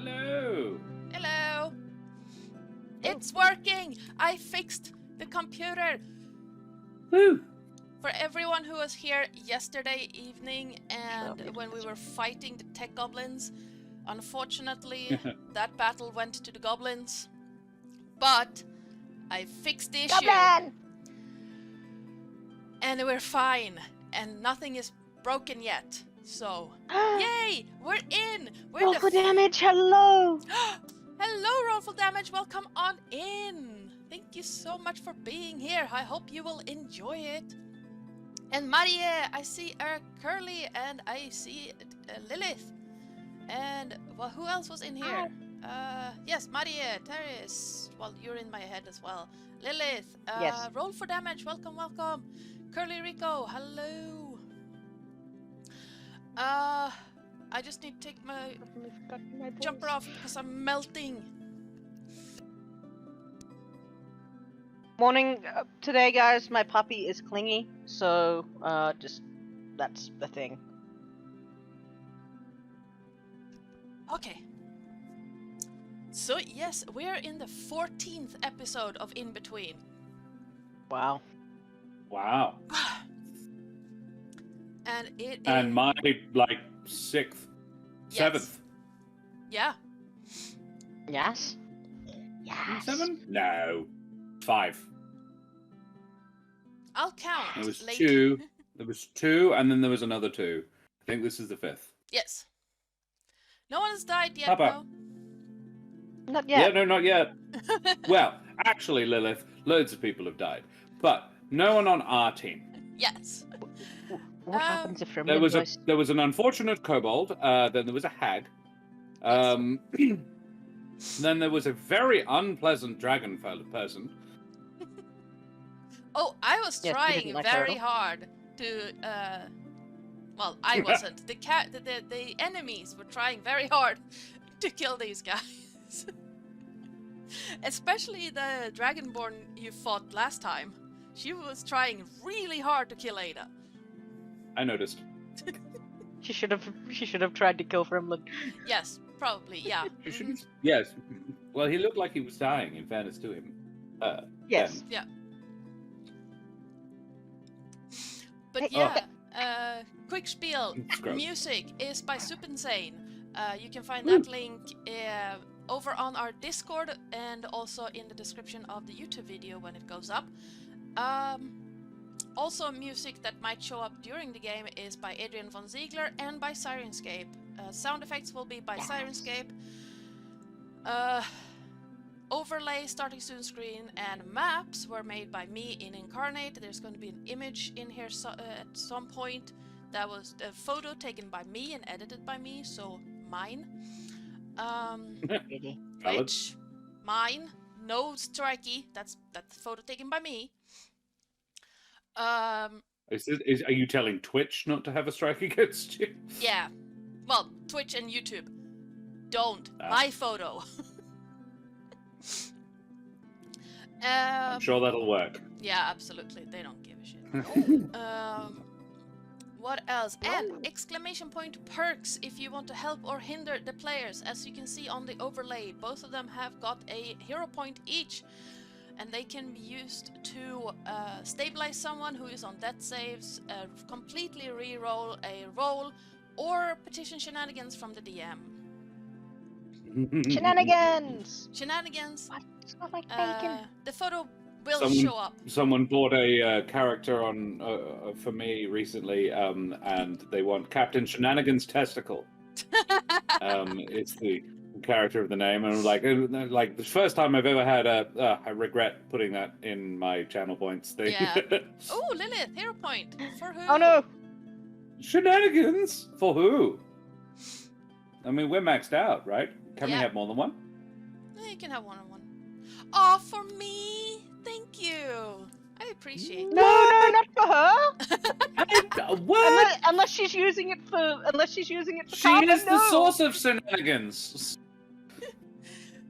Hello. Hello. It's working. I fixed the computer. Woo. For everyone who was here yesterday evening and when we were fighting the tech goblins, unfortunately that battle went to the goblins. But I fixed the issue. Goblin! And we're fine. And nothing is broken yet. So, yay! We're in! We're Roll for damage, hello! Hello, Rollful Damage! Welcome on in! Thank you so much for being here. I hope you will enjoy it. And Marie, I see Curly, and I see Lilith. And, well, who else was in here? Yes, Marie, Terris. Well, you're in my head as well. Lilith, Yes. Roll for Damage. Welcome, welcome. Curly Rico, hello. I just need to take my jumper off because I'm melting. Morning today, guys. My puppy is clingy, so that's the thing. Okay. So yes, we're in the 14th episode of In Between. Wow. Wow. And it And is... my, like, 6th, Yes. 7th. Yeah. Yes. Yes. 7? No. 5. I'll count There was later. 2. There was 2, and then there was another 2. I think this is the 5th. Yes. No one has died yet, Papa. though. Not Yeah, yet. no, not yet. Well, actually, Lilith, loads of people have died. But no one on our team. Yes. What happens if There was an unfortunate kobold, then there was a hag. Then there was a very unpleasant dragon person. Oh, I was Yes, we trying didn't like very turtle. hard to, well, I wasn't. The enemies were trying very hard to kill these guys. Especially the Dragonborn you fought last time. She was trying really hard to kill Ada. I noticed. She should have tried to kill Frimlin. Yes, probably, yeah. You shouldn't. Yes. Well, he looked like he was dying, in fairness to him. Yes. Yeah. But Hey, yeah, quick spiel. It's gross. Music is by Supensane. You can find that link over on our Discord and also in the description of the YouTube video when it goes up. Also, music that might show up during the game is by Adrian von Ziegler and by Sirenscape. Sound effects will be by Sirenscape. Overlay, starting soon screen, and maps were made by me in Incarnate. There's going to be an image in here at some point. That was a photo taken by me and edited by me, so mine. Really? Twitch, mine. No strikey. That's photo taken by me. Are you telling Twitch not to have a strike against you? Yeah. Well, Twitch and YouTube. Don't. Ah. My photo. I'm sure that'll work. Yeah, absolutely. They don't give a shit. What else? And exclamation point perks if you want to help or hinder the players. As you can see on the overlay, both of them have got a hero point each. And they can be used to stabilize someone who is on death saves, completely re-roll a roll, or petition shenanigans from the DM. Shenanigans! Shenanigans. What? It's not like bacon. The photo will show up. Someone bought a character on for me recently, and they want Captain Shenanigans Testicle. It's the character of the name, and I'm like the first time I've ever had I regret putting that in my channel points thing. Yeah. Oh, Lilith, hero point. For who? Oh no! Shenanigans for who? I mean, we're maxed out, right? Can we Yeah. have more than one? You can have one-on-one. Oh, for me! Thank you! I appreciate it. No, not for her! What? Unless she's using it for She karma, is the no. source of shenanigans.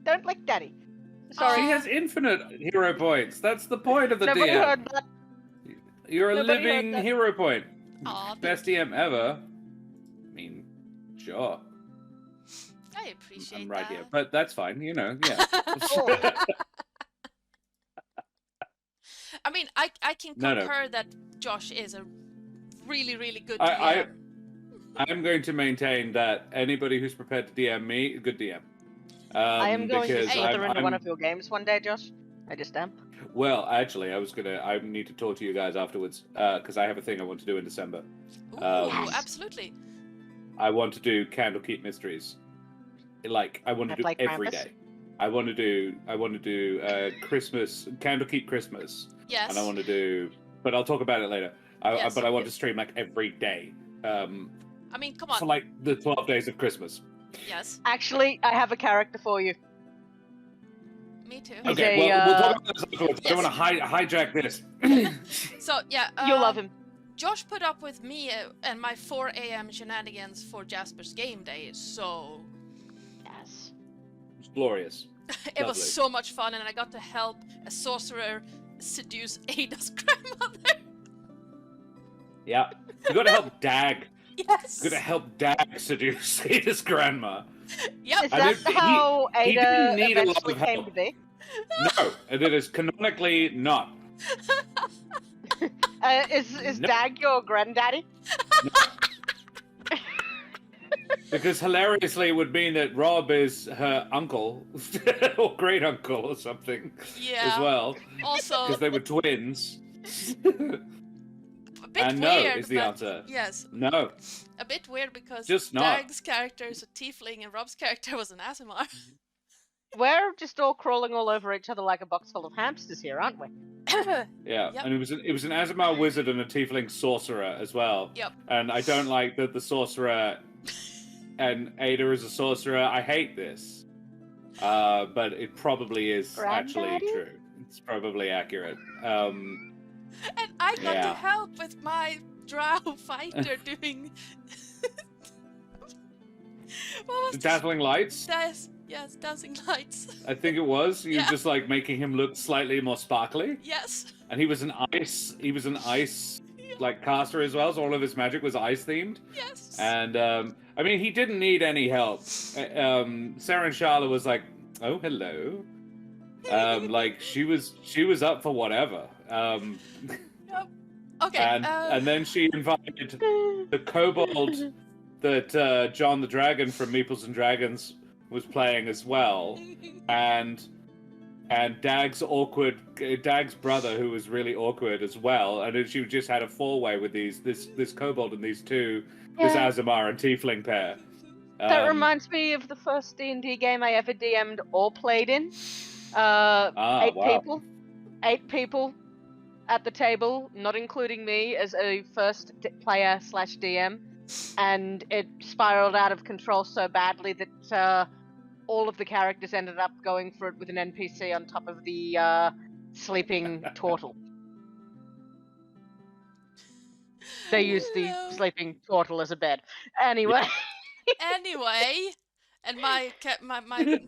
Don't lick daddy. Sorry. She has infinite hero points. That's the point of the Nobody DM. heard that. You're a Nobody heard living that. hero point. Aw, Best DM ever. I mean, sure. I I appreciate I'm right that. here, but that's fine. You know, yeah. I mean, I can No, no. concur that Josh is a really, really good I- DM. I'm going to maintain that anybody who's prepared to DM me, good DM. I am going to because slither into one I'm- of your games one day, Josh. I just am. Well, actually, I need to talk to you guys afterwards because I have a thing I want to do in December. Ooh, Yes. absolutely. I want to do Candlekeep Mysteries. Like I want to I do play every Krampus. day. I want to do Christmas, Candlekeep Christmas, Yes. and I want to do. But I'll talk about it later. Yes. But I want to stream like every day. I mean, come on. For like the 12 days of Christmas. Yes. Actually, I have a character for you. Me too. He's Okay, a, we'll talk about this afterwards. Yes. I don't want to hijack this. So yeah, You'll love him. Josh put up with me and my 4 a.m. shenanigans for Jasper's game day, so Yes. It's glorious. it was Lovely. so much fun, and I got to help a sorcerer seduce Ada's grandmother. Yeah. You got to help Dag. Yes. You got to help Dag seduce Ada's grandma. Yep. Is I that mean, how he Ada didn't need a lot eventually of came help. to be? No, and it is canonically not. Is No. Dag your granddaddy? Because hilariously it would mean that Rob is her uncle or great uncle or something Yeah. as well. Also, Because they were twins. a bit And no weird. is the but answer. Yes, No. a bit weird because Just not. Dag's character is a tiefling and Rob's character was an Aasimar. We're just all crawling all over each other like a box full of hamsters here, aren't we? Yeah, Yep. and it was an Aasimar wizard and a tiefling sorcerer as well. Yep. And I don't like that the sorcerer and Ada is a sorcerer. I hate this. But it probably is actually Granddaddy? true. It's probably accurate. And I got to Yeah. help with my drow fighter doing. What was The this? dazzling lights. Yes, dancing lights. I think it was. You Yeah. just like making him look slightly more sparkly. Yes. And he was an ice like caster as well, so all of his magic was ice themed. Yes. And I mean, he didn't need any help. Sarah and Charlotte was like, "Oh, hello." Like she was up for whatever. Okay. And then she invited the kobold that John the Dragon from Meeples and Dragons was playing as well, and Dag's brother, who was really awkward as well, and then she just had a four-way with this kobold and these two, this Yeah. Aasimar and tiefling pair. That reminds me of the first D&D game I ever DM'd or played in. Eight wow. people at the table, not including me as a first player / DM, and it spiraled out of control so badly that all of the characters ended up going for it with an NPC on top of the sleeping turtle. They used the No. sleeping turtle as a bed. Anyway. Anyway, and my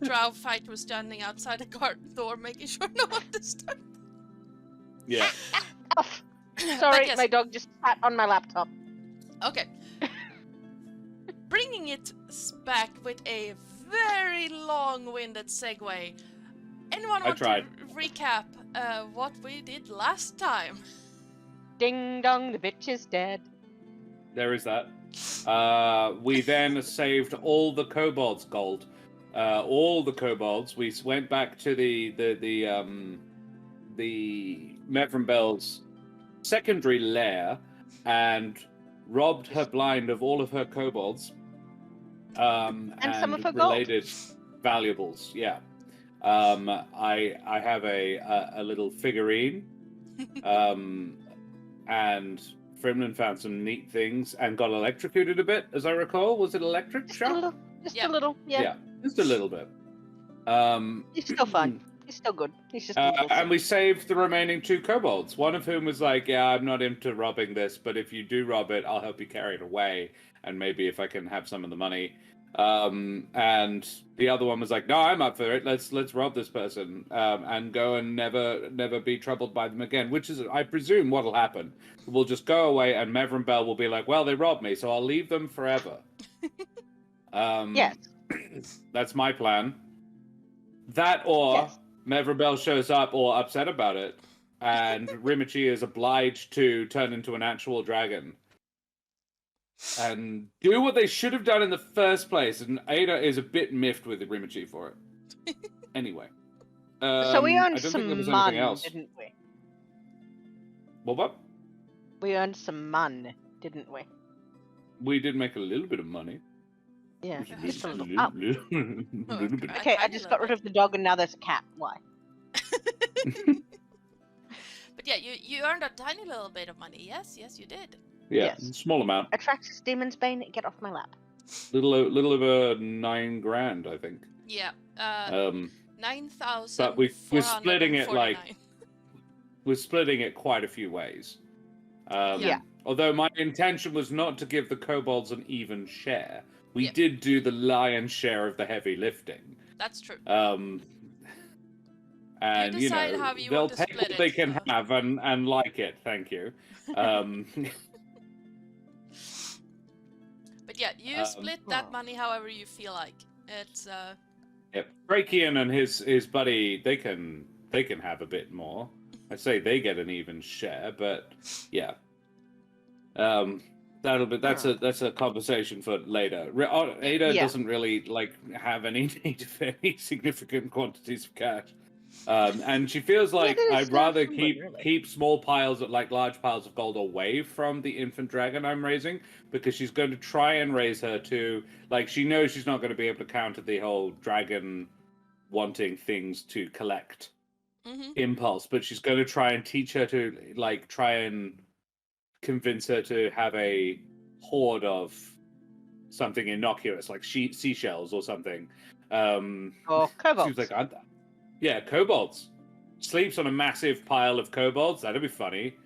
drow fighter was standing outside the garden door, making sure no one disturbed. Yeah. Off. Sorry, yes. my dog just sat on my laptop. Okay. Bringing it back with a very long-winded segue. Anyone I want tried. to recap what we did last time? Ding dong, the bitch is dead. There is that. We then saved all the kobolds' gold. All the kobolds. We went back to the Mevrenbel's secondary lair and robbed her blind of all of her kobolds. And some of her gold. related valuables. Yeah. I have a little figurine. And Frimlin found some neat things and got electrocuted a bit, as I recall. Was it electric Just shock? a little. Just Yeah. a little. Yeah. Just a little bit. He's still fine. He's still good. He's just a little And we saved the remaining two kobolds, one of whom was like, yeah, I'm not into robbing this, but if you do rob it, I'll help you carry it away, and maybe if I can have some of the money. And the other one was like, no, I'm up for it. Let's rob this person and go and never be troubled by them again, which is, I presume, what'll happen. We'll just go away, and Mevrenbel will be like, well, they robbed me, so I'll leave them forever. Yes. That's my plan. That or Yes. Mevrabel shows up or upset about it, and Rimichi is obliged to turn into an actual dragon. And do what they should have done in the first place, and Ada is a bit miffed with Rimichi for it. Anyway. So we I earned don't think there was some anything mun, else. didn't we? What? We earned some mun, didn't we? We did make a little bit of money. Yeah, Yeah, just a little. Little Oh. bit. Okay, I just got rid of the dog and now there's a cat. Why? But yeah, you earned a tiny little bit of money. Yes, you did. Yeah, Yes. small amount. Atraxis Demon's Bane, get off my lap. Little over $9,000, I think. Yeah. 9,000. But we're splitting it like we're splitting it quite a few ways. Yeah. Although my intention was not to give the kobolds an even share, we Yeah. did do the lion's share of the heavy lifting. That's true. And you decide know, how you they'll want to take split what they it, can so. have and like it. Thank you. But yeah, you split that money however you feel like. It's Yep. Drakian and his buddy, they can have a bit more. I say they get an even share, but yeah. That's a conversation for later. Ada doesn't really have any need for any significant quantities of cash. And she feels like I'd rather keep small piles of large piles of gold away from the infant dragon I'm raising, because she's going to try and raise her to she knows she's not going to be able to counter the whole dragon wanting things to collect impulse, but she's going to try and teach her to try and convince her to have a hoard of something innocuous like seashells or something. Or kobolds. She was like, yeah, kobolds. Sleeps on a massive pile of kobolds. That'd be funny.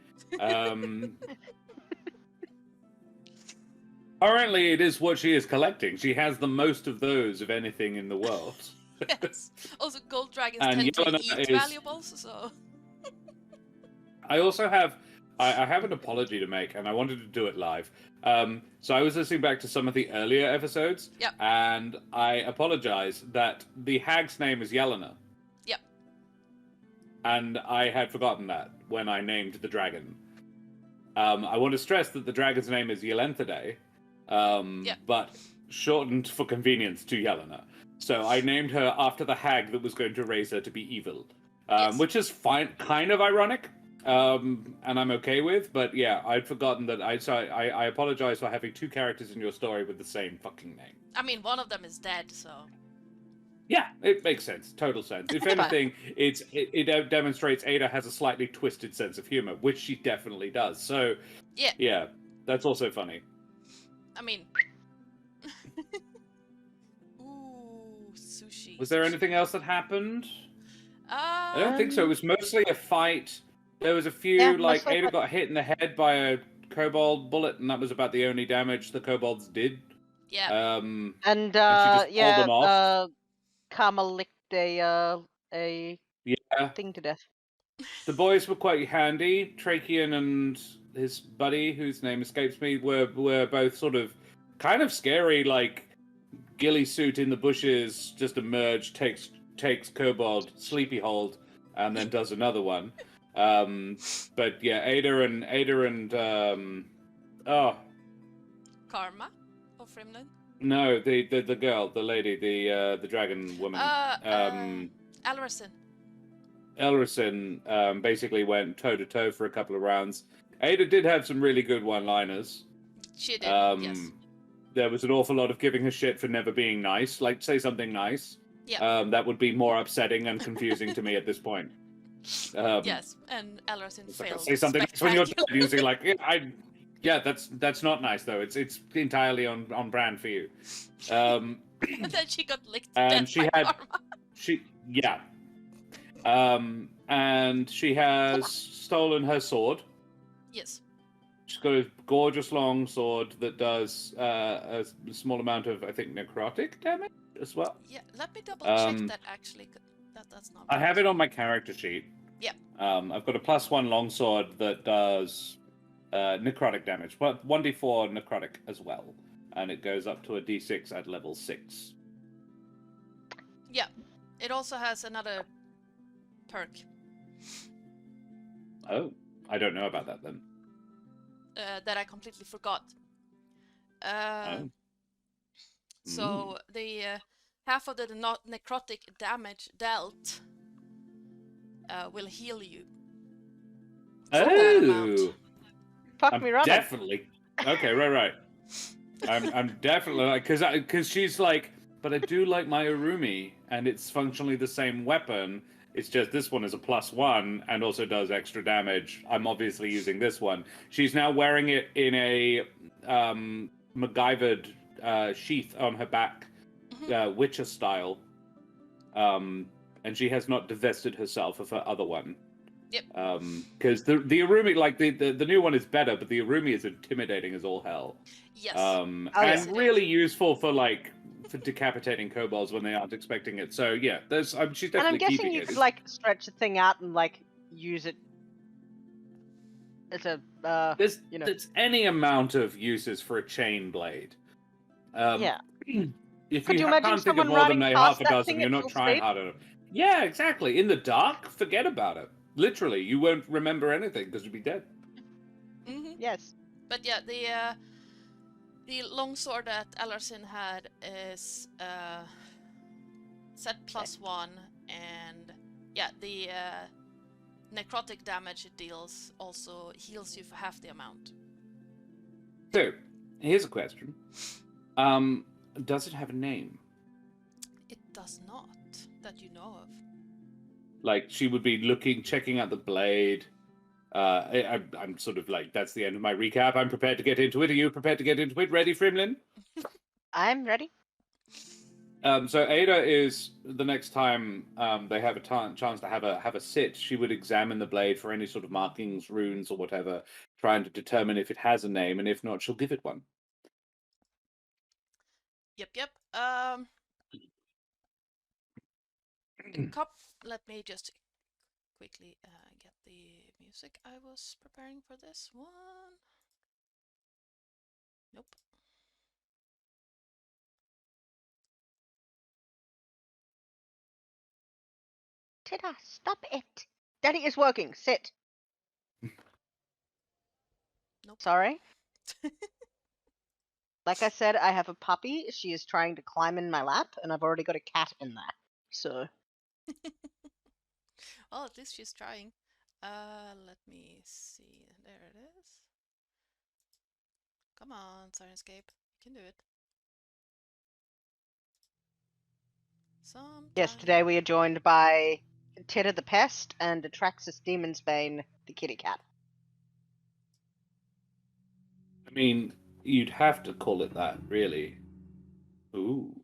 Apparently, it is what she is collecting. She has the most of those of anything in the world. yes. Also, gold dragons And tend to Yelena eat valuables, so. I also have I have an apology to make, and I wanted to do it live. So I was listening back to some of the earlier episodes, Yep. and I apologize that the hag's name is Yelena. Yep. And I had forgotten that when I named the dragon. I want to stress that the dragon's name is Yelenthidae, but shortened for convenience to Yelena. So I named her after the hag that was going to raise her to be evil, which is fine, kind of ironic. And I'm okay with, but yeah, I'd forgotten that. I apologize for having two characters in your story with the same fucking name. I mean, one of them is dead, so. Yeah, it makes sense, total sense. If anything, it demonstrates Ada has a slightly twisted sense of humor, which she definitely does. So yeah, that's also funny. I mean. Ooh, sushi. Was there anything else that happened? I don't think so. It Um, was mostly a fight. There was a few, Ada got hit in the head by a kobold bullet, and that was about the only damage the kobolds did. Yeah. And she just pulled them off. Karma licked a thing to death. The boys were quite handy. Trachean and his buddy, whose name escapes me, were both sort of kind of scary, ghillie suit in the bushes, just emerged, takes kobold, sleepy hold, and then does another one. But yeah, Ada and Karma? Or Frimlin? no, the girl, the lady, the dragon woman. Alrison. Elrison basically went toe to toe for a couple of rounds. Ada did have some really good one-liners. She did, yes. There was an awful lot of giving her shit for never being nice. Say something nice. Yeah. That would be more upsetting and confusing to me at this point. Yes, and Alrison failed. Say something nice when you're dead. You say yeah, that's not nice though. It's entirely on brand for you. And then she got licked to And death she by had Karma. And she has stolen her sword. Yes. She's got a gorgeous long sword that does a small amount of, I think, necrotic damage as well. Yeah, let me double check that actually. That's not. I have it on my character sheet. Yeah. I've got a +1 longsword that does necrotic damage, but 1d4 necrotic as well, and it goes up to a d6 at level 6. Yeah, it also has another perk Oh, I don't know about that then. that I completely forgot. Oh. So the half of the necrotic damage dealt will heal you. For that amount. Oh. Fuck I'm me running. definitely okay. Right. I'm definitely like because she's like, but I do like my Urumi, and it's functionally the same weapon. It's just this one is a +1 and also does extra damage. I'm obviously using this one. She's now wearing it in a MacGyvered sheath on her back, Witcher style. And she has not divested herself of her other one. Yep. Because the Urumi, like the new one is better, but the Urumi is intimidating as all hell. Yes. And yes, it really is. useful for decapitating kobolds when they aren't expecting it. So yeah, there's she's And I'm definitely guessing keeping you it. could like stretch the thing out and like use it as a There's any amount of uses for a chain blade. Yeah. If Could you imagine can't think of someone more than riding half past a that dozen, thing you're at not full trying speed? hard enough. Yeah, exactly. In the dark, forget about it. Literally, you won't remember anything because you'll be dead. Yes. But yeah, the longsword that Alarsin had is set +1, and yeah, the necrotic damage it deals also heals you for half the amount. So, here's a question. Does it have a name? It does not, that you know of. Like, she would be checking out the blade. I'm sort of like, that's the end of my recap. I'm prepared to get into it. Are you prepared to get into it? Ready, Frimlin? I'm ready. So Ada is the next time they have a chance to have a sit, she would examine the blade for any sort of markings, runes, or whatever, trying to determine if it has a name, and if not, she'll give it one. Yep. Let me just quickly get the music I was preparing for this one. Nope. Tita, stop it. Daddy is working. Sit. Nope. Sorry. Like I said, I have a puppy. She is trying to climb in my lap, and I've already got a cat in there. So. Well, at least she's trying. Let me see. There it is. Come on, Sirenscape. You can do it. Yes, today we are joined by Tita the Pest and Atraxis Demonsbane, the kitty cat. I mean, you'd have to call it that, really. Ooh.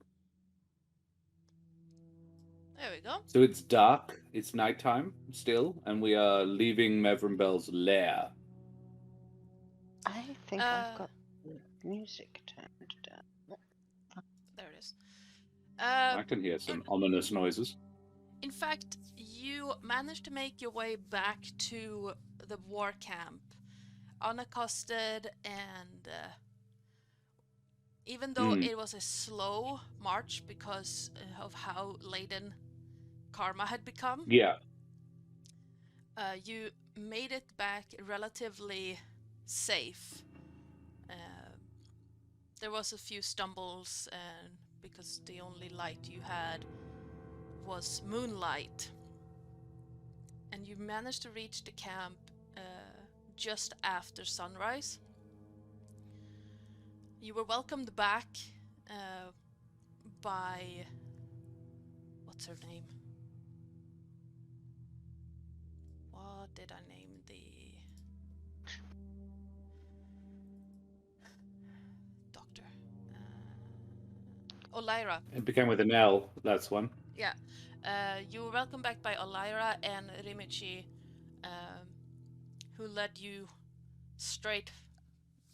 There we go. So it's dark, it's nighttime still, and we are leaving Mevrenbel's lair. I think I've got the music turned down. There it is. I can hear some ominous noises. In fact, you managed to make your way back to the war camp unaccosted, and even though it was a slow march because of how laden Karma had become, Yeah. you made it back relatively safe. There was a few stumbles, because the only light you had was moonlight, and you managed to reach the camp just after sunrise. You were welcomed back by... what's her name? What did I name the... doctor? Olyra. It began with an L, that's one. Yeah. You were welcomed back by Olyra and Rimichi, who led you straight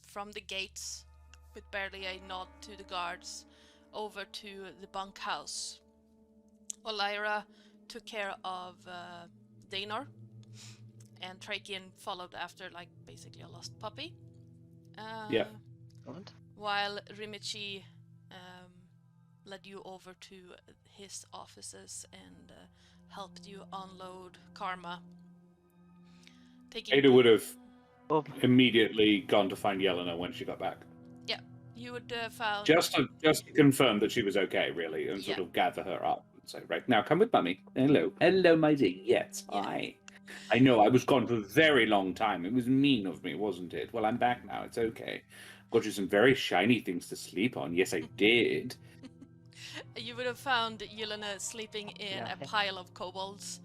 from the gates, with barely a nod to the guards, over to the bunkhouse. Olyra took care of Dainor, and Trakian followed after, like basically a lost puppy. Yeah. While Rimichi led you over to his offices and helped you unload Karma. Ada would have Oh, immediately gone to find Yelena when she got back. You would found Just to confirm that she was okay, really, and sort Yeah. of gather her up and say, right, now come with Mummy. Hello. Hello, my dear. Yes, Yeah. hi. I know I was gone for a very long time. It was mean of me, wasn't it? Well, I'm back now. It's okay. Got you some very shiny things to sleep on. Yes, I did. You would have found Yelena sleeping in a pile of kobolds,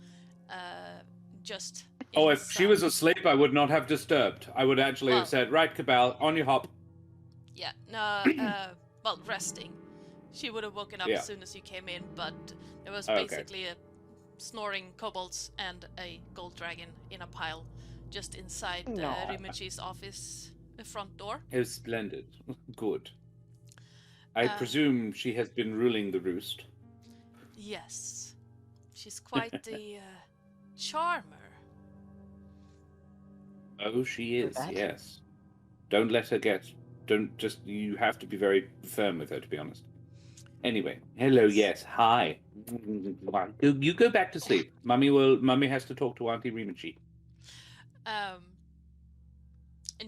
just. Oh, if she was asleep, I would not have disturbed. I would actually have said, right, Cabal, on your hop. Yeah, no, well, resting. She would have woken up as soon as you came in, but there was basically a snoring kobolds and a gold dragon in a pile just inside Rimuchi's office, the front door. It was splendid. Good. I presume she has been ruling the roost. Yes. She's quite the charmer. Oh, she is, yes. Don't let her get... you have to be very firm with her, to be honest. Anyway, hello, yes, hi. You go back to sleep. Mummy has to talk to Auntie Rimuchi. And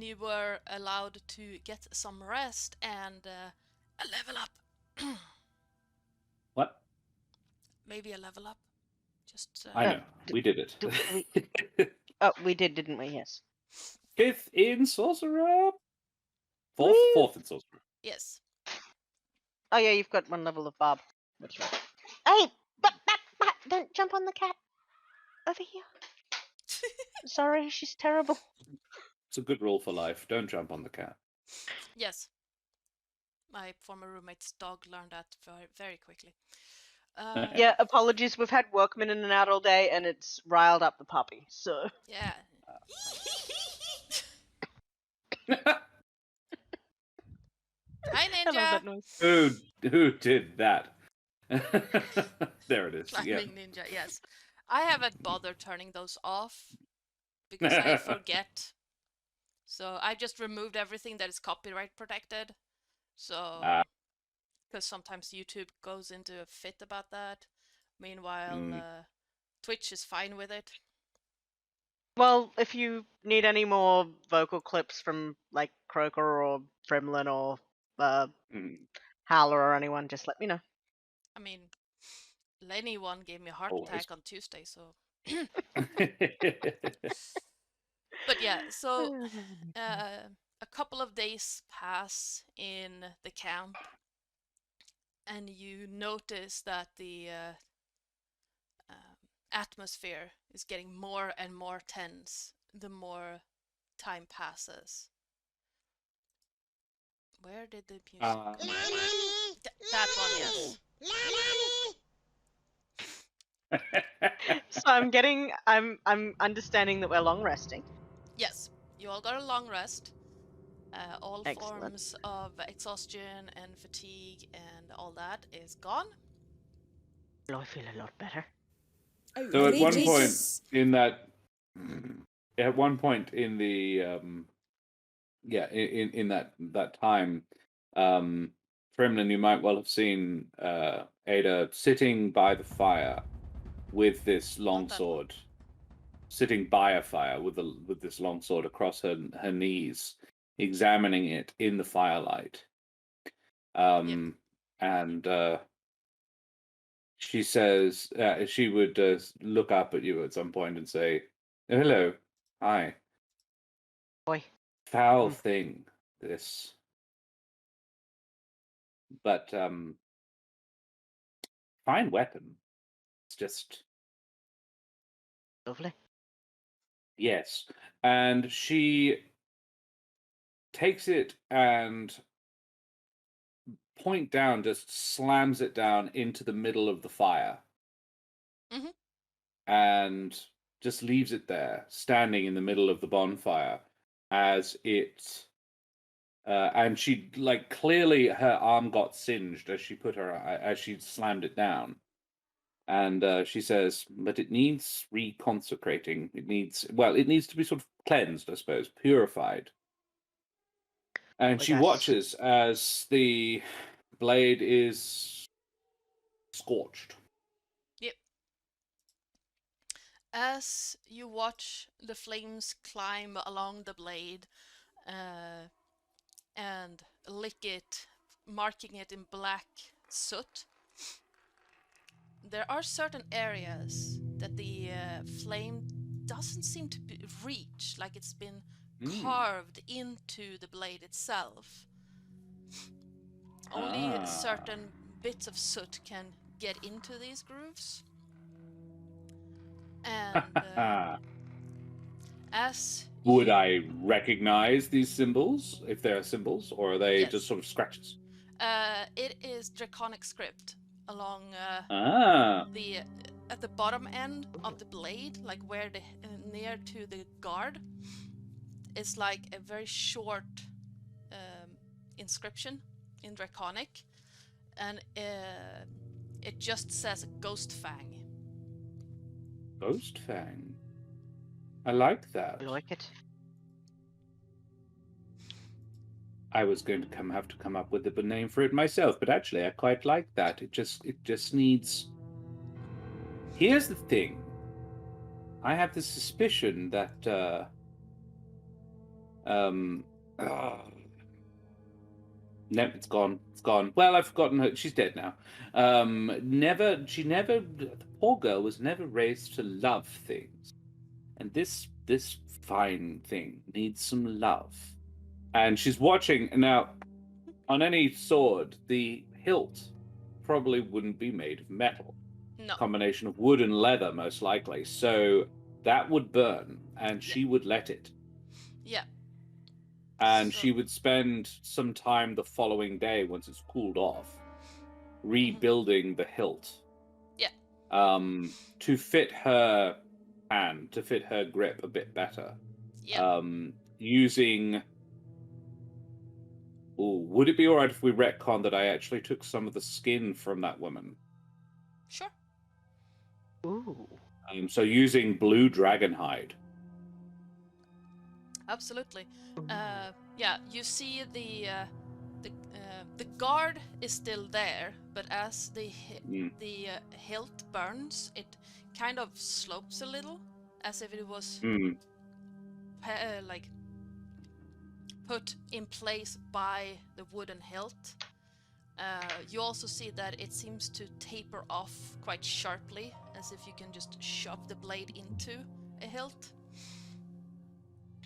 you were allowed to get some rest and a level up. What? Maybe a level up. Just. I know, we did it. we did, didn't we? Yes. 5th in Sorcerer. 4th in Sorcerer. Yes. Oh yeah, you've got one level of Barb. That's right. Hey, but don't jump on the cat. Over here. Sorry, she's terrible. It's a good rule for life. Don't jump on the cat. Yes. My former roommate's dog learned that very, very quickly. Yeah, apologies. We've had workmen in and out all day, and it's riled up the puppy. So. Yeah. Hi, Ninja. I love that noise. Who did that? There it is. Climbing Ninja. Yes. I haven't bothered turning those off because I forget. So I just removed everything that is copyright protected. So, because sometimes YouTube goes into a fit about that. Meanwhile, Twitch is fine with it. Well, if you need any more vocal clips from like Croaker or Frimlin or Howler or anyone, just let me know. I mean, Lenny one gave me a heart attack on Tuesday, so. But yeah, so a couple of days pass in the camp, and you notice that the atmosphere is getting more and more tense the more time passes. Where did the music come from? That one, yes. So I'm understanding that we're long resting. Yes, you all got a long rest. All Excellent. forms of exhaustion and fatigue and all that is gone. I feel a lot better. So at one point in that, in that time, Frimlin, you might well have seen Ada sitting by the fire with this long sword, sitting by a fire with this long sword across her knees, examining it in the firelight. And she says she would look up at you at some point and say, oh, hello, hi. Boy. Foul thing, this. But fine weapon. It's just Lovely. yes. And she takes it and point down, just slams it down into the middle of the fire. Mm-hmm. And just leaves it there, standing in the middle of the bonfire as it and she, like, clearly her arm got singed as she slammed it down. And she says, but it needs reconsecrating. It needs to be sort of cleansed, I suppose, purified. And she watches as the blade is scorched. Yep. As you watch the flames climb along the blade and lick it, marking it in black soot, there are certain areas that the flame doesn't seem to reach, like it's been carved into the blade itself. Only certain bits of soot can get into these grooves. And as Would I recognize these symbols, if they're symbols, or are they just sort of scratches? It is draconic script along the at the bottom end of the blade, like where the near to the guard, is like a very short inscription in draconic, and it just says Ghost Fang. Ghost Fang. I like that. I like it. I was going to have to come up with a name for it myself, but actually I quite like that. It just needs. Here's the thing. I have the suspicion that no, it's gone. It's gone. Well, I've forgotten her. She's dead now. The poor girl was never raised to love things. And this fine thing needs some love. And she's watching now. On any sword, the hilt probably wouldn't be made of metal. No. Combination of wood and leather, most likely. So that would burn, and she would let it. Yeah. And she would spend some time the following day, once it's cooled off, rebuilding the hilt. Yeah. To fit her hand, to fit her grip a bit better. Yeah. Using. Ooh, would it be alright if we retcon that I actually took some of the skin from that woman? Sure. Ooh. So using blue dragon hide. Absolutely. Yeah, you see the guard is still there, but as the hilt burns, it kind of slopes a little, as if it was like put in place by the wooden hilt. You also see that it seems to taper off quite sharply, as if you can just shove the blade into a hilt.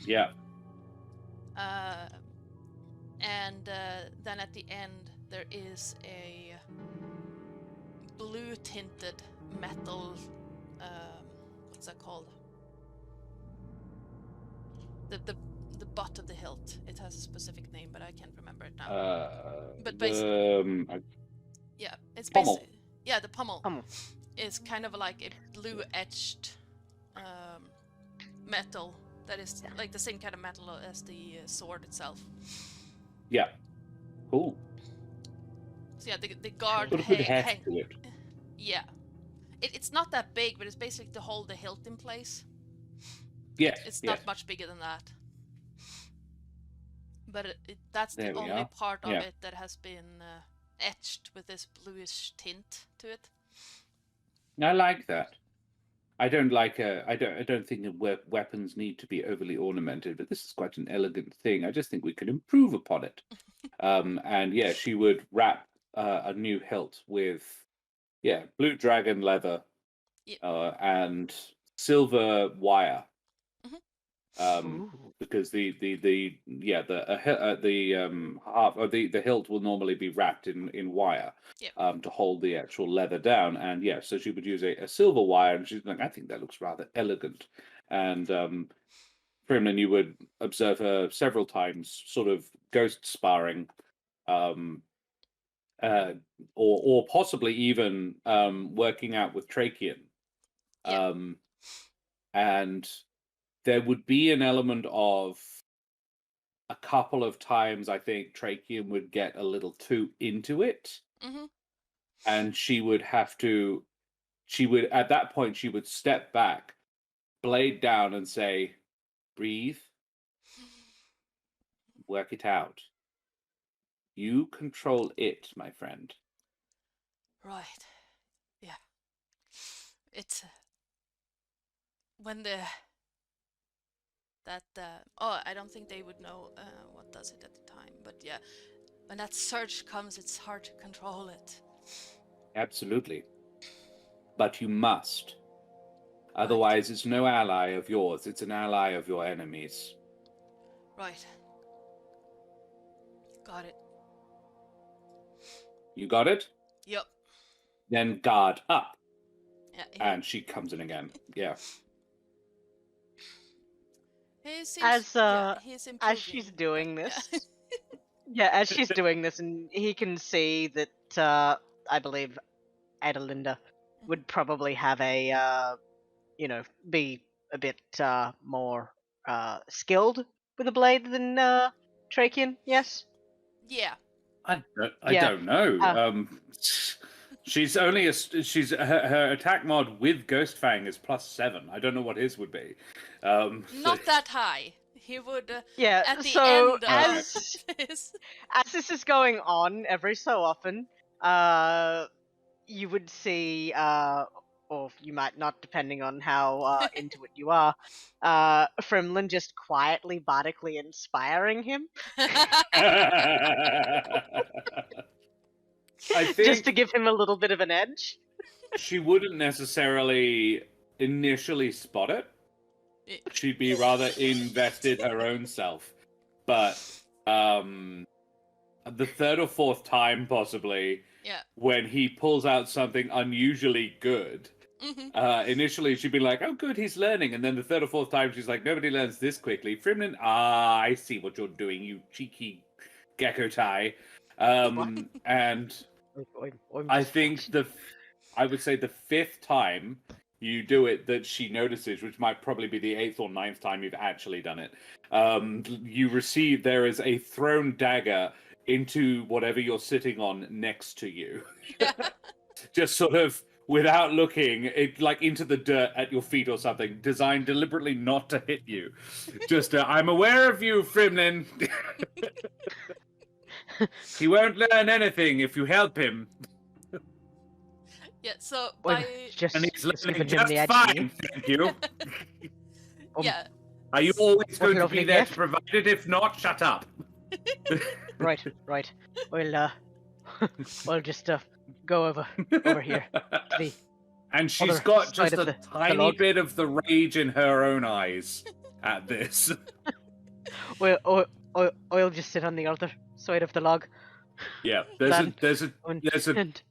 Yeah. And then at the end there is a blue tinted metal, what's that called? The butt of the hilt. It has a specific name, but I can't remember it now. But basically, yeah, it's pommel. The pommel is kind of like a blue etched metal that is like the same kind of metal as the sword itself. Yeah. Cool. So yeah, the guard Put a good heft to it. Yeah. It's not that big, but it's basically to hold the hilt in place. Yeah. It's not much bigger than that. But that's the only part of it that has been etched with this bluish tint to it. I like that. I don't like I don't think that weapons need to be overly ornamented, but this is quite an elegant thing. I just think we could improve upon it. And yeah, she would wrap a new hilt with blue dragon leather and silver wire. Because the half or the hilt will normally be wrapped in wire to hold the actual leather down, and so she would use a silver wire, and she's like, I think that looks rather elegant. And Frimlin, you would observe her several times, sort of ghost sparring, or possibly even working out with Tracheon, and there would be an element of a couple of times I think Tracheon would get a little too into it. And she would at that point, she would step back, blade down, and say, breathe, work it out. You control it, my friend. Right. it's when I don't think they would know what does it at the time, but yeah, when that surge comes, it's hard to control it. Absolutely. But you must. Otherwise, it's no ally of yours. It's an ally of your enemies. Right. Got it. You got it? Yep. Then guard up. Yeah. And she comes in again. Yeah. He seems, As he's improving. as she's doing Yeah. this, yeah, as she's doing this, and he can see that I believe Adelinda would probably have a be a bit more skilled with a blade than Trakian. Yes. Yeah. I Yeah. don't know. She's only her attack mod with Ghost Fang is +7. I don't know what his would be. Not that high. He would. Yeah. At the So end as of this. as this is going on every so often, you would see, or you might not, depending on how into it you are, Frimlin just quietly, bardically inspiring him, I think just to give him a little bit of an edge. she wouldn't necessarily initially spot it. She'd be rather invested her own self. But the third or fourth time, possibly, Yeah. when he pulls out something unusually good, Mm-hmm. initially she'd be like, oh good, he's learning, and then the third or fourth time she's like, nobody learns this quickly. Frimlin, I see what you're doing, you cheeky gekkotai. And I think I would say the fifth time you do it that she notices, which might probably be the 8th or 9th time you've actually done it, there is a thrown dagger into whatever you're sitting on next to you. Just sort of without looking, it like into the dirt at your feet or something, designed deliberately not to hit you. Just, I'm aware of you, Frimlin. He won't learn anything if you help him. Yeah. So Well, by And he's learning giving him the just edge, fine, thank you. yeah. Are you always What a going to lovely be there gift. to provide it? If not, shut up. Right. We'll just go over here to the. And she's Other got side just of a the tiny log. bit of the rage in her own eyes at this. I'll just sit on the other side of the log. Yeah, Then- there's and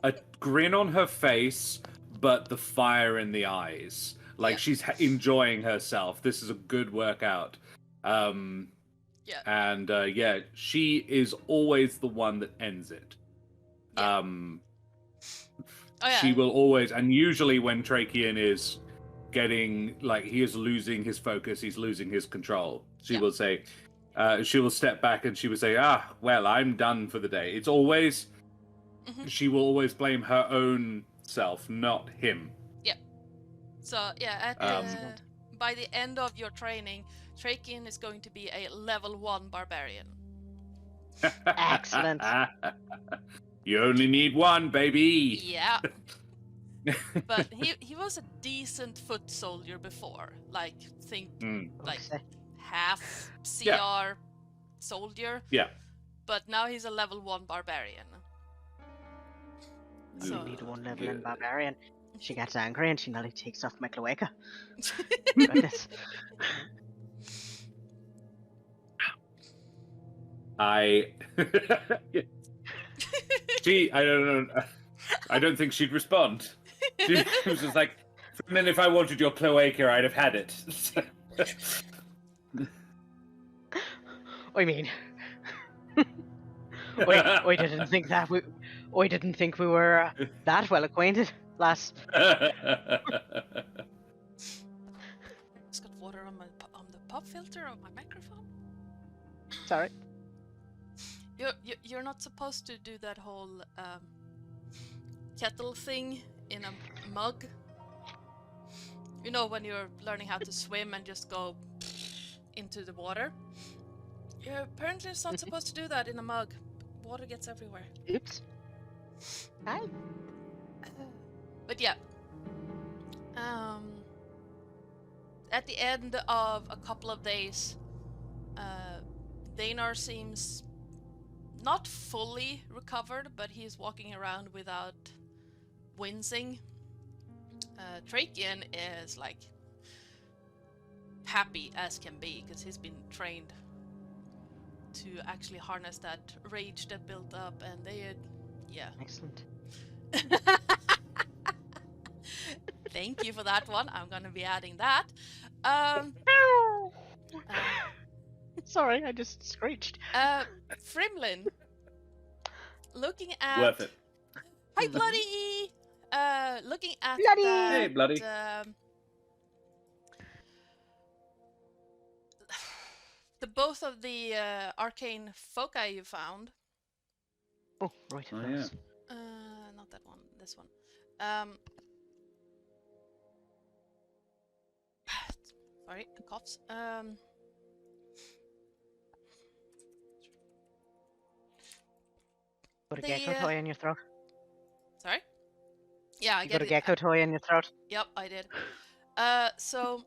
a grin on her face, but the fire in the eyes. Like Yeah. she's enjoying herself. This is a good workout. Yeah. And she is always the one that ends it. Yeah. Oh yeah. She will always, and usually when Trakian is getting, like, he is losing his focus, he's losing his control, she Yeah. will say, she will step back and she will say, well, I'm done for the day. It's always, she will always blame her own self, not him. So yeah, by the end of your training, Trakian is going to be a level 1 barbarian. Excellent. You only need one, baby. Yeah. But he was a decent foot soldier before, like like half CR soldier. Yeah. But now he's a level 1 barbarian. So Need one level in barbarian. She gets angry and she nearly takes off my cloaca. Goodness. I don't know. I don't think she'd respond. She was just like, and then if I wanted your cloaca, I'd have had it. I mean, I didn't think that I didn't think we were that well acquainted, lass. Just got water on the pop filter of my microphone. Sorry. You're not supposed to do that whole kettle thing in a mug. You know, when you're learning how to swim and just go into the water. You're apparently not supposed to do that in a mug. Water gets everywhere. Oops. Hi. But yeah, At the end of a couple of days, Danar seems not fully recovered, but he's walking around without wincing. Trakian is like happy as can be because he's been trained to actually harness that rage that built up, and they had, yeah. Excellent. Thank you for that one. I'm gonna be adding that. Sorry, I just screeched. Frimlin, looking at Worth it. Hi, Bloody! Looking at Bloody! that, Hey, Bloody. The both of the arcane foci you found. Oh, right. Oh, of yeah. course. Not that one. This one. Sorry, coughs. Got a The, gecko toy in your throat? Sorry. Yeah, I You get got a it. gecko toy in your throat? Yep, I did. So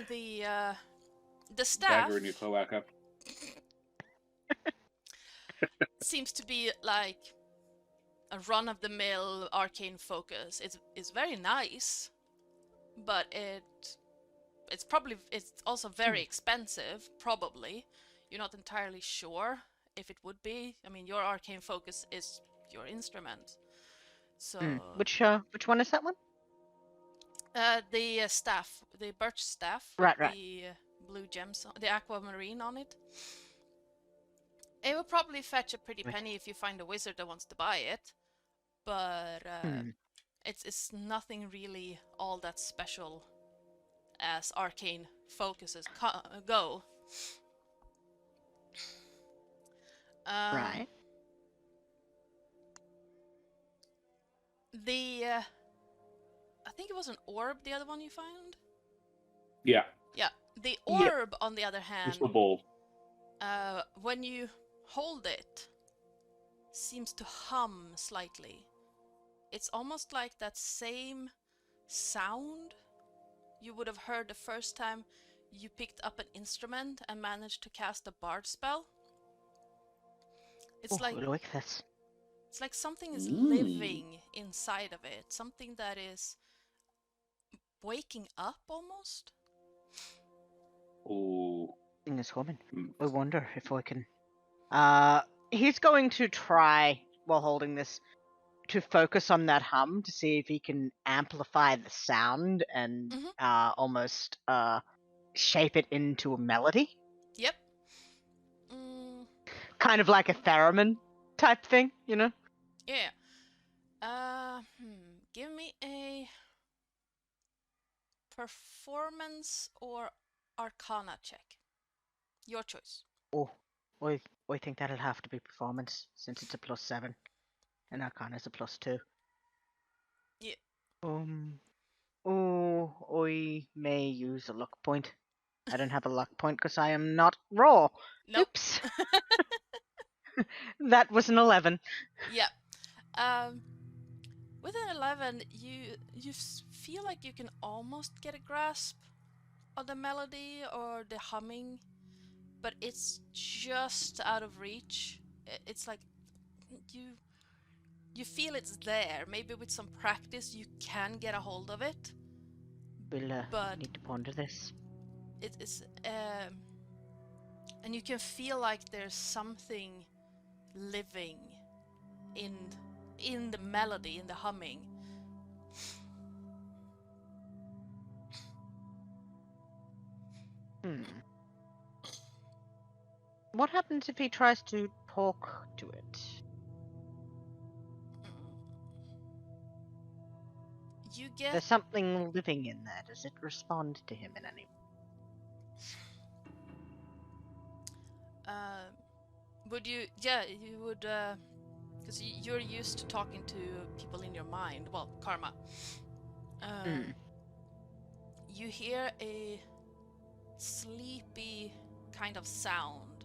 the staff Dagger in your cloaca. seems to be like a run-of-the-mill arcane focus. It's very nice, but it's also very expensive. Probably, you're not entirely sure if it would be. I mean, your arcane focus is your instrument, so Which one is that one? the staff, the birch staff, Right, with right. the blue gems, the aquamarine on it. It will probably fetch a pretty Right. penny if you find a wizard that wants to buy it, but it's nothing really all that special as arcane focuses go. Right. The I think it was an orb, the other one you found. Yeah. Yeah, the Yeah. orb, on the other hand, Crystal ball. when you hold it, seems to hum slightly. It's almost like that same sound you would have heard the first time you picked up an instrument and managed to cast a bard spell. It's I like this. it's like something is Ooh. living inside of it, something that is waking up almost. Ooh. Thing is humming. Mm. I wonder if I can. He's going to try while holding this to focus on that hum to see if he can amplify the sound and almost shape it into a melody. Yep. Kind of like a theremin type thing, you know? Yeah. Give me a performance or arcana check. Your choice. Oh, I think that'll have to be performance since it's a +7 and Arcana's a +2. Yeah. Oh, I may use a luck point. I don't have a luck point because I am not raw. Nope. Oops. That was an 11. Yeah. With an 11, you feel like you can almost get a grasp of the melody or the humming, but it's just out of reach. It's like you feel it's there. Maybe with some practice you can get a hold of it. We'll But need to ponder this. it is and you can feel like there's something living in the melody, in the humming. What happens if he tries to talk to it? You get There's something living in there. Does it respond to him in any way? would you? Yeah, you would. Because you're used to talking to people in your mind. Well, karma. You hear a sleepy kind of sound.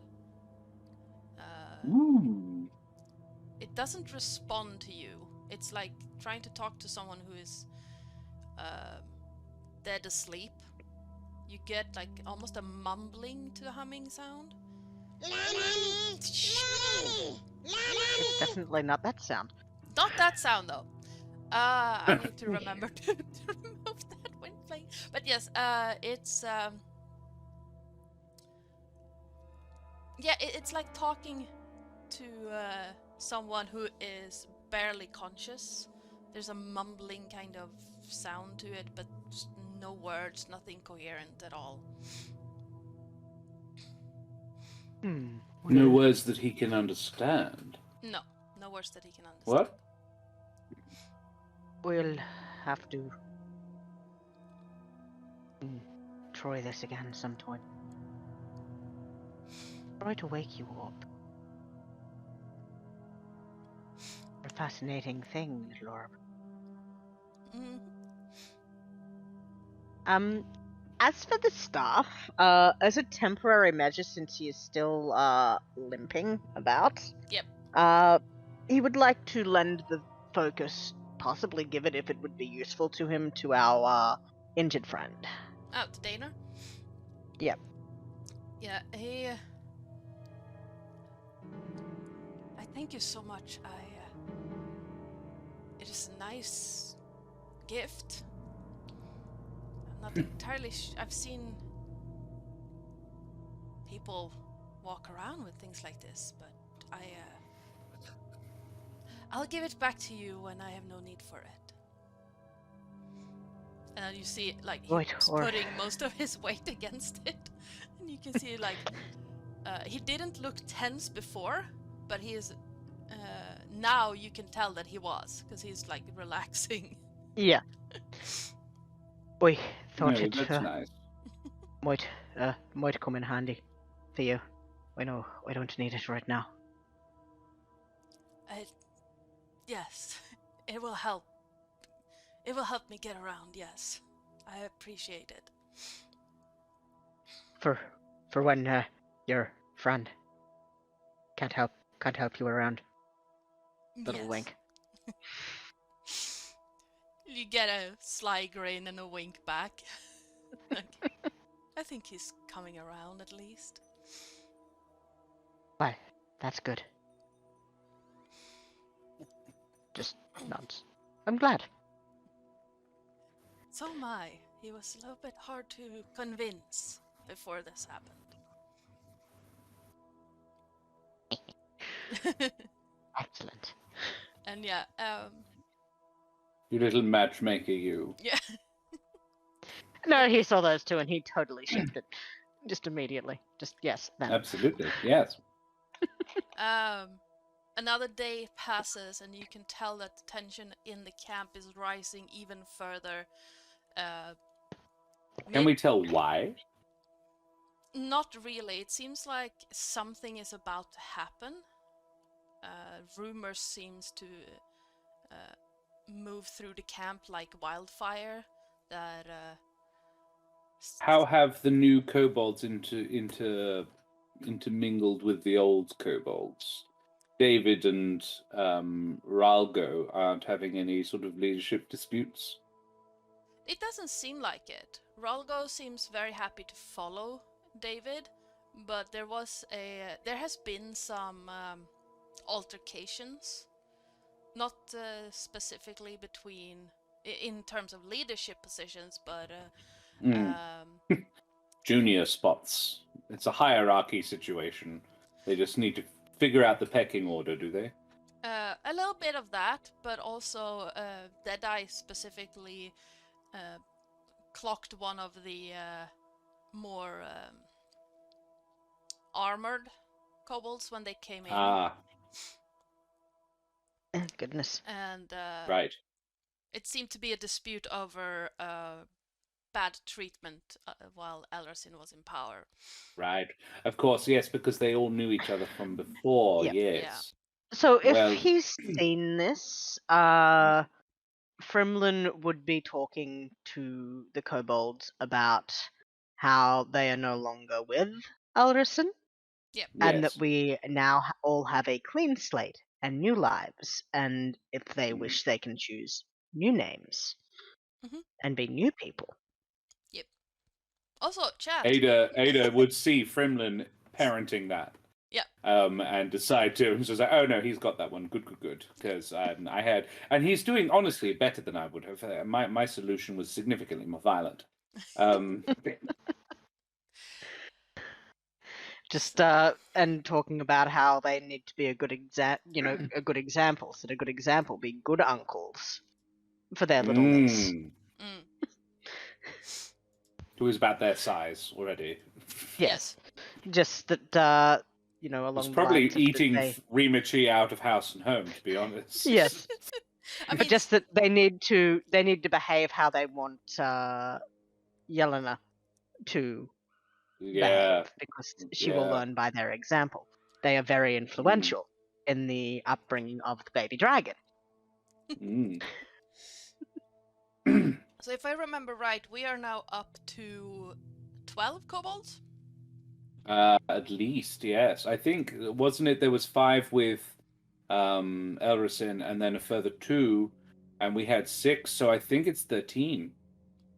Ooh. It doesn't respond to you. It's like trying to talk to someone who is dead asleep. You get like almost a mumbling to a humming sound. It's definitely not that sound. Not that sound though. I need to remember to remove that when playing. But yes, it's yeah, it's like talking to someone who is barely conscious. There's a mumbling kind of sound to it, but just no words, nothing coherent at all. No words that he can understand. No, no words that he can understand. What? We'll have to try this again sometime. Try to wake you up. A fascinating thing, little orb. As for the staff, as a temporary measure, since he is still limping about, he would like to lend the focus, possibly give it if it would be useful to him, to our injured friend. Oh, to Dana? Yep. Yeah, he... I thank you so much. It is a nice gift. I'm not entirely I've seen people walk around with things like this, but I'll give it back to you when I have no need for it. And then you see, like, he's putting most of his weight against it. And you can see, like, he didn't look tense before, but he is, now you can tell that he was, because he's, like, relaxing. Yeah. We thought No, it that's nice. might come in handy for you. I know I don't need it right now. Yes, it will help. It will help me get around, yes. I appreciate it. For when your friend can't help you around. Little wink. You get a sly grin and a wink back. I think he's coming around at least. Well, that's good. Just nods. I'm glad. So am I. He was a little bit hard to convince before this happened. Excellent. And yeah, You little matchmaker, you. yeah. No, he saw those two and he totally shifted. Just immediately. Just, yes, them. Absolutely, yes. Another day passes and you can tell that the tension in the camp is rising even further. Can we tell why? Not really. It seems like something is about to happen. Rumors seems to move through the camp like wildfire. That How have the new kobolds intermingled with the old kobolds? David and Ralgo aren't having any sort of leadership disputes? It doesn't seem like it. Ralgo seems very happy to follow David, but there has been some altercations, not specifically in terms of leadership positions, but junior spots. It's a hierarchy situation. They just need to figure out the pecking order, do they? A little bit of that, but also Deadeye specifically clocked one of the more armored kobolds when they came in. Ah. Goodness. And right. It seemed to be a dispute over bad treatment while Elrasin was in power. Right. Of course, yes, because they all knew each other from before, Yep. yes. Yeah. So if he's seen this, Frimlin would be talking to the kobolds about how they are no longer with Elrasin. Yep. And that we now all have a clean slate and new lives, and if they wish they can choose new names and be new people. Also, chat. Ada would see Frimlin parenting that. Yeah. And decide to, and she's like, oh no, he's got that one. Good. Because I had, and he's doing honestly better than I would have. My solution was significantly more violent. Just and talking about how they need to be a good a good example. So a good example be good uncles for their little niece. Mm. Who is about their size already. Yes. Just that along He's the probably lines of eating that Rimachi out of house and home, to be honest. Yes. I mean, But just that they need to behave how they want Yelena to behave, because she will learn by their example. They are very influential in the upbringing of the baby dragon. So if I remember right, we are now up to 12 kobolds? At least, yes. I think, wasn't it, there was 5 with Elricin and then a further 2, and we had 6, so I think it's 13.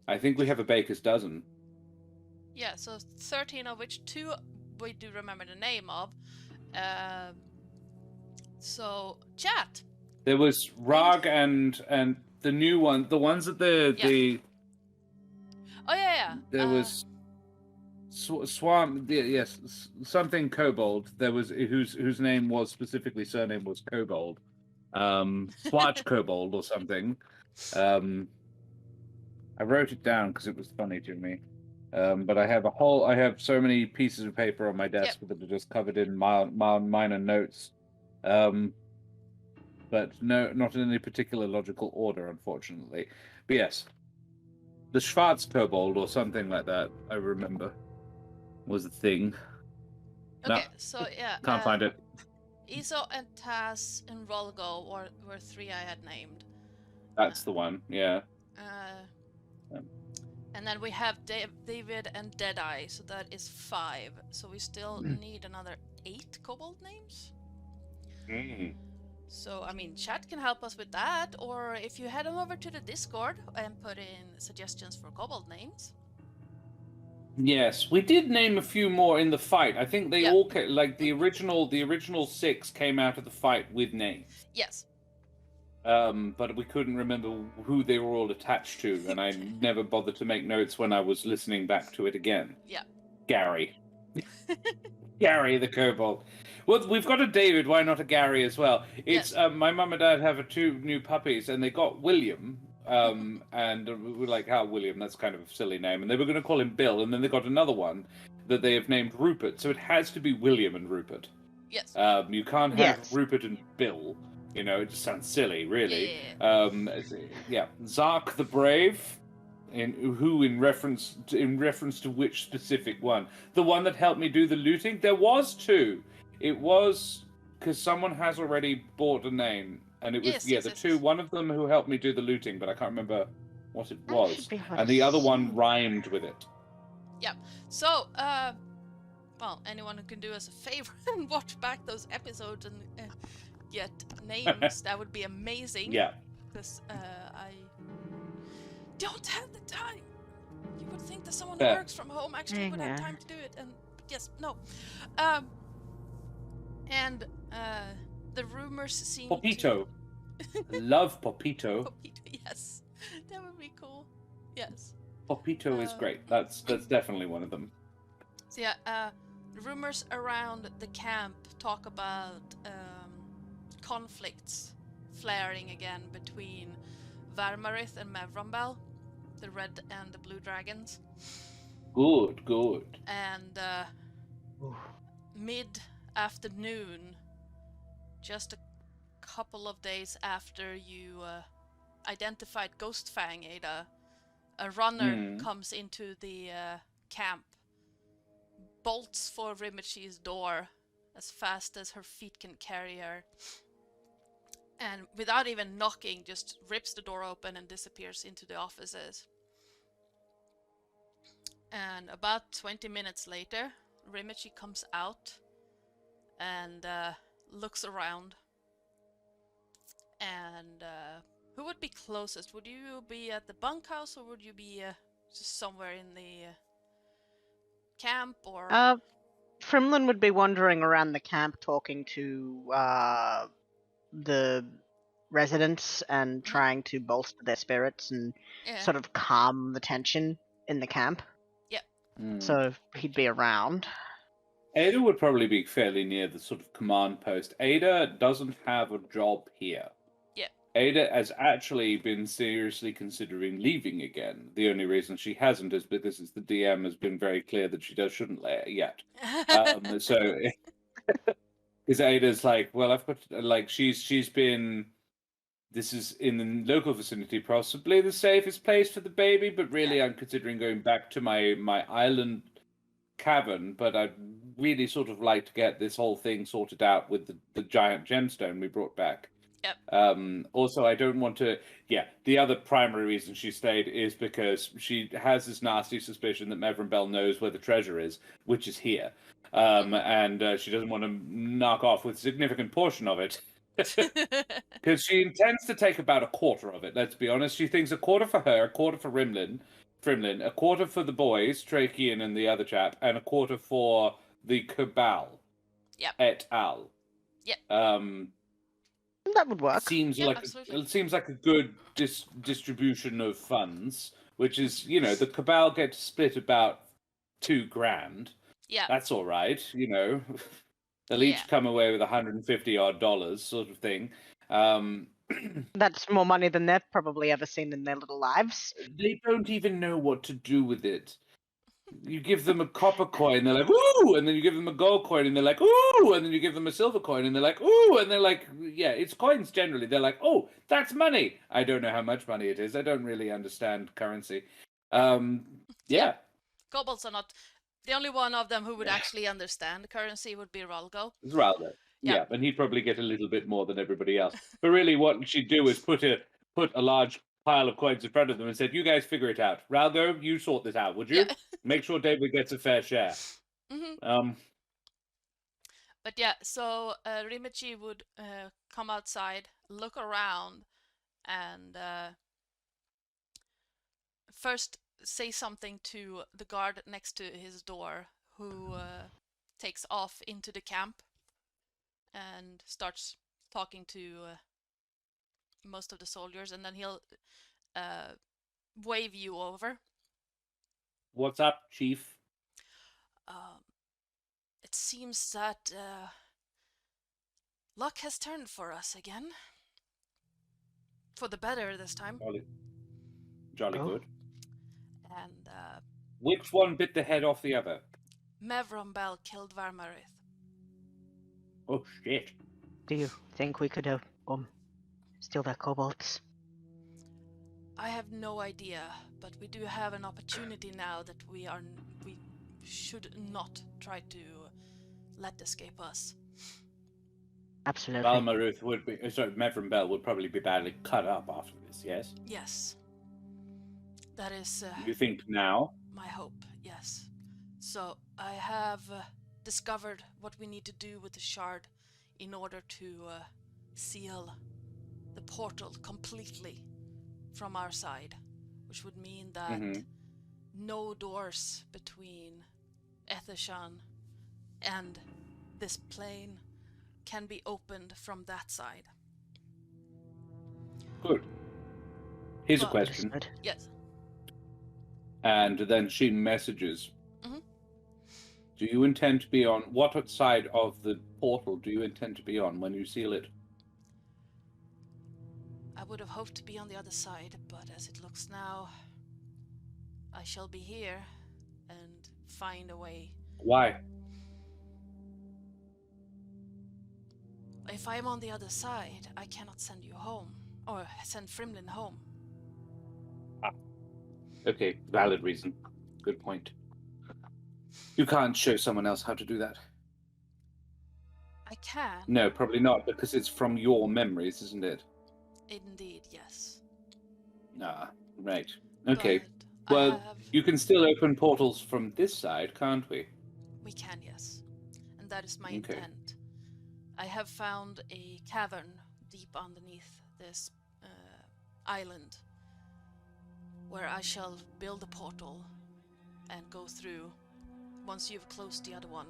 I think we have a baker's dozen. Yeah, so 13 of which 2 we do remember the name of. So, chat! There was Rag and the new one, the ones that the Oh yeah. there was Swamp, yes, something Kobold. There was whose name was specifically surname was Kobold, Swatch Kobold or something. I wrote it down because it was funny to me. But I have so many pieces of paper on my desk that are just covered in minor notes. But no, not in any particular logical order, unfortunately. But yes, the Schwarz Kobold or something like that, I remember, was the thing. Okay, so yeah. Can't find it. Iso and Taz and Rolgo were 3 I had named. That's the one, yeah. And then we have David and Deadeye, so that is 5. So we still need another 8 kobold names. So, I mean, chat can help us with that, or if you head on over to the Discord and put in suggestions for kobold names. Yes, we did name a few more in the fight. I think they all came, like the original 6 came out of the fight with names. Yes. But we couldn't remember who they were all attached to, and I never bothered to make notes when I was listening back to it again. Yeah. Gary. Gary the kobold. Well, we've got a David, why not a Gary as well? It's my mum and dad have 2 new puppies, and they got William, and we're like, how William? That's kind of a silly name. And they were going to call him Bill, and then they got another one that they have named Rupert, so it has to be William and Rupert. Yes. You can't have Rupert and Bill. You know, it just sounds silly, really. Zark the Brave, in reference to which specific one? The one that helped me do the looting? There was 2. It was because someone has already bought a name, and it was the 2. One of them who helped me do the looting, but I can't remember what it was, and the other one rhymed with it. Yeah. So, well, anyone who can do us a favor and watch back those episodes and get names, that would be amazing. Yeah. Because I don't have the time. You would think that someone who works from home actually would have time to do it, and yes, no. And the rumors seem Popito. Love Popito. Popito, yes. That would be cool. Yes. Popito is great. That's definitely one of them. So yeah, rumors around the camp talk about conflicts flaring again between Varmarith and Mevronbel, the red and the blue dragons. Good. And mid-afternoon, just a couple of days after you identified Ghostfang, Ada, a runner comes into the camp, bolts for Rimachi's door as fast as her feet can carry her, and without even knocking, just rips the door open and disappears into the offices. And about 20 minutes later, Rimachi comes out and looks around. And who would be closest? Would you be at the bunkhouse, or would you be just somewhere in the camp or? Frimlin would be wandering around the camp talking to the residents and trying to bolster their spirits and Yeah. sort of calm the tension in the camp. So he'd be around. Ada would probably be fairly near the sort of command post. Ada doesn't have a job here. Yeah. Ada has actually been seriously considering leaving again. The only reason she hasn't is because the DM has been very clear that she shouldn't yet. So, because Ada's like, well, I've got like she's been. This is in the local vicinity, possibly the safest place for the baby, but really I'm considering going back to my island cavern, but I'd really sort of like to get this whole thing sorted out with the giant gemstone we brought back. Yep. Also, I don't want to. Yeah, the other primary reason she stayed is because she has this nasty suspicion that Mevrin knows where the treasure is, which is here, and she doesn't want to knock off with a significant portion of it. Because she intends to take about a quarter of it, let's be honest. She thinks a quarter for her, a quarter for Frimlin, a quarter for the boys, Trachean and the other chap, and a quarter for the Cabal. Yep. Et al. Yep. That would work. Seems like a good distribution of funds, which is, the Cabal get to split about $2,000. Yeah. That's all right, They'll each come away with $150 sort of thing. That's more money than they've probably ever seen in their little lives. They don't even know what to do with it. You give them a copper coin, they're like, ooh! And then you give them a gold coin, and they're like, ooh! And then you give them a silver coin, and they're like, ooh! And they're like, yeah, it's coins generally. They're like, oh, that's money! I don't know how much money it is. I don't really understand currency. Yeah. Kobolds are not... The only one of them who would actually understand currency would be Rolgo. It's Ralgo. Yeah, and he'd probably get a little bit more than everybody else. But really, what she'd do is put a large pile of coins in front of them and said, "You guys figure it out. Ralgo, you sort this out, would you? Yeah. Make sure David gets a fair share." Mm-hmm. But yeah, so Rimichi would come outside, look around, and first say something to the guard next to his door, who takes off into the camp and starts talking to most of the soldiers, and then he'll wave you over. What's up, Chief? It seems that luck has turned for us again. For the better this time. Jolly good. And which one bit the head off the other? Mevron killed Varmarith. Oh shit. Do you think we could steal their kobolds? I have no idea, but we do have an opportunity now that we should not try to let escape us. Absolutely. Mevron would probably be badly cut up after this, yes? Yes. That is... you think now? My hope, yes. So, I have discovered what we need to do with the shard in order to seal the portal completely from our side, which would mean that no doors between Ethershan and this plane can be opened from that side. Good. Here's a question. Yes. And then she messages. Mm-hmm. Do you intend to be on... What side of the portal do you intend to be on when you seal it? I would have hoped to be on the other side, but as it looks now, I shall be here and find a way. Why? If I am on the other side, I cannot send you home, or send Frimlin home. Okay, valid reason. Good point. You can't show someone else how to do that. I can. No, probably not, because it's from your memories, isn't it? Indeed, yes. Ah, right. Okay. But well, you can still open portals from this side, can't we? We can, yes. And that is my intent. I have found a cavern deep underneath this island, where I shall build a portal and go through once you've closed the other one,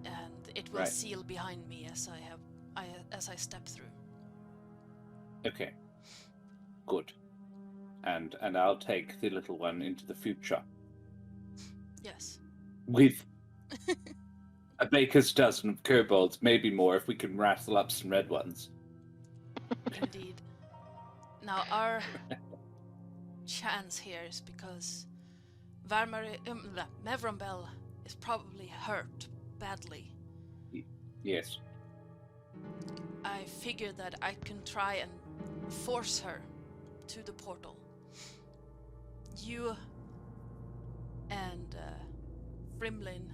and it will seal behind me as I step through. Okay. Good. And I'll take the little one into the future. Yes. With a baker's dozen of kobolds, maybe more if we can wrestle up some red ones. Indeed. Now our chance here is because Mevronbel is probably hurt badly. Yes. I figure that I can try and force her to the portal. You and Frimlin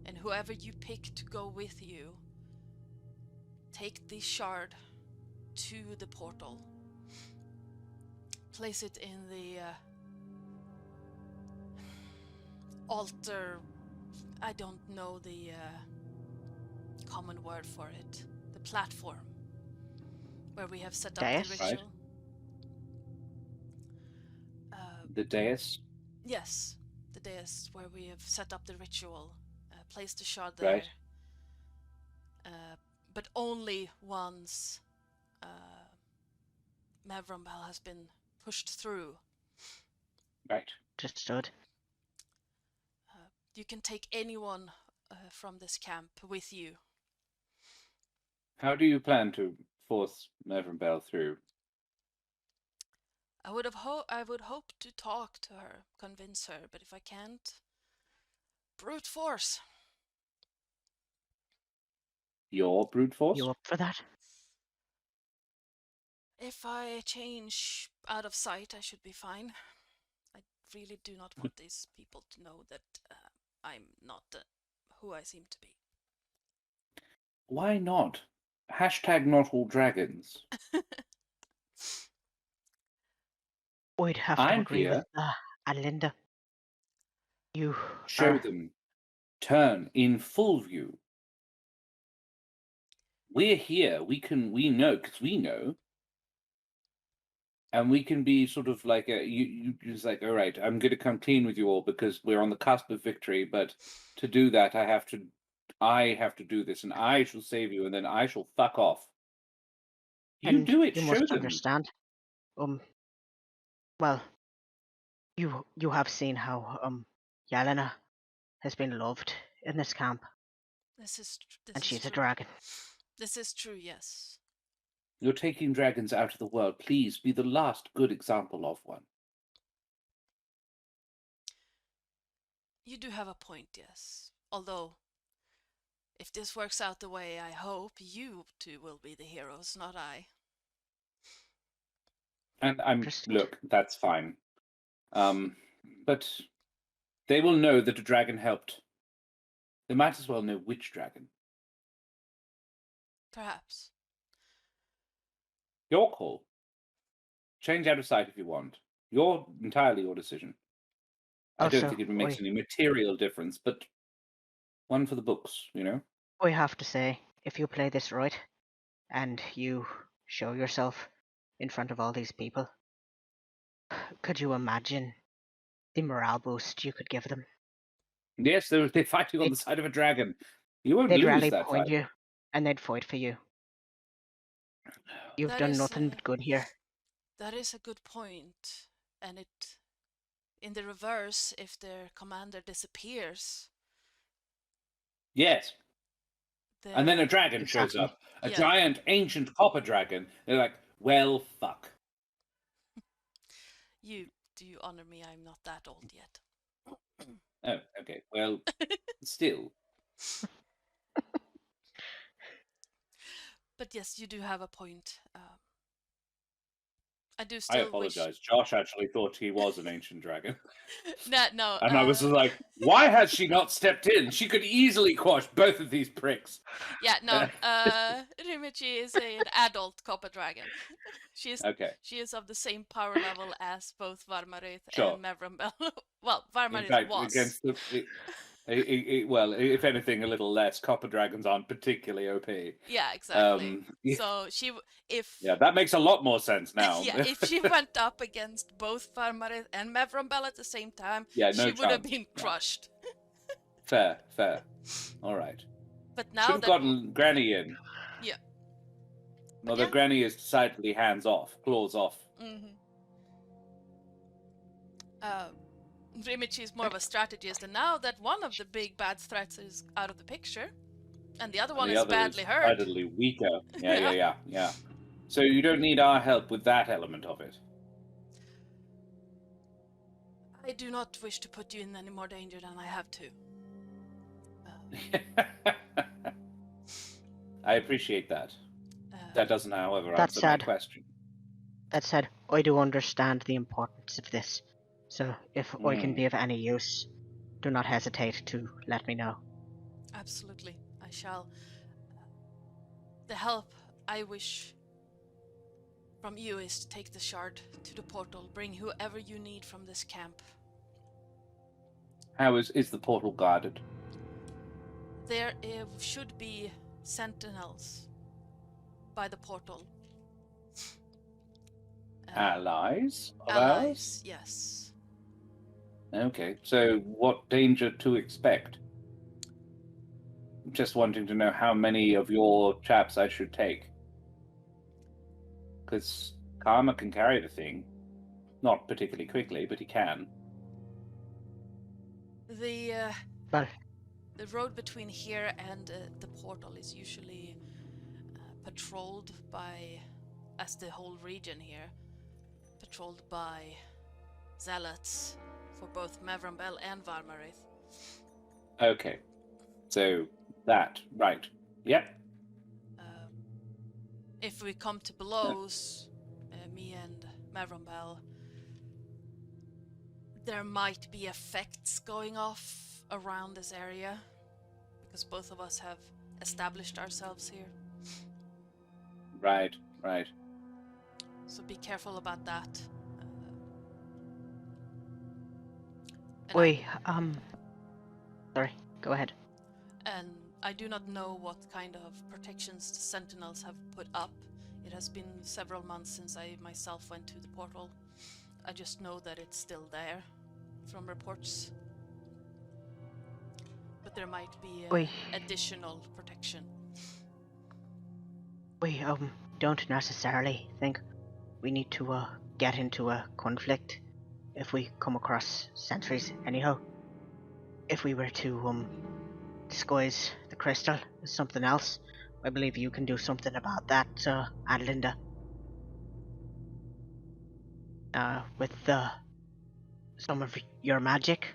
and whoever you pick to go with you, take the shard to the portal. Place it in the altar. I don't know the common word for it. The platform where we have set up Dais? the ritual. The dais? Yes, the dais where we have set up the ritual. Place the shard there. Right. But only once Mevronbel has been pushed through. Right. Understood. You can take anyone from this camp with you. How do you plan to force Mevronbel through? I would hope to talk to her, convince her, but if I can't, brute force. Your brute force? You up for that? If I change out of sight, I should be fine. I really do not want these people to know that I'm not who I seem to be. Why not? Hashtag not all dragons. We'd have to I'm agree here. with Alinda. You Show are... them. Turn in full view. We're here. We know, because we know. And we can be sort of like you just like, all right, I'm going to come clean with you all because we're on the cusp of victory. But to do that, I have to do this, and I shall save you, and then I shall fuck off. You do it. You Show must them. understand. Well, you have seen how Yelena has been loved in this camp, and she's a dragon. This is true, yes. You're taking dragons out of the world. Please be the last good example of one. You do have a point, yes. Although, if this works out the way I hope, you two will be the heroes, not I. And look, that's fine. But they will know that a dragon helped. They might as well know which dragon. Perhaps. Your call. Change out of sight if you want. Entirely your decision. I don't think it makes any material difference, but one for the books, you know? I have to say, if you play this right, and you show yourself in front of all these people, could you imagine the morale boost you could give them? Yes, they're fighting on the side of a dragon. You won't they'd lose rally that behind fight. you, and they'd fight for you. You've done nothing but good here. That is a good point. And in the reverse, if their commander disappears... Yes. And then a dragon shows up. A giant, ancient copper dragon. They're like, well, fuck. Do you honor me? I'm not that old yet. Oh, okay. Well, still. But yes, you do have a point. I apologize. Josh actually thought he was an ancient dragon. No. And I was like, why has she not stepped in? She could easily quash both of these pricks. Yeah, no. Rimichi is an adult copper dragon. She is of the same power level as both Varmarith and Mevronbel. Well, Varmarith was. Against well, if anything, a little less. Copper dragons aren't particularly OP. Yeah, exactly. So that makes a lot more sense now. Yeah, if she went up against both Varmarith and Mevronbel at the same time, she would have been crushed. Fair. All right. But now Should have that gotten Granny in. Yeah. Well, yeah. the Granny is decidedly hands off, claws off. Rimichi is more of a strategist, and now that one of the big bad threats is out of the picture, and the other one is badly hurt. Decidedly weaker. Yeah. So you don't need our help with that element of it. I do not wish to put you in any more danger than I have to. I appreciate that. That doesn't, however, That answer my said- question. That said, I do understand the importance of this. So if I can Hmm. be of any use, do not hesitate to let me know. Absolutely, I shall. The help I wish from you is to take the shard to the portal, bring whoever you need from this camp. How is the portal guarded? There should be sentinels by the portal. Allies of Allies, ours? yes. Okay, so what danger to expect? Just wanting to know how many of your chaps I should take. Because Karma can carry the thing. Not particularly quickly, but he can. Well, The road between here and the portal is usually patrolled by, as the whole region here, patrolled by zealots for both Mevranbel and Varmarith. Okay, so that, right. Yep. If we come to blows, me and Mevranbel, there might be effects going off around this area, because both of us have established ourselves here. Right. So be careful about that. And wait, sorry, go ahead. And I do not know what kind of protections the sentinels have put up. It has been several months since I myself went to the portal. I just know that it's still there from reports. But there might be additional protection. We don't necessarily think we need to get into a conflict if we come across sentries anyhow. If we were to disguise the crystal as something else, I believe you can do something about that, Adelinda. With some of your magic,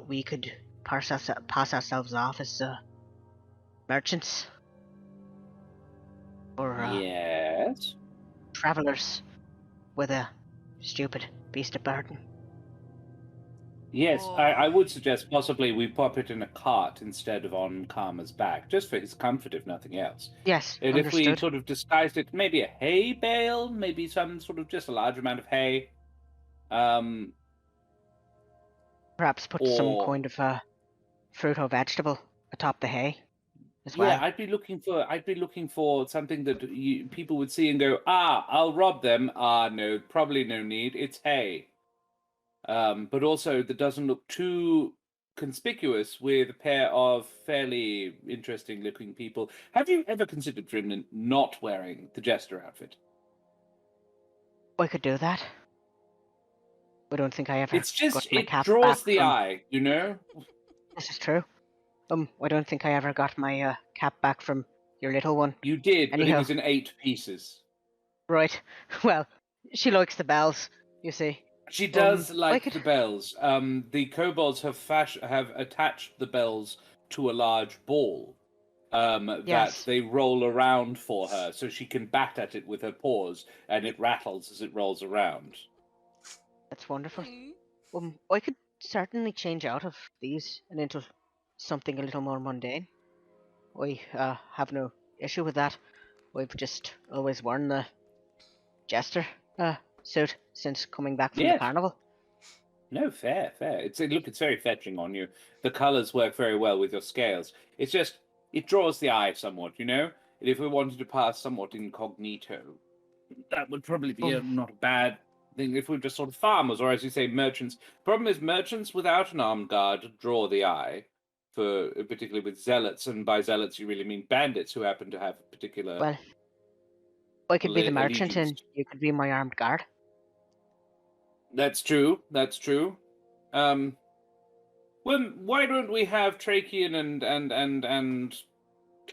we could pass ourselves off as merchants. Or Yes. travelers with a stupid beast of burden. Yes, Or- I would suggest possibly we pop it in a cart instead of on Karma's back, just for his comfort, if nothing else. Yes, And if we understood. sort of disguised it, maybe a hay bale, maybe some sort of just a large amount of hay. Perhaps put some or- kind of fruit or vegetable atop the hay as Yeah, well. I'd be looking for something that people would see and go, I'll rob them. No, probably no need. It's hay. But also that doesn't look too conspicuous with a pair of fairly interesting looking people. Have you ever considered, Frimlin, not wearing the jester outfit? I could do that. I don't think I ever It's just, got my it cap draws back the from... eye, you know? This is true. I don't think I ever got my cap back from your little one. You did, but it Anyhow. was in 8 pieces. Right. Well, she likes the bells, you see. She does I like could- the bells. The kobolds have attached the bells to a large ball that Yes. they roll around for her, so she can bat at it with her paws, and it rattles as it rolls around. That's wonderful. Mm. I could certainly change out of these and into something a little more mundane. I have no issue with that. I've just always worn the jester suit since coming back from the Yes. carnival. No, fair. It's very fetching on you. The colours work very well with your scales. It's just, it draws the eye somewhat, you know? And if we wanted to pass somewhat incognito, that would probably be not a bad thing if we were just sort of farmers, or as you say, merchants. Problem is, merchants without an armed guard draw the eye. particularly with zealots, and by zealots you really mean bandits who happen to have a particular Well, I could be the merchant allegiance. and you could be my armed guard. That's true. That's true. Why don't we have Trachean and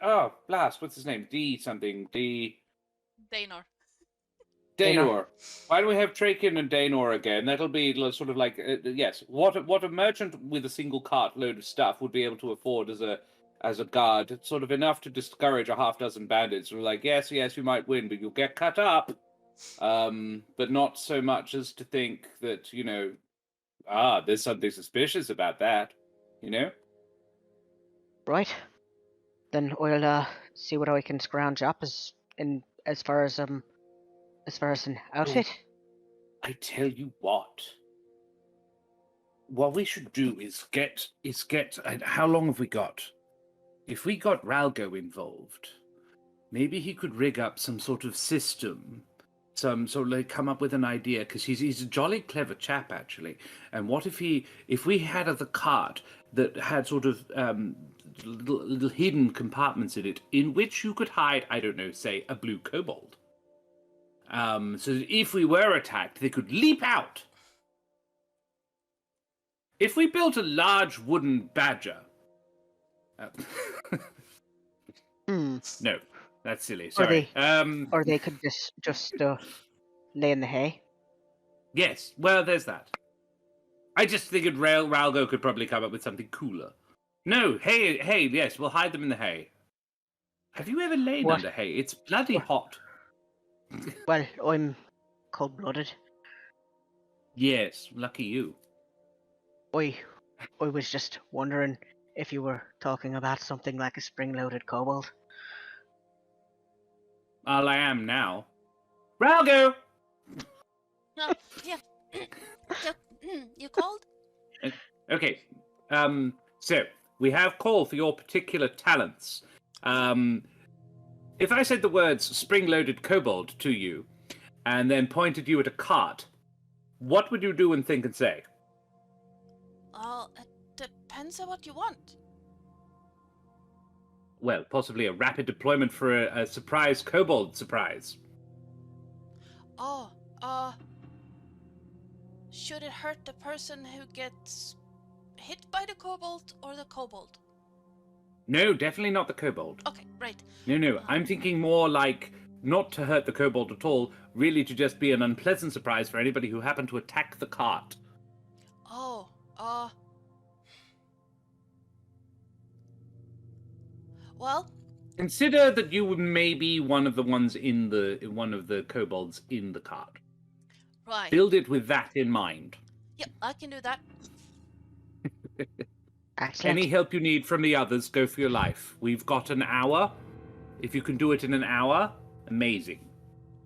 oh, blast, what's his name? D something. Daenor. Daenor. Why don't we have Trachean and Daenor again? That'll be sort of like yes, what a merchant with a single cart load of stuff would be able to afford as a guard, sort of enough to discourage a half dozen bandits who are like, yes, you might win, but you'll get cut up. But not so much as to think that, there's something suspicious about that, Right. Then I'll see what I can scrounge up as far as an outfit. I tell you what we should do is get how long have we got? If we got Ralgo involved, maybe he could rig up some sort of system, some sort of like come up with an idea, because he's a jolly clever chap actually. And what if we had the cart that had sort of little hidden compartments in it in which you could hide, I don't know, say a blue kobold, so that if we were attacked they could leap out. If we built a large wooden badger, no, that's silly. Sorry. Or they could just lay in the hay. Yes, well, there's that. I just figured Ralgo could probably come up with something cooler. No, hay, yes, we'll hide them in the hay. Have you ever lain under hay? It's bloody hot. Well, I'm cold-blooded. Yes, lucky you. I was just wondering if you were talking about something like a spring-loaded kobold. Well, I am now. Ralgo! No, yeah. You called? Okay. So we have call for your particular talents. If I said the words spring-loaded kobold to you, and then pointed you at a cart, what would you do and think and say? Well, it depends on what you want. Well, possibly a rapid deployment for a surprise kobold surprise. Oh, should it hurt the person who gets hit by the kobold or the kobold? No, definitely not the kobold. Okay, right. No, I'm thinking more like not to hurt the kobold at all, really to just be an unpleasant surprise for anybody who happened to attack the cart. Oh, well, consider that you were maybe one of the ones one of the kobolds in the cart. right. Build it with that in mind. Yep, I can do that. Excellent. Any help you need from the others, go for your life. We've got an hour. If you can do it in an hour, amazing.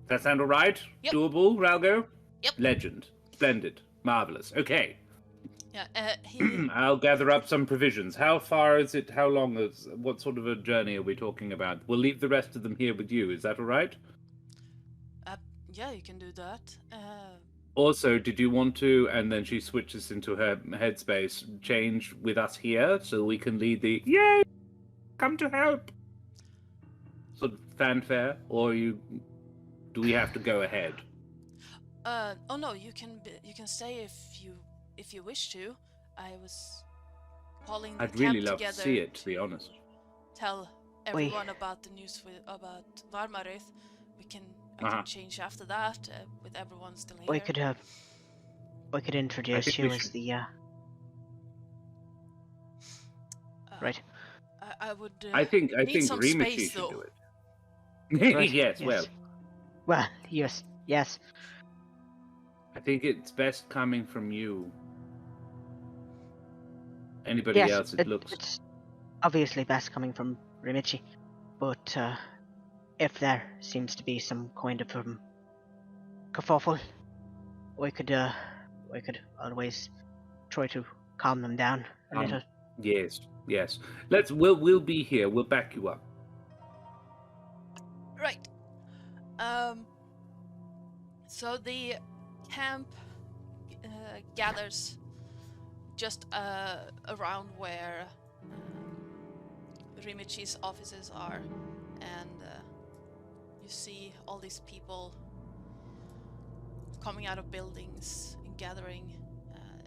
Does that sound all right? Yep. Doable, Ralgo? Yep. Legend. Splendid. Marvelous. Okay. Yeah, I'll gather up some provisions. How far is it? How long is? What sort of a journey are we talking about? We'll leave the rest of them here with you. Is that all right? yeah, you can do that. Also, did you want to, and then she switches into her headspace, change with us here so we can lead the yay, come to help sort of fanfare, or do we have to go ahead? Oh no, you can stay if you wish to. I was calling the I'd camp really love to together see it, to be honest. Tell everyone about the news about Varmarith. I can change after that with everyone still here. I could introduce you as the right. I would. I think need some Rimichi space, should though. do it. Right, yes, well, yes. I think it's best coming from you. Anybody else, it looks. It's obviously best coming from Rimichi, but if there seems to be some kind of kerfuffle, I could always try to calm them down a little. Yes. We'll be here. We'll back you up. Right. So the camp gathers just around where Rimichi's offices are, and you see all these people coming out of buildings and gathering.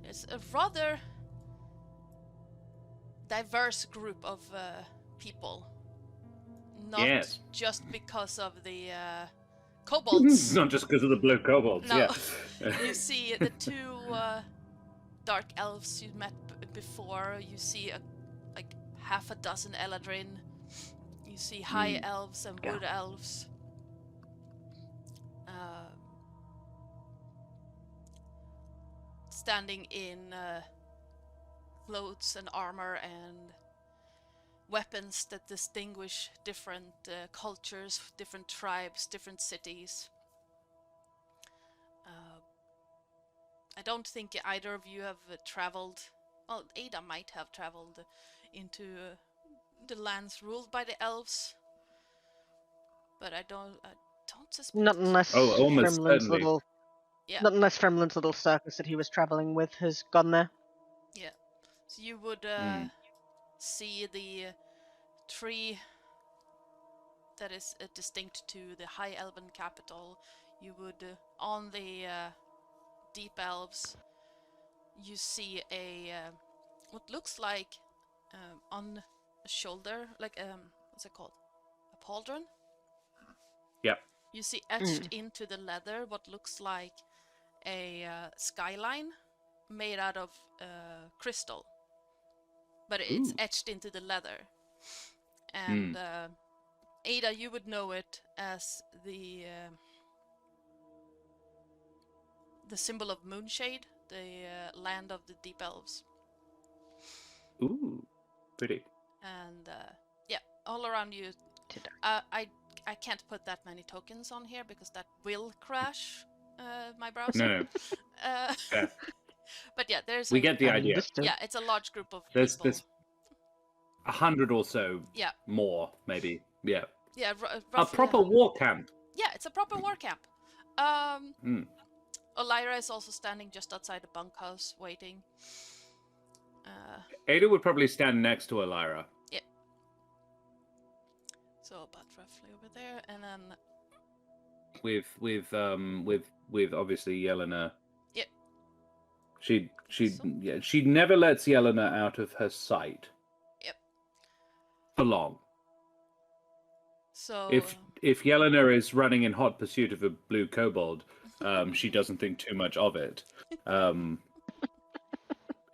It's a rather diverse group of people. Not Yes. just because of the kobolds. Not just because of the blue kobolds. No. Yeah. You see the two dark elves you met before. You see like half a dozen Eladrin. You see high elves and wood elves. Standing in clothes and armor and weapons that distinguish different cultures, different tribes, different cities. I don't think either of you have traveled. Well, Ada might have traveled into the lands ruled by the elves, but I don't suspect. Not unless almost Frimlin's certainly. little, Yeah. not unless Frimlin's little circus that he was traveling with has gone there. Yeah. So you would see the tree that is distinct to the High Elven capital. You would on the Deep Elves. You see a what looks like on a shoulder, like what's it called? A pauldron. Yep. You see etched into the leather what looks like a skyline made out of crystal, but it's etched into the leather. And Ada, you would know it as the symbol of Moonshade, the land of the Deep Elves. Ooh, pretty. And yeah, all around you. I can't put that many tokens on here because that will crash my browser. No. Yeah. But yeah, there's. We get the idea. Yeah, it's a large group of There's people. 100 or so. Yeah. More, maybe. Yeah. Yeah, A roughly proper war camp. Yeah, it's a proper war camp. Olyra is also standing just outside the bunkhouse, waiting. Ada would probably stand next to Elira. Yeah. So about roughly over there, and then with obviously Yelena. Yep. She never lets Yelena out of her sight. Yep. For long. So if Yelena is running in hot pursuit of a blue kobold, she doesn't think too much of it.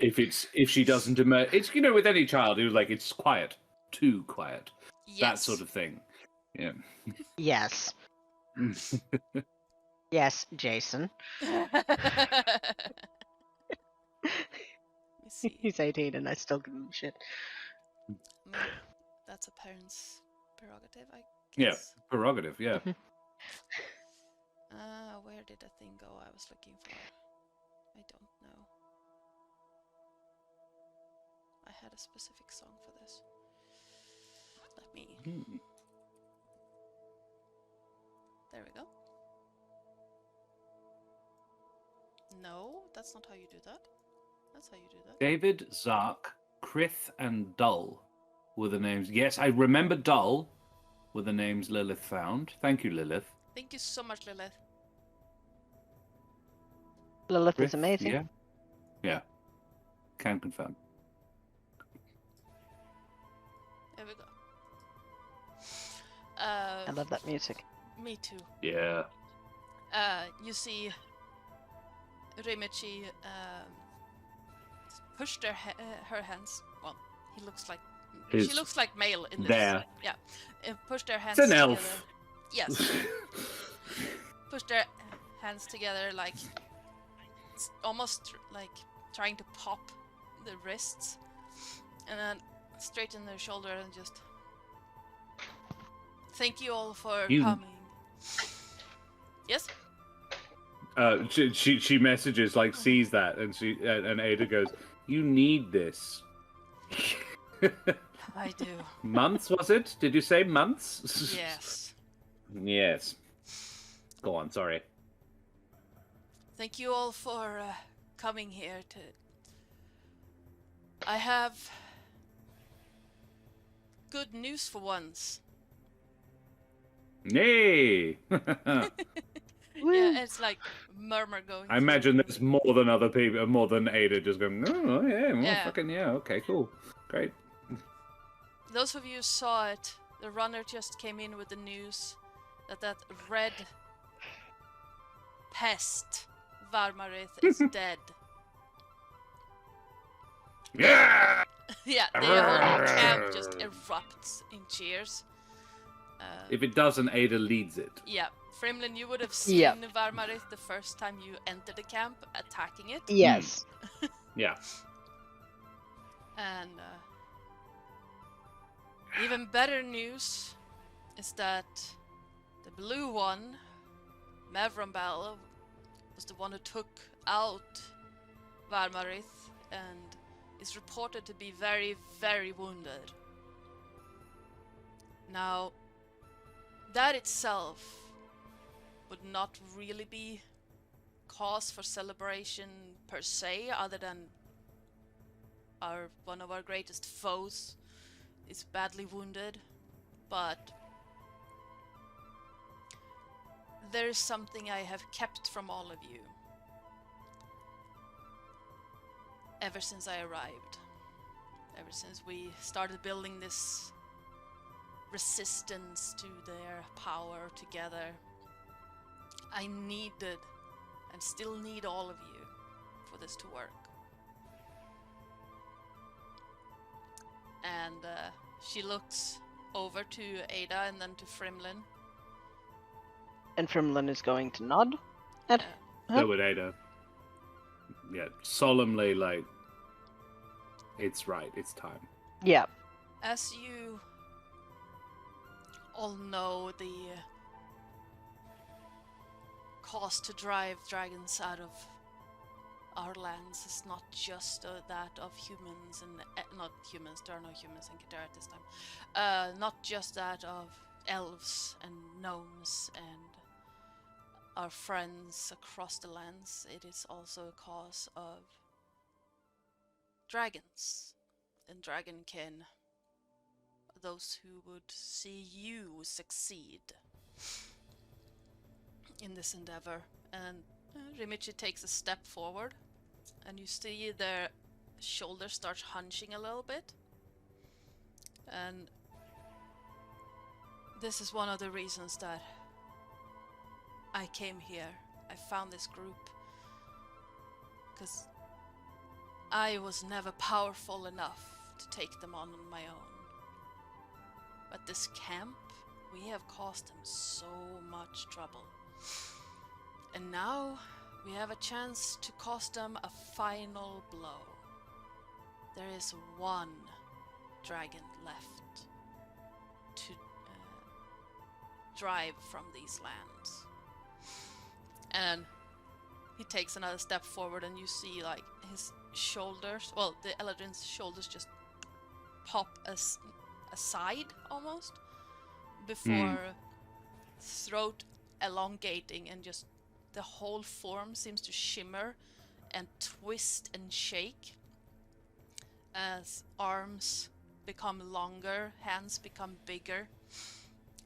If she doesn't emerge, it's with any child who's like it's quiet, too quiet, that sort of thing. Yeah. Yes. Yes, Jason. He's 18 and I still give him shit. That's a parent's prerogative, I Yeah, guess. prerogative. Yeah. Where did the thing go I was looking for? I don't know. I had a specific song for this. Let me... There we go. No, that's not how you do that. That's how you do that. David, Zark, Krith, and Dull were the names. Yes, I remember Dull were the names Lilith found. Thank you, Lilith. Thank you so much, Lilith. Lilith is amazing. Yeah. Yeah. Can confirm. There we go. I love that music. Me too. Yeah. You see Rimichi push her hands. Well, he looks like she looks like male in this. There. Yeah, push their hands. It's an together. elf. Yes. Push their hands together, like it's almost like trying to pop the wrists, and then straighten their shoulder and just. Thank you all for coming. Yes. She messages sees that and and Ada goes, "You need this." I do. Months was it? Did you say months? Yes. Yes. Go on. Sorry. Thank you all for coming here to. I have good news for once. Yay! Yeah, it's like murmur going. I imagine there's more than other people, more than Ada just going, oh, yeah, well, Yeah. fucking yeah, okay, cool. Great. Those of you who saw it, the runner just came in with the news that red pest Varmarith is dead. Yeah! Yeah, the whole camp just erupts in cheers. If it doesn't, Ada leads it. Yeah, Frimlin, you would have seen Yeah. Varmarith the first time you entered the camp, attacking it. Yes. Yeah. And even better news is that the blue one, Mevrumbel, was the one who took out Varmarith and is reported to be very, very wounded. Now, that itself would not really be cause for celebration per se, other than one of our greatest foes is badly wounded, but there is something I have kept from all of you ever since I arrived, ever since we started building this resistance to their power together. I needed and still need all of you for this to work. And she looks over to Ada and then to Frimlin. And Frimlin is going to nod. At So would Ada. Yeah, solemnly, like, it's right, it's time. Yeah. As you all know, the cost to drive dragons out of our lands is not just that of humans and not humans. There are no humans in Gyllene at this time. Not just that of elves and gnomes and our friends across the lands. It is also a cause of dragons and dragonkin. Those who would see you succeed in this endeavor. And Rimichi takes a step forward, and you see their shoulders start hunching a little bit. And this is one of the reasons that I came here. I found this group because I was never powerful enough to take them on my own. But this camp, we have caused them so much trouble. And now we have a chance to cause them a final blow. There is one dragon left to drive from these lands. And he takes another step forward, and you see like his shoulders, well, the Eladrin's shoulders just pop aside almost before throat elongating, and just the whole form seems to shimmer and twist and shake as arms become longer, hands become bigger,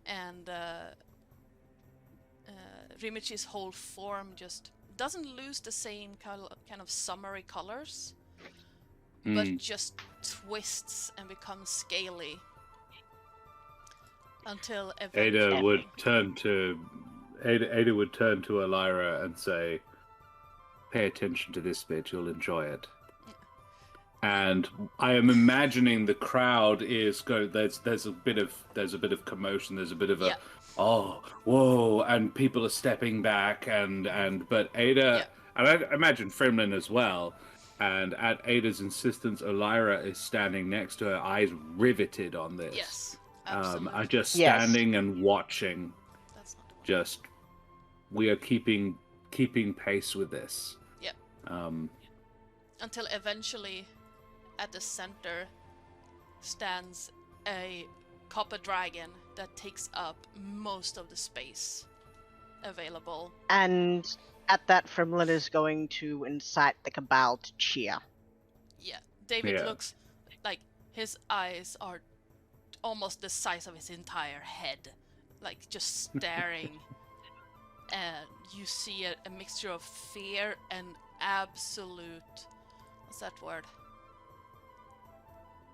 and Rimichi's whole form just doesn't lose the same kind of summery colors, but just twists and becomes scaly until eventually Ada would turn to Elira and say, "Pay attention to this bit; you'll enjoy it." And I am imagining the crowd is going. There's a bit of commotion. There's a bit of a oh, whoa, and people are stepping back, but Ada, and I imagine Frimlin as well. And at Ada's insistence, Elira is standing next to her, eyes riveted on this. Yes, absolutely. I'm just standing and watching. That's not the one. Just we are keeping pace with this. Yep. Until eventually, at the center, stands a copper dragon that takes up most of the space available. And at that, Frimlin is going to incite the Cabal to cheer. Yeah, David looks like his eyes are almost the size of his entire head, like just staring. And you see a mixture of fear and absolute, what's that word?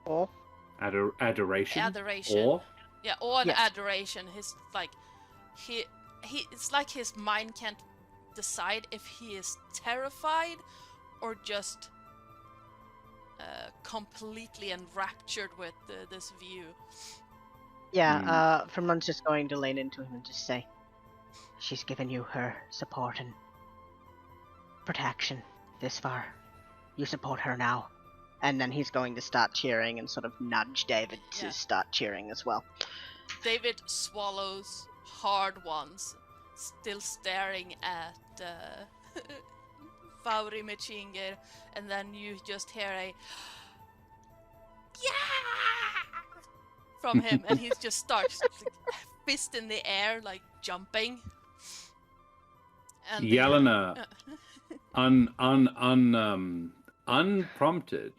Awe. Adoration. Adoration. Or Yeah, awe and Yes. adoration. His like, he it's like his mind can't decide if he is terrified or just completely enraptured with this view. Yeah, Frimlin's just going to lean into him and just say, she's given you her support and protection this far. You support her now. And then he's going to start cheering and sort of nudge David to Yeah. start cheering as well. David swallows hard once, still staring at Vauri Mechinger, and then you just hear a yeah from him, and he just starts like, fist in the air, like jumping. And Yelena, unprompted,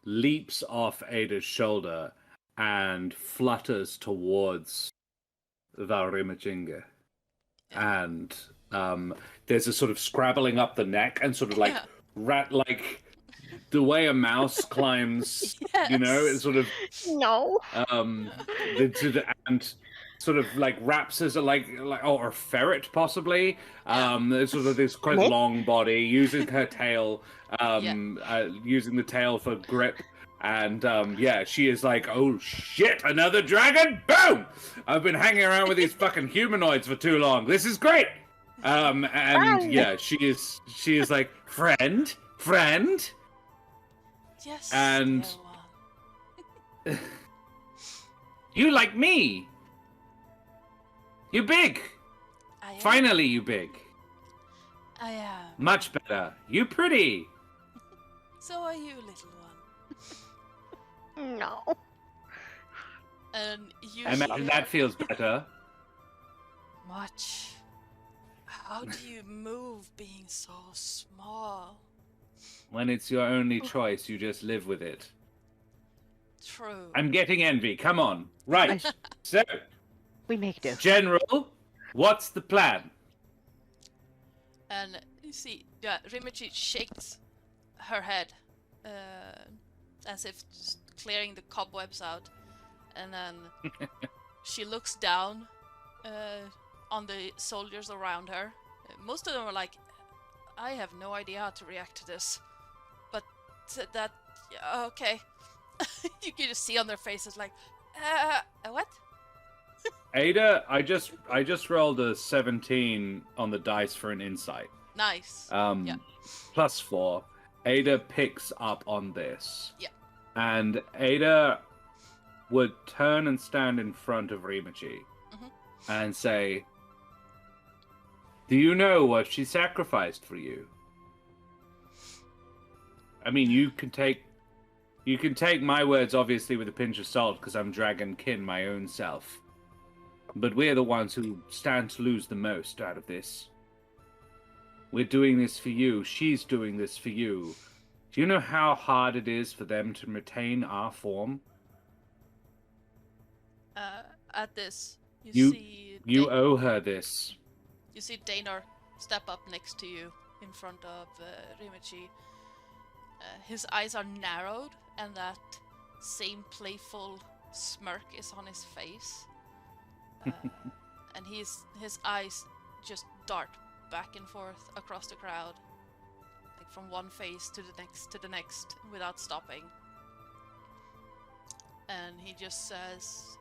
leaps off Ada's shoulder and flutters towards Valrimachinga. Yeah. And there's a sort of scrabbling up the neck and sort of like Yeah. like the way a mouse climbs, you know, Yes. it's sort of No. and sort of like wraps as like or a ferret possibly. There's sort of this quite What? long body using her tail, using the tail for grip. And yeah, she is like, oh shit, another dragon! Boom! I've been hanging around with these fucking humanoids for too long. This is great. And yeah, she is like, friend. Yes. And- dear one. You like me. You big. I am. Finally, you big. I am. Much better. You pretty. So are you, little one. No. And you I imagine hear that feels better. much. How do you move being so small? When it's your only choice, you just live with it. True. I'm getting envy. Come on. Right. So, We make do. General, what's the plan? And you see, yeah, Rimichi shakes her head, as if just clearing the cobwebs out, and then she looks down on the soldiers around her. Most of them are like, I have no idea how to react to this, but that, yeah, okay. You can just see on their faces like, what? Ada, I just rolled a 17 on the dice for an insight. Nice. Yeah. +4. Ada picks up on this. Yeah. And Ada would turn and stand in front of Rimachi and say, do you know what she sacrificed for you? I mean, you can take my words obviously with a pinch of salt because I'm dragon kin my own self. But we're the ones who stand to lose the most out of this. We're doing this for you. She's doing this for you. Do you know how hard it is for them to retain our form? At this, You- see You owe her this. You see Danar step up next to you in front of Rimichi. His eyes are narrowed, and that same playful smirk is on his face. And his eyes just dart back and forth across the crowd, like from one face to the next, without stopping. And he just says,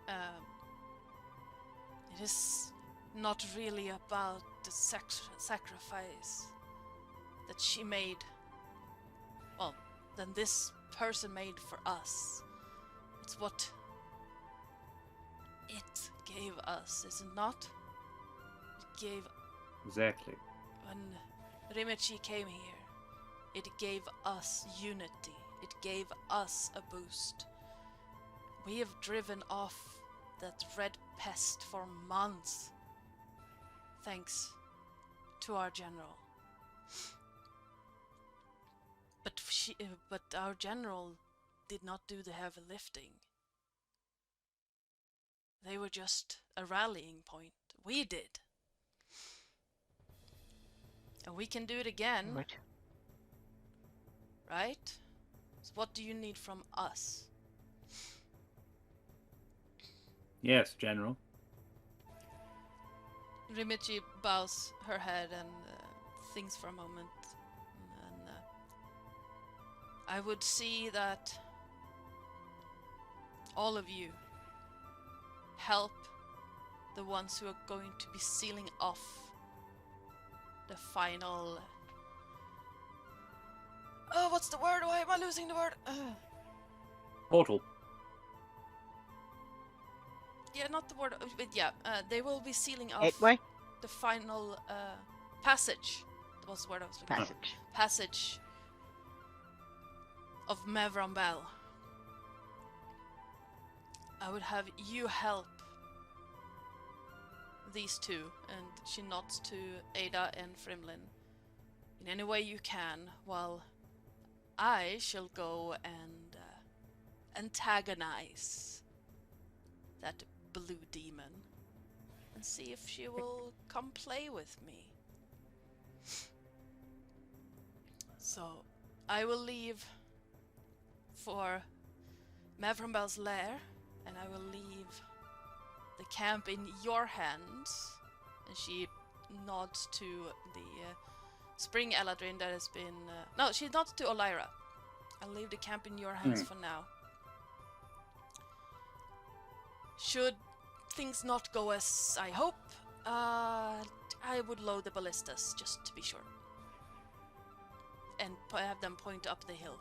"It is not really about the sacrifice that she made. Well, than this person made for us. It's what it gave us, is it not? It gave, Exactly. when Rimichi came here, it gave us unity. It gave us a boost. We have driven off that red pest for months, thanks to our general. But our general did not do the heavy lifting. They were just a rallying point. We did. And we can do it again, Right. right? So what do you need from us? Yes, General. Rimichi bows her head and thinks for a moment. And I would see that all of you help the ones who are going to be sealing off the final... Oh, what's the word? Why am I losing the word? Portal. Yeah, not the word. But yeah, they will be sealing off Gateway? the final passage. That was the word I was looking for. Passage. Passage of Mevron Bell. I would have you help these two, and she nods to Ada and Frimlin, in any way you can, while I shall go and antagonize that blue demon and see if she will come play with me. So, I will leave for Mevron Bell's lair, and I will leave the camp in your hands. And she nods to the Spring Eladrin that has been... no, she nods to Olyra. I'll leave the camp in your hands for now. Should things not go as I hope, I would load the ballistas, just to be sure. And have them point up the hill.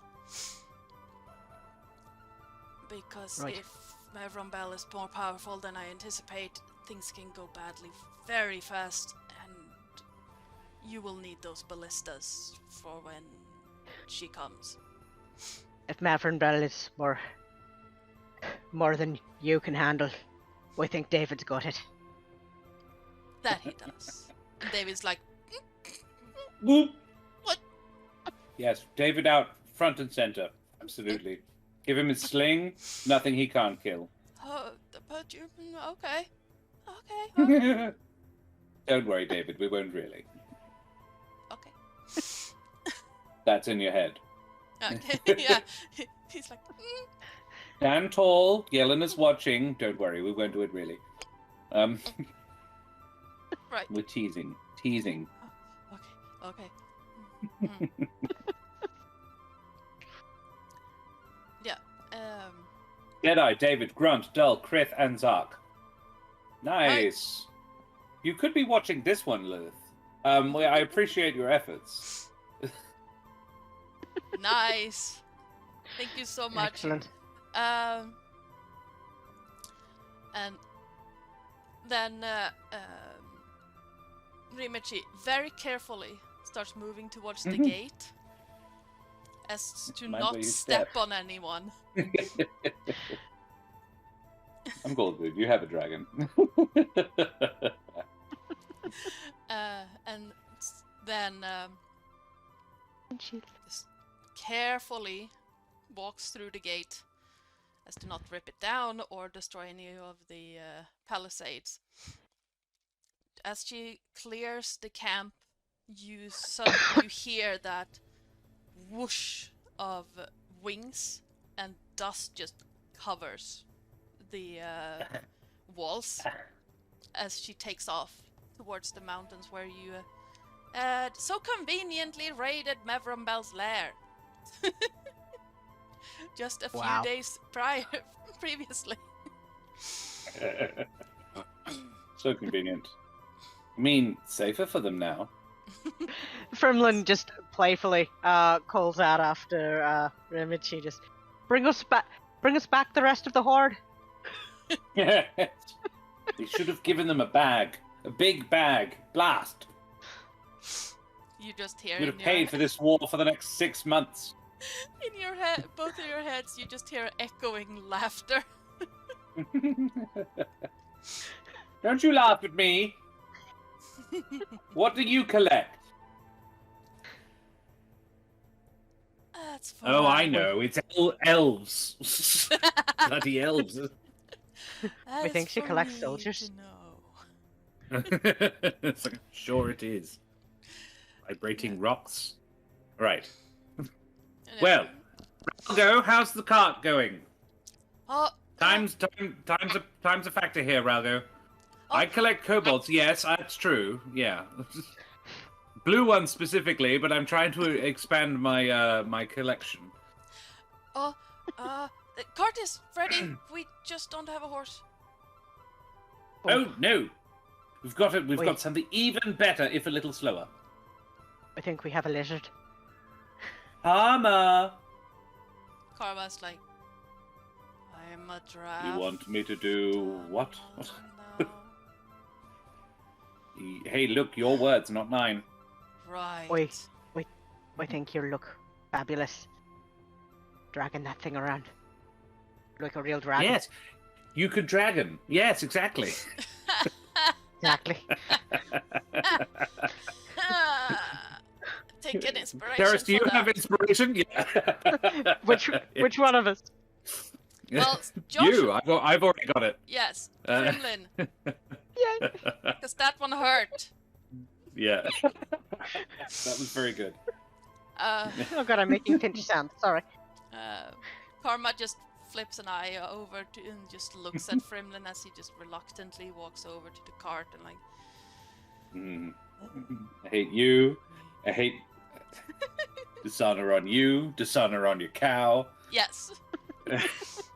Because Right. if Mevron Bell is more powerful than I anticipate, things can go badly very fast, and you will need those ballistas for when she comes. If Mavern Bell is more than you can handle, we think David's got it. That he does. And David's like, Boop. What? Yes, David out front and center. Absolutely. Give him his sling. Nothing he can't kill. oh, but you, okay. Okay. Don't worry, David. We won't really. Okay. That's in your head. Okay, yeah. He's like, Stand tall. Gyllene is watching. Don't worry. We won't do it really. right. We're teasing. Teasing. Okay. Mm. Yeah. Jedi, David, Grunt, Dull, Krith, and Zark. Nice. You could be watching this one, Lilith. I appreciate your efforts. Nice. Thank you so much. Excellent. And then Rimichi very carefully starts moving towards the gate, as to Mind where not you step step. on anyone. I'm gold, dude. You have a dragon. And then just carefully walks through the gate, as to not rip it down or destroy any of the palisades. As she clears the camp, you hear that whoosh of wings, and dust just covers the walls as she takes off towards the mountains where you so conveniently raided Mevron Bell's lair. Just a few Wow. days previously. So convenient. I mean, safer for them now. Frimlin just playfully calls out after Rimichi, just bring us back the rest of the horde. They should have given them a bag. A big bag. Blast. You just hear Would in have your paid for this war for the next 6 months. in your head, both of your heads, you just hear echoing laughter. Don't you laugh at me. What do you collect? That's fine. Oh, I know. It's elves. Bloody elves. That We is think she for collects me soldiers. to know. It's like, sure it is. Vibrating Yeah. rocks. Right. Yeah. Well, Ralgo, how's the cart going? Oh, Time's a factor here, Ralgo. Oh. I collect kobolds, yes, that's true. Yeah. Blue ones specifically, but I'm trying to expand my my collection. the cart is ready. We just don't have a horse. Oh no. We've got it. We've Wait. got something even better, if a little slower. I think we have a lizard. Armor. Karma's like, I'm a giraffe. You want me to do what? No. Hey, look, your words, not mine. Right. Wait. I think you look fabulous. Dragging that thing around. Like a real dragon. Yes, you could dragon. Yes, exactly. Exactly. Take an inspiration. Terris, do you for have that. inspiration? Yeah. Which one of us? Well, Josh. You. I've already got it. Yes, Uh, Frimlin, Yay. because that one hurt. Yeah. That was very good. Oh god, I'm making pinch sound. Sorry. Karma just flips an eye over to and just looks at Frimlin as he just reluctantly walks over to the cart and like. Mm. I hate you. I hate dishonor on you. Dishonor on your cow. Yes.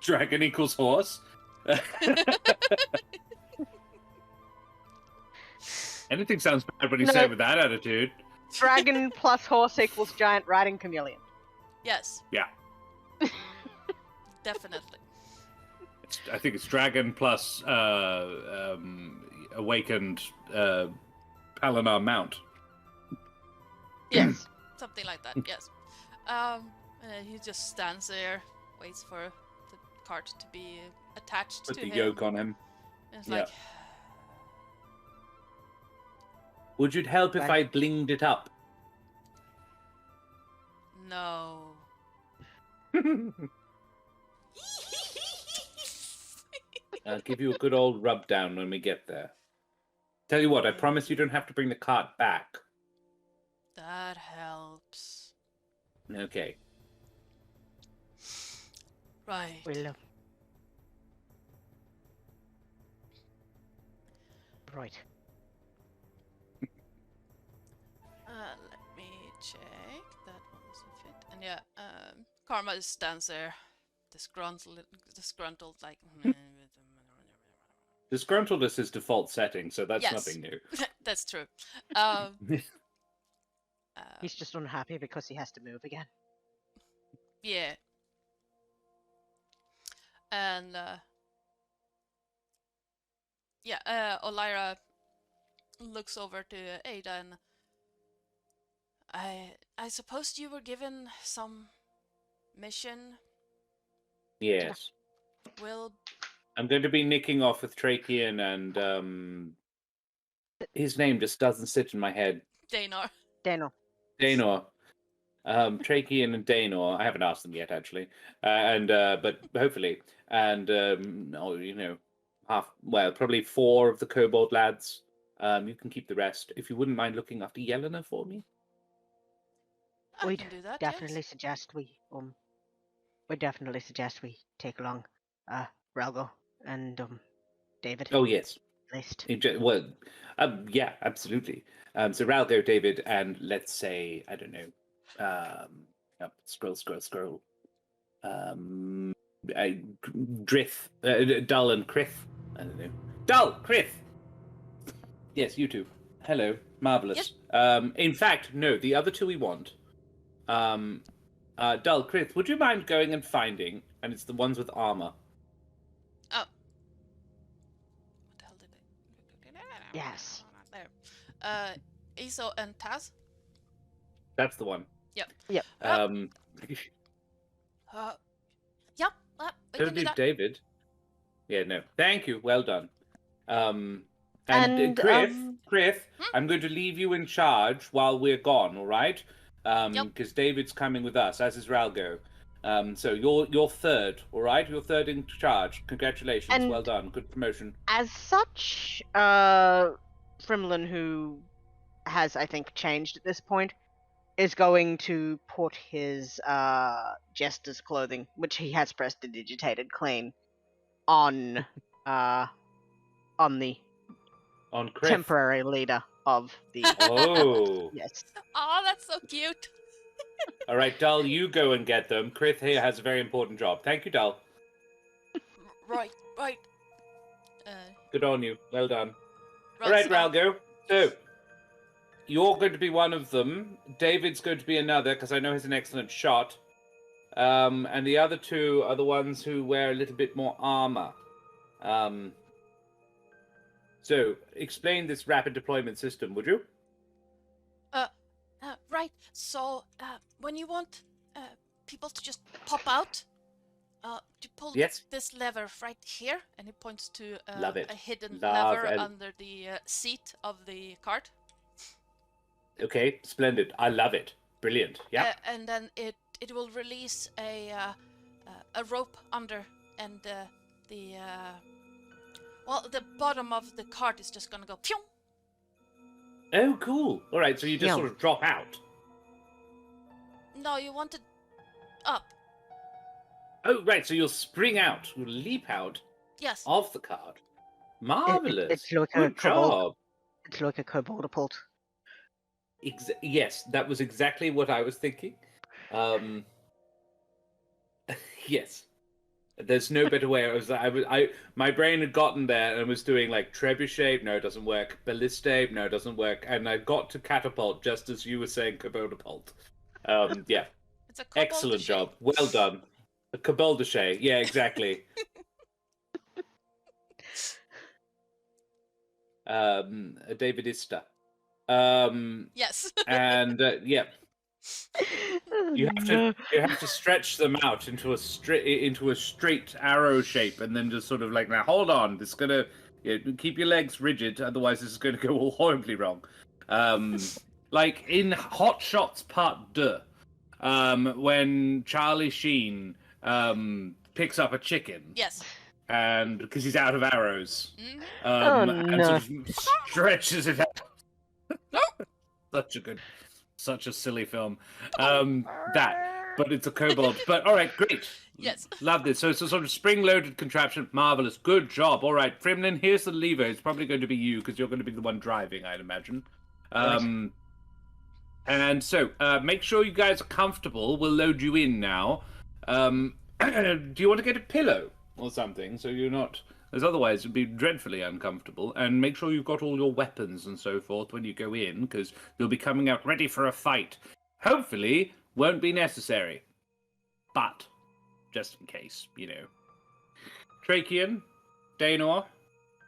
Dragon equals horse. Anything sounds bad when you say it with that attitude. Dragon plus horse equals giant riding chameleon. Yes. Yeah. Definitely. I think it's dragon plus awakened Palinar mount. Yes. Something like that. Yes. He just stands there, waits for the cart to be attached Put to the him. yoke on him. And it's Yeah. like, Would it help if I blinged it up? no. I'll give you a good old rub down when we get there. Tell you what, I promise you don't have to bring the cart back. That helps. Okay. Right. We'll. Right. Let me check. That one doesn't fit. And yeah, Karma just stands there, disgruntled like. Disgruntled is his default setting, so that's Yes. nothing new. That's true. He's just unhappy because he has to move again. Yeah. And Olyra looks over to Ada and I suppose you were given some mission. Yes. Will I'm going to be nicking off with Trachean and his name just doesn't sit in my head. Danar. Dano. Daenor. Trachean and Daenor. I haven't asked them yet, actually. But hopefully. And, probably 4 of the kobold lads. You can keep the rest. If you wouldn't mind looking after Yelena for me. I We'd can do that. definitely Yes. suggest we take along Ralgo and David. Oh, yes. At least. Yeah, absolutely. So Ralgo, David, and let's say, I don't know, scroll. Drith, Dull and Krith. I don't know. Dull, Krith! Yes, you two. Hello. Marvellous. In fact, no, the other 2 we want. Dull, Krith, would you mind going and finding, and it's the ones with armor. Oh. What the hell did they? Yes. There. Iso and Taz. That's the one. Yep. Yep. Yep. We Don't can do do that. David. Yeah, no. Thank you. Well done. And, Griff, I'm going to leave you in charge while we're gone, all right? Yep. Because David's coming with us, as is Ralgo. So you're third, all right? You're third in charge. Congratulations, And- well done, good promotion. As such, Frimlin, who has, I think, changed at this point, is going to put his jester's clothing, which he has prestidigitated clean, on the On Criff. temporary leader of the. Oh. Yes. Oh, that's so cute. All right, Dull, you go and get them. Criff here has a very important job. Thank you, Dull. Right. Good on you. Well done. Right, All right, so- Ralgo. So, you're going to be one of them. David's going to be another, because I know he's an excellent shot. And the other two are the ones who wear a little bit more armor. So, explain this rapid deployment system, would you? Right. So, when you want people to just pop out, you pull Yes. this lever right here, and it points to Love it. a hidden Love lever and- under the seat of the cart. Okay, splendid. I love it. Brilliant. Yeah. And then it will release a rope under, and the bottom of the cart is just gonna go pew. Oh, cool. All right, so you just Yeah. sort of drop out. No, you want it up. Oh, right, so you'll spring out. You'll leap out Yes. of the cart. Marvelous. It's like a Good kobold. job. It's like a koboldapult. Yes, that was exactly what I was thinking. Yes, there's no better way. My brain had gotten there and was doing like trebuchet. No, it doesn't work. Ballista. No, it doesn't work. And I got to catapult just as you were saying koboldapult. Yeah, It's a excellent kobold job. Well done. A koboldachet. Yeah, exactly. A Davidista. Yes. And yeah, you have to stretch them out into a straight arrow shape, and then just sort of like, now hold on, this is gonna keep your legs rigid, otherwise this is going to go all horribly wrong. Like in Hot Shots Part 2, when Charlie Sheen picks up a chicken, Yes. and because he's out of arrows, Mhm. and no. sort of stretches it out. Such a silly film. But it's a kobold. But all right, great. Yes. Love this. So it's a sort of spring-loaded contraption. Marvelous. Good job. All right, Frimlin, here's the lever. It's probably going to be you because you're going to be the one driving, I'd imagine. Right. And so make sure you guys are comfortable. We'll load you in now. Do you want to get a pillow or something so you're not? As otherwise it'd be dreadfully uncomfortable. And make sure you've got all your weapons and so forth when you go in, because you'll be coming out ready for a fight. Hopefully, won't be necessary, but just in case, you know. Trachean, Daenor,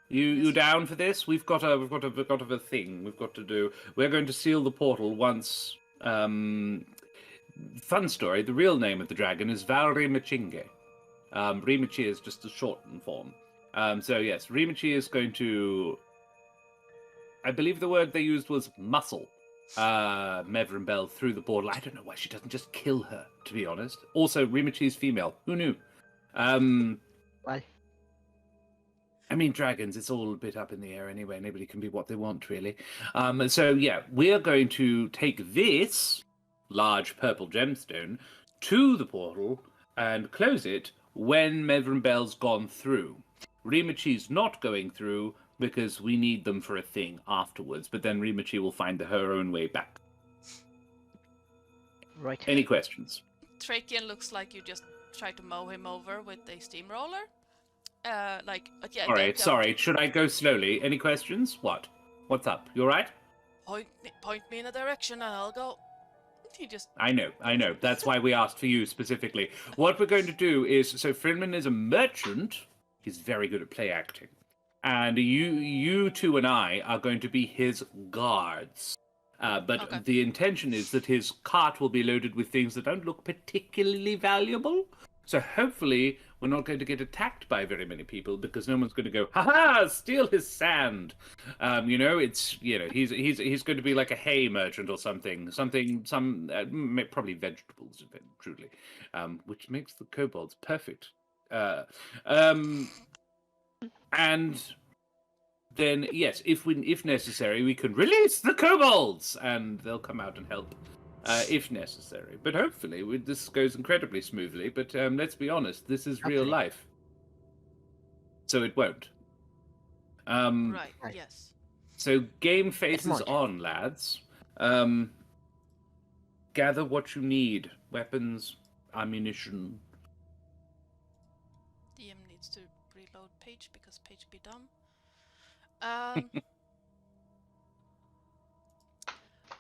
you down for this? We've got a thing we've got to do. We're going to seal the portal once. Fun story. The real name of the dragon is Valrimachinge. Rimachi is just a shortened form. So yes, Rimachi is going to, I believe the word they used was muscle, Mevrin Bell through the portal. I don't know why she doesn't just kill her, to be honest. Also, Rimachi is female. Who knew? Well, I mean, dragons, it's all a bit up in the air anyway. Nobody can be what they want, really. So yeah, we're going to take this large purple gemstone to the portal and close it when Mevrin Bell's gone through. Rimachi's not going through because we need them for a thing afterwards, but then Rimachi will find her own way back. right. Any questions? Trachean looks like you just tried to mow him over with a steamroller. Yeah. All right, sorry. Should I go slowly? Any questions? What? What's up? You all right? Point me in a direction and I'll go. He just. I know. That's why we asked for you specifically. What we're going to do is, so Frimlin is a merchant. He's very good at play acting. And you two and I are going to be his guards. But Okay. the intention is that his cart will be loaded with things that don't look particularly valuable. So hopefully we're not going to get attacked by very many people because no one's going to go, "Ha ha! Steal his sand." He's going to be like a hay merchant or something, probably vegetables, truly, which makes the kobolds perfect. And then yes, if necessary, we can release the kobolds and they'll come out and help. If necessary. But hopefully this goes incredibly smoothly. But let's be honest, this is real life. So it won't. Right, yes. So game face is on, lads. Gather what you need. Weapons, ammunition. DM needs to reload page because page be dumb.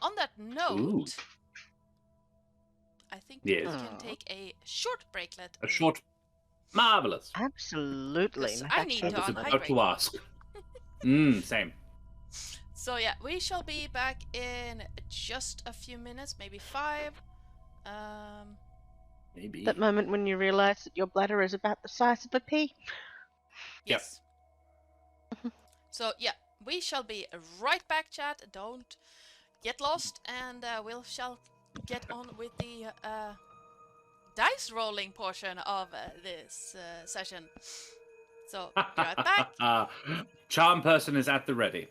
On that note... Ooh. I think Yes. we can take a short breaklet. A short... Marvellous. Absolutely. Because In I fact, need I to was unhydrate. about to ask. Same. So yeah, we shall be back in just a few minutes, maybe 5. Maybe. that moment when you realise that your bladder is about the size of a pea. Yes. So yeah, we shall be right back, chat. Don't get lost, and shall get on with the dice rolling portion of this session. So be right back. Charm person is at the ready.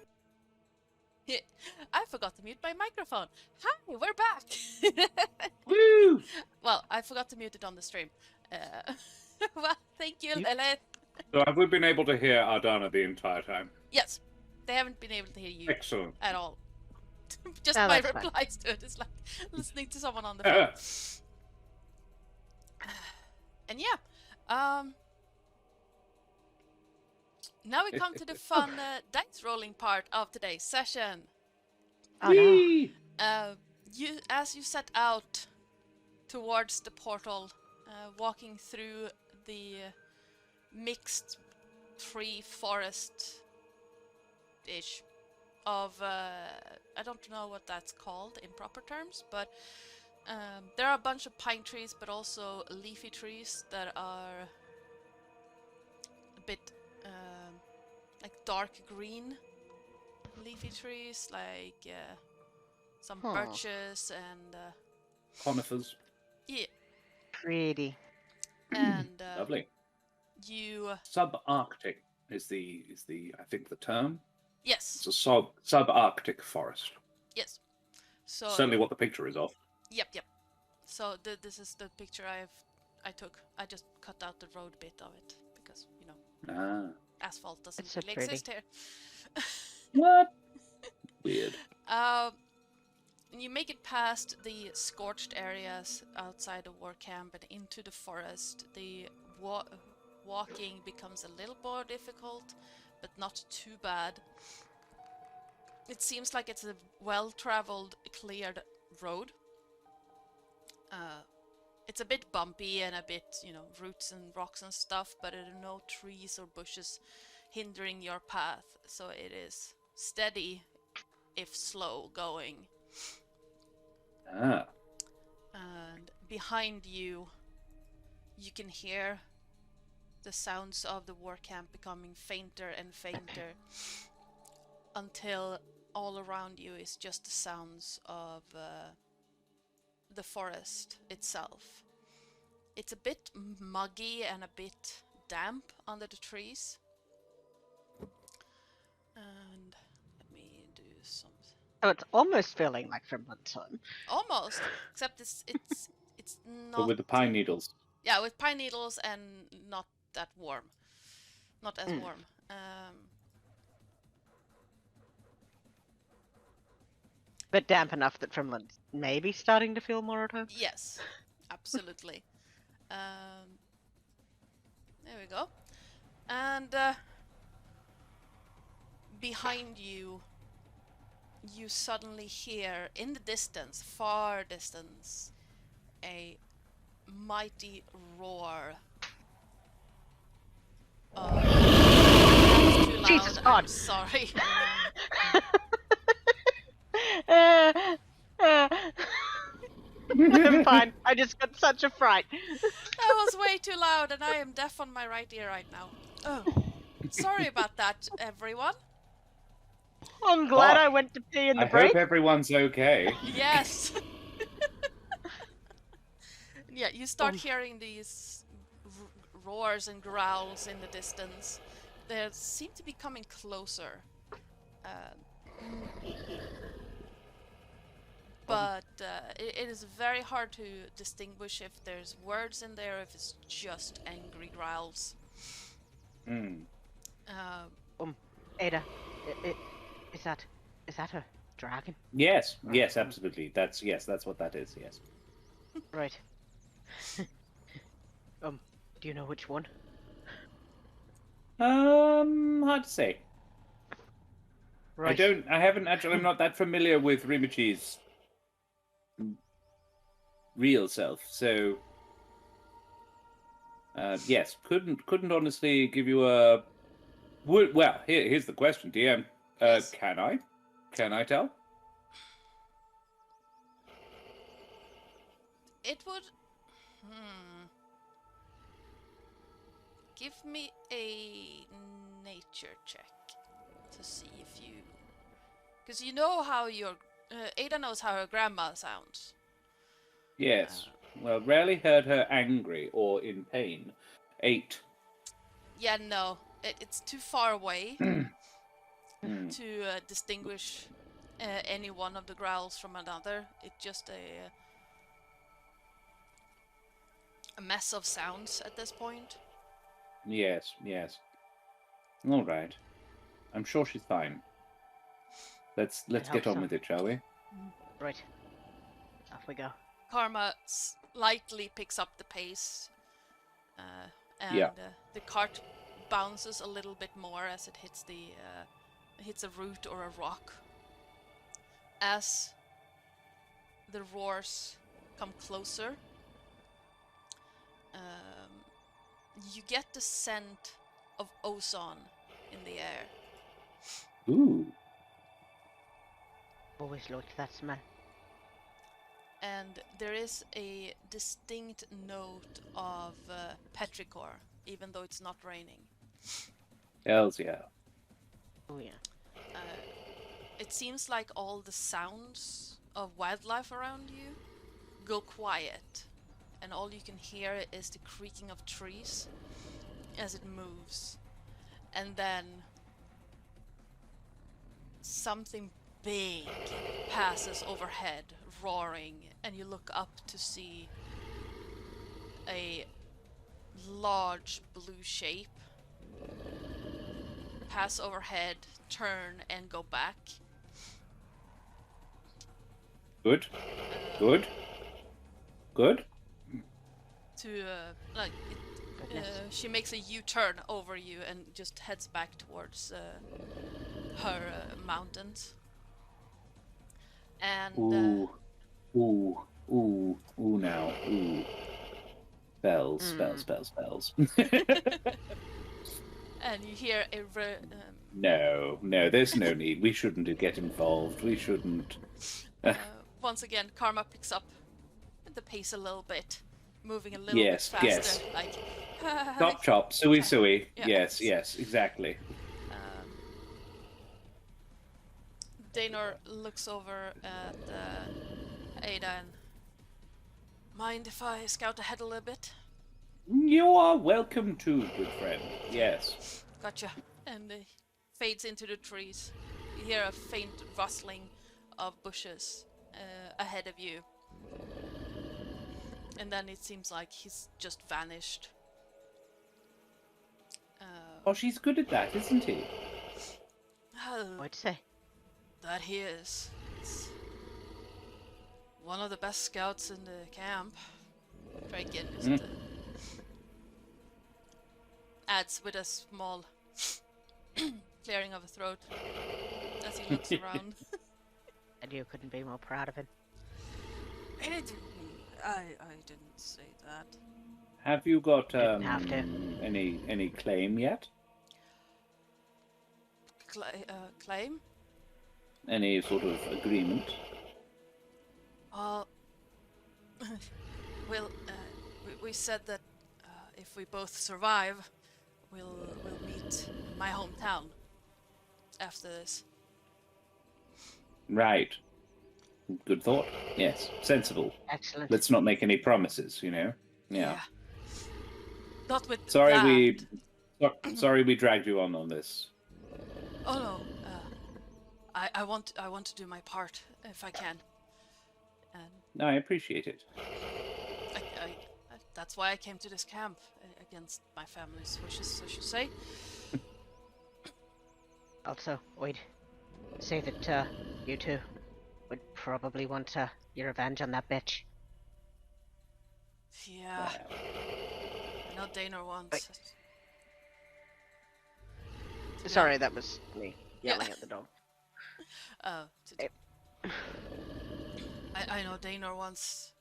I forgot to mute my microphone. Hi, we're back. Woo! Well, I forgot to mute it on the stream. Well, thank you, Lilith. So have we been able to hear Ardana the entire time? Yes, they haven't been able to hear you Excellent. at all. Just Oh, my that's fine. replies to it is like listening to someone on the phone. And yeah, now we come to the fun dice rolling part of today's session. Oh no. Whee! As you set out towards the portal, walking through the mixed tree forest ish of I don't know what that's called in proper terms, but there are a bunch of pine trees, but also leafy trees that are a bit like dark green leafy trees, like some birches and Conifers. yeah, Pretty. and Lovely. you Subarctic is the I think the term. yes, It's a subarctic forest. yes. So Certainly what the picture is of. Yep. So this is the picture I took. I just cut out the road bit of it because asphalt doesn't It's so really pretty. exist here. What? Weird. And you make it past the scorched areas outside the war camp and into the forest. The walking becomes a little more difficult, but not too bad. It seems like it's a well-traveled, cleared road. It's a bit bumpy and a bit, roots and rocks and stuff, but there are no trees or bushes hindering your path, so it is steady, if slow, going. And behind you, you can hear the sounds of the war camp becoming fainter and fainter until all around you is just the sounds of the forest itself. It's a bit muggy and a bit damp under the trees. And let me do some. So it's almost feeling like Frimlin's home. Almost, except it's not. But with the pine needles. Yeah, with pine needles and not that warm. Not as warm. But damp enough that Frimlin's maybe starting to feel more at home. Yes, absolutely. There we go. And behind you, you suddenly hear in the distance, far distance, a mighty roar. That was too loud. Jesus, I'm God. sorry. I'm fine. I just got such a fright. That was way too loud, and I am deaf on my right ear right now. Oh, sorry about that, everyone. I'm glad Oh, I went to pee in the I break. hope everyone's okay. Yes. Yeah, you start hearing these roars and growls in the distance. They seem to be coming closer. But it is very hard to distinguish if there's words in there, if it's just angry growls. Ada, is that a dragon? Yes, yes, absolutely. That's what that is. Yes. Right. Do you know which one? Hard to say. Right. I haven't actually. I'm not that familiar with Rimichi's real self, so yes, couldn't honestly give you a. Well, here's the question, DM. Yes. Can I tell? It would. Give me a nature check to see if you. Because you know how your. Ada knows how her grandma sounds. Yes. Well, rarely heard her angry or in pain. 8. Yeah, no. It's too far away to distinguish any one of the growls from another. It's just a mess of sounds at this point. Yes. All right. I'm sure she's fine. Let's get on with it, shall we? Right. Off we go. Karma slightly picks up the pace, and the cart bounces a little bit more as it hits a root or a rock. As the roars come closer, you get the scent of ozone in the air. Ooh. Always liked that smell. And there is a distinct note of petrichor, even though it's not raining. Hells yeah. Oh yeah. It seems like all the sounds of wildlife around you go quiet, and all you can hear is the creaking of trees as it moves. And then something big passes overhead, roaring, and you look up to see a large blue shape pass overhead, turn, and go back. Good. To like, Goodness. she makes a U-turn over you and just heads back towards her mountains. And Ooh now. Ooh. Spells. and you hear a No, there's no need. We shouldn't get involved. We shouldn't. once again, Karma picks up the pace a little bit, moving a little bit Yes, faster. yes. Like, Chop, suey. Yeah. Yes, exactly. Daenor looks over at Ada and... Mind if I scout ahead a little bit? You are welcome to, good friend. Yes. Gotcha. And fades into the trees. You hear a faint rustling of bushes ahead of you. And then it seems like he's just vanished. Oh, she's good at that, isn't he? What'd you say? That he is. It's one of the best scouts in the camp. Dragon is adds with a small clearing of a throat as he looks around. And you couldn't be more proud of him. I didn't say that. Have you got Didn't have to. any claim yet? Claim? Any sort of agreement? Well, we said that if we both survive, we'll meet in my hometown after this. Right. Good thought. Yes. Sensible. Excellent. Let's not make any promises, Yeah. Not with Sorry that. sorry we dragged you on this. Oh no. I want to do my part if I can. And No, I appreciate it. that's why I came to this camp against my family's wishes, I should say. Also, I'd say that you two would probably want your revenge on that bitch. Yeah. I know Daynor wants. Sorry, that was me yelling at the dog. I know Daynor wants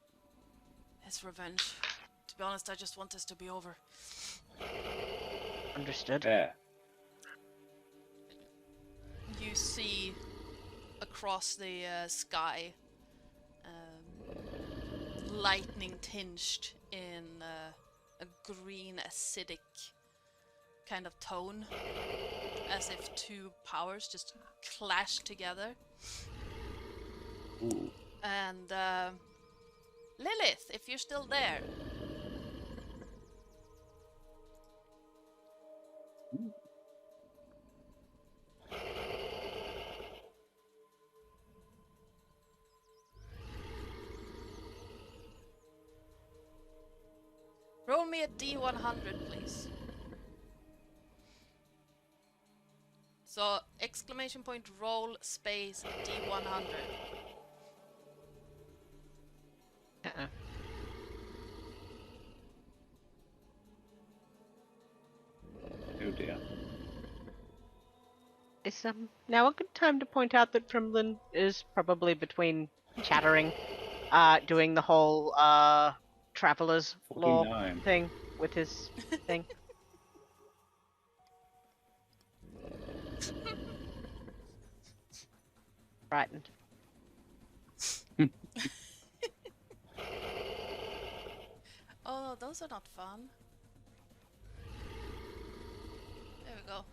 his revenge. To be honest, I just want this to be over. Understood. Yeah. You see across the sky, lightning tinged in a green acidic kind of tone, as if two powers just clashed together. Ooh. And Lilith, if you're still there. Roll me a D100, please. So, exclamation point roll space D100. Uh-uh. Oh dear. Is now a good time to point out that Frimlin is probably between chattering, doing the whole traveler's law 49. thing with his thing. Frightened. Oh, those are not fun. There we go.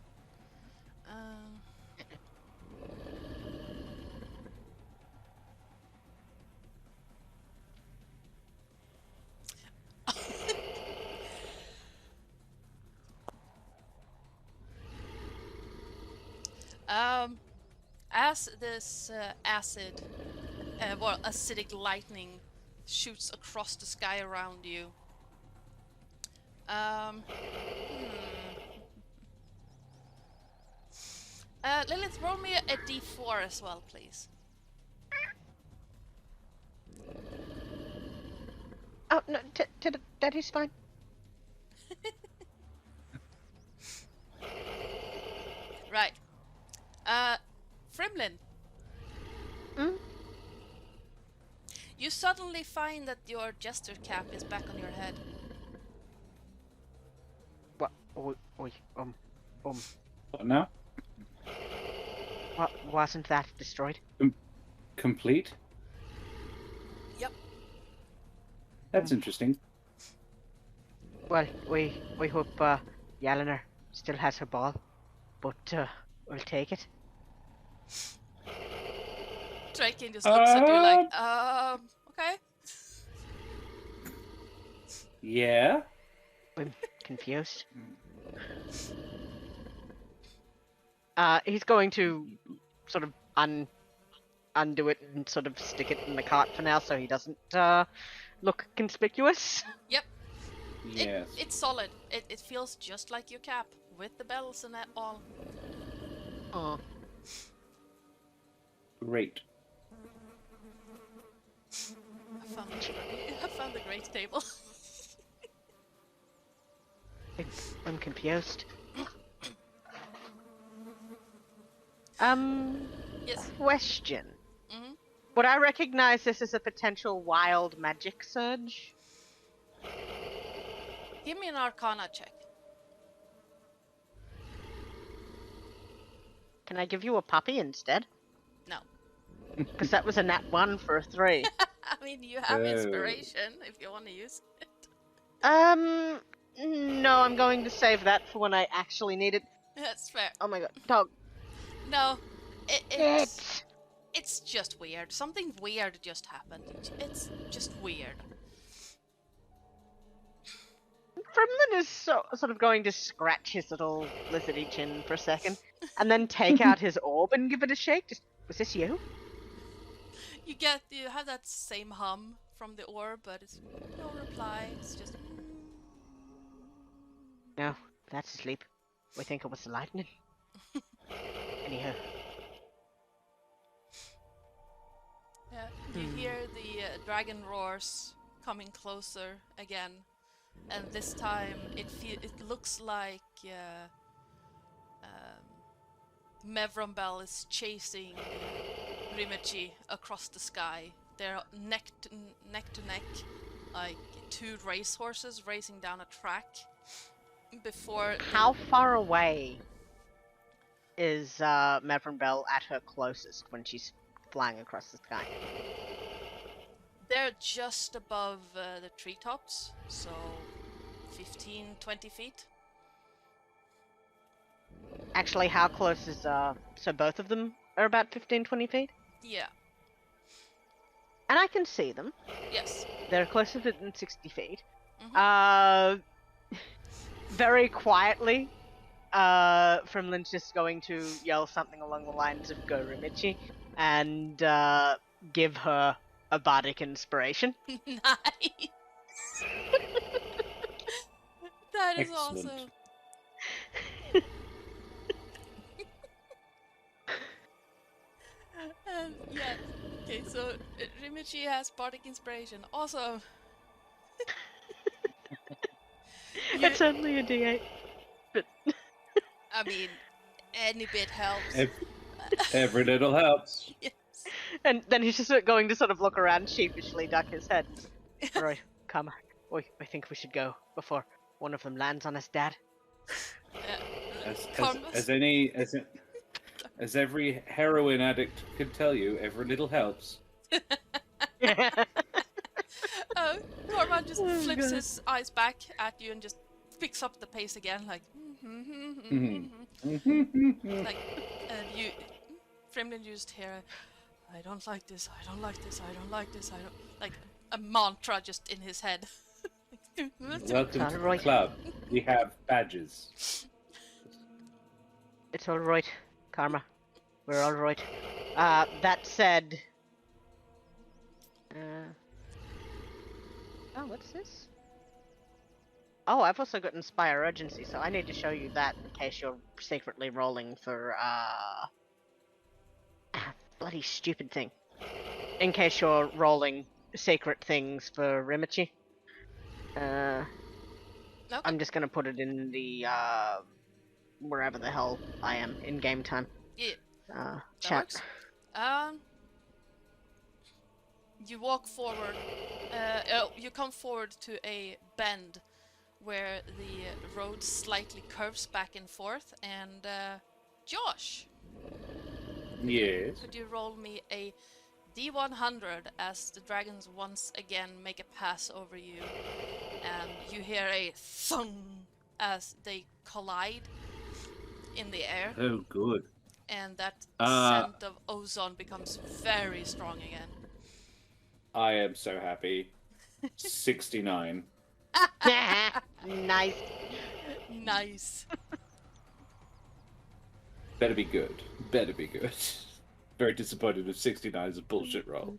As this acid, acidic lightning shoots across the sky around you. Lilith, roll me a D4 as well, please. Oh no, that is fine. Right. Frimlin. Hmm? You suddenly find that your jester cap is back on your head. What? What now? What wasn't that destroyed? Complete? Yep. That's interesting. Well, we hope Yelena still has her ball, but we'll take it. Draken just looks at you like, okay. Yeah? I'm confused. He's going to sort of undo it and sort of stick it in the cart for now, so he doesn't look conspicuous. Yep. Yes. It's solid. It feels just like your cap, with the bells and that all. Oh. Great. I found the great table. I'm confused. Yes. Question. Mm-hmm. Would I recognize this as a potential wild magic surge? Give me an Arcana check. Can I give you a puppy instead? No. Because that was a nat 1 for a 3. mean, you have Oh. inspiration if you want to use it. No, I'm going to save that for when I actually need it. That's fair. Oh my god, dog. No, It's... it's just weird. Something weird just happened. It's just weird. Frimlin is sort of going to scratch his little lizardy chin for a second, and then take out his orb and give it a shake. Just, was this you? You have that same hum from the orb, but it's no reply. It's just. No, that's asleep. We think it was the lightning. Anyhow. Yeah, you hear the dragon roars coming closer again, and this time it looks like Mevrumbel is chasing Rimichi across the sky. They're neck to neck, like two racehorses racing down a track. Before How far away is Mevrumbel at her closest when she's flying across the sky? they're just above the treetops, so 15-20 feet. Actually, how close is so both of them are about 15-20 feet? Yeah. And I can see them. Yes. They're closer than 60 feet. Mhm. Very quietly, Frimlin's just going to yell something along the lines of "Go Rimichi," and give her a bardic inspiration. Nice. That is Excellent. awesome. Yeah. Okay, so Rimichi has bardic inspiration. Awesome. It's only a D8. I mean, any bit helps. Every little helps. Yes. And then he's just going to sort of look around sheepishly, duck his head. Alright, come on. I think we should go before one of them lands on us, Dad. As every heroin addict can tell you, every little helps. Oh, Corman just Oh, flips God. his eyes back at you and just picks up the pace again, like. Like, and you, Frimlin, you just hear, I don't like this, I don't like this, I don't like this, I don't like a mantra just in his head. Welcome to the Alright. club. We have badges. It's alright, Karma. We're alright. That said... Oh, what's this? Oh, I've also got Inspire Urgency, so I need to show you that in case you're secretly rolling for, bloody stupid thing. In case you're rolling secret things for Rimichi. Okay. I'm just gonna put it in the, wherever the hell I am, in game time. Yeah, that Chat. works. You walk forward. You come forward to a bend where the road slightly curves back and forth. And Josh, Yes. could you roll me a D100 as the dragons once again make a pass over you, and you hear a thung as they collide in the air, Oh, good. and that Uh, scent of ozone becomes very strong again. I am so happy. 69. Nice. Nice. Better be good. Better be good. Very disappointed if 69 is a bullshit roll.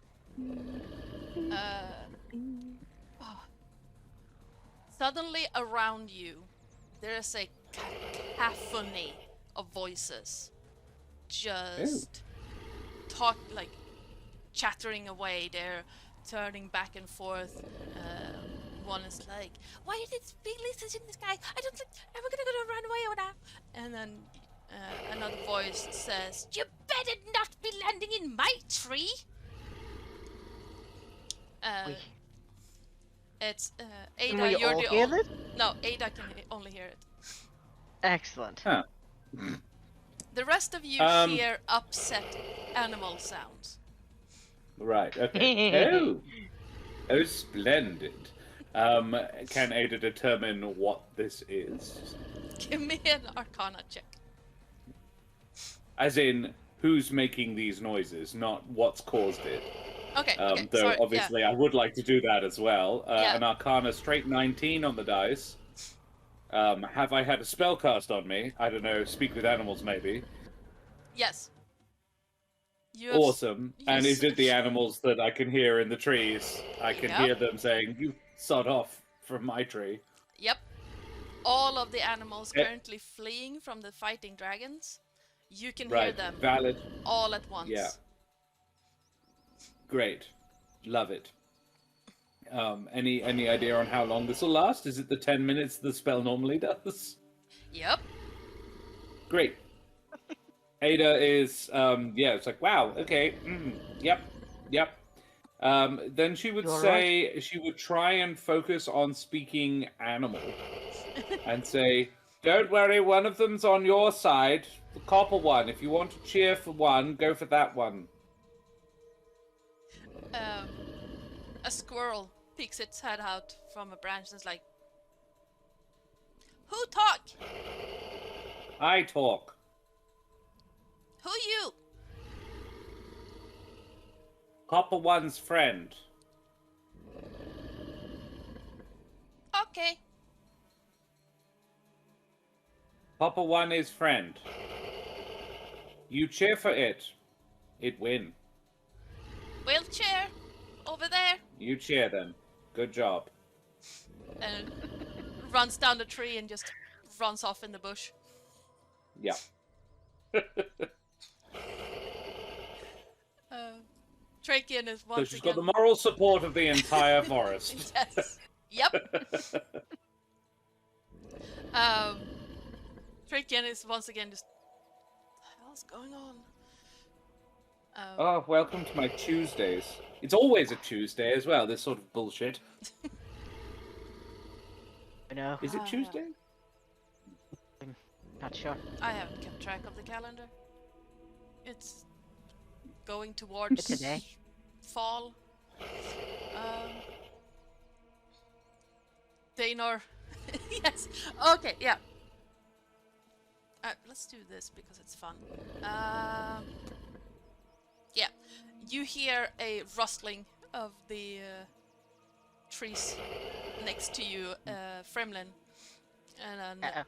Oh. Suddenly around you, there is a cacophony of voices. Just chattering away. They're turning back and forth. One is like, "Why is it big lizards in the sky? I don't think we're gonna run away or now." And then another voice says, "You better not be landing in my tree." It's Ada. Can we You're all the hear only. this? No, Ada can only hear it. Excellent. Huh. The rest of you hear upset animal sounds. Right, okay. Oh! Oh, splendid. Can Ada determine what this is? Give me an Arcana check. As in, who's making these noises, not what's caused it. Okay, Though, sorry, obviously, I would like to do that as well. Yeah. An Arcana straight 19 on the dice. Have I had a spell cast on me? I don't know, speak with animals, maybe. Yes. You have Awesome. And you is it the animals that I can hear in the trees? I can Yep. hear them saying, "You sod off from my tree." Yep. All of the animals Eh. currently fleeing from the fighting dragons. You can hear Right, them valid. all at once. Yeah. Great. Love it. Any idea on how long this will last? Is it the 10 minutes the spell normally does? Yep. Great. Ada is, it's like, wow, okay, yep. Then she would You all say, she would try and focus on speaking animal. And say, don't worry, one of them's on your side, the copper one. If you want to cheer for one, go for that one. A squirrel peeks its head out from a branch and is like, "Who talk? I talk. Who you?" Copper one's friend. Okay. Copper one is friend. You cheer for it. It win. We'll cheer over there. You cheer then. Good job. And runs down the tree and just runs off in the bush. Yeah. Trakian is So once she's again. got the moral support of the entire forest. Yes. Yep. Trakian is once again just. What the hell's going on? Oh, welcome to my Tuesdays. It's always a Tuesday as well, this sort of bullshit. You know, Is it Tuesday? not sure. I haven't kept track of the calendar. It's going towards Today. fall. Dainor. Yes. Okay. Yeah. Let's do this because it's fun. Yeah. You hear a rustling of the trees next to you, Frimlin, and then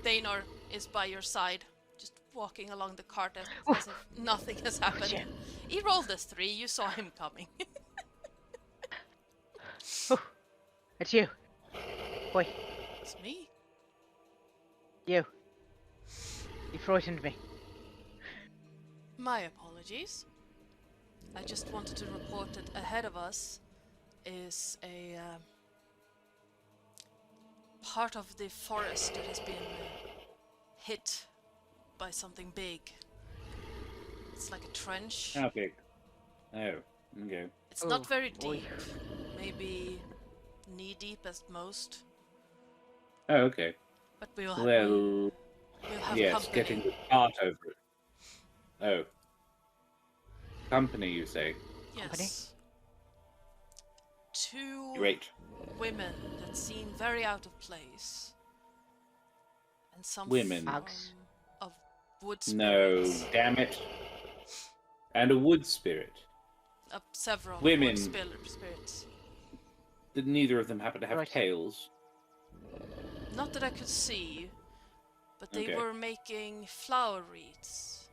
Dainor is by your side, just walking along the cart as if nothing has happened. Shit. He rolled this 3. You saw him coming. It's you. Boy, It's me. you. You frightened me. My apologies. I just wanted to report that ahead of us is a part of the forest that has been hit by something big. It's like a trench. How big? Oh, okay. It's not Oh, very boy. deep. Maybe knee deep at most. Oh, okay. But we'll have, Well, we'll have yes, company. getting the cart over it. Oh. Company, you say? Yes. 2 Great. women that seem very out of place. And some Women. form Bugs. of wood No, spirits. damn it. And a wood spirit. Several Women. wood spirits. Did neither of them happen to have Right. tails? Not that I could see, but they Okay. were making flower wreaths.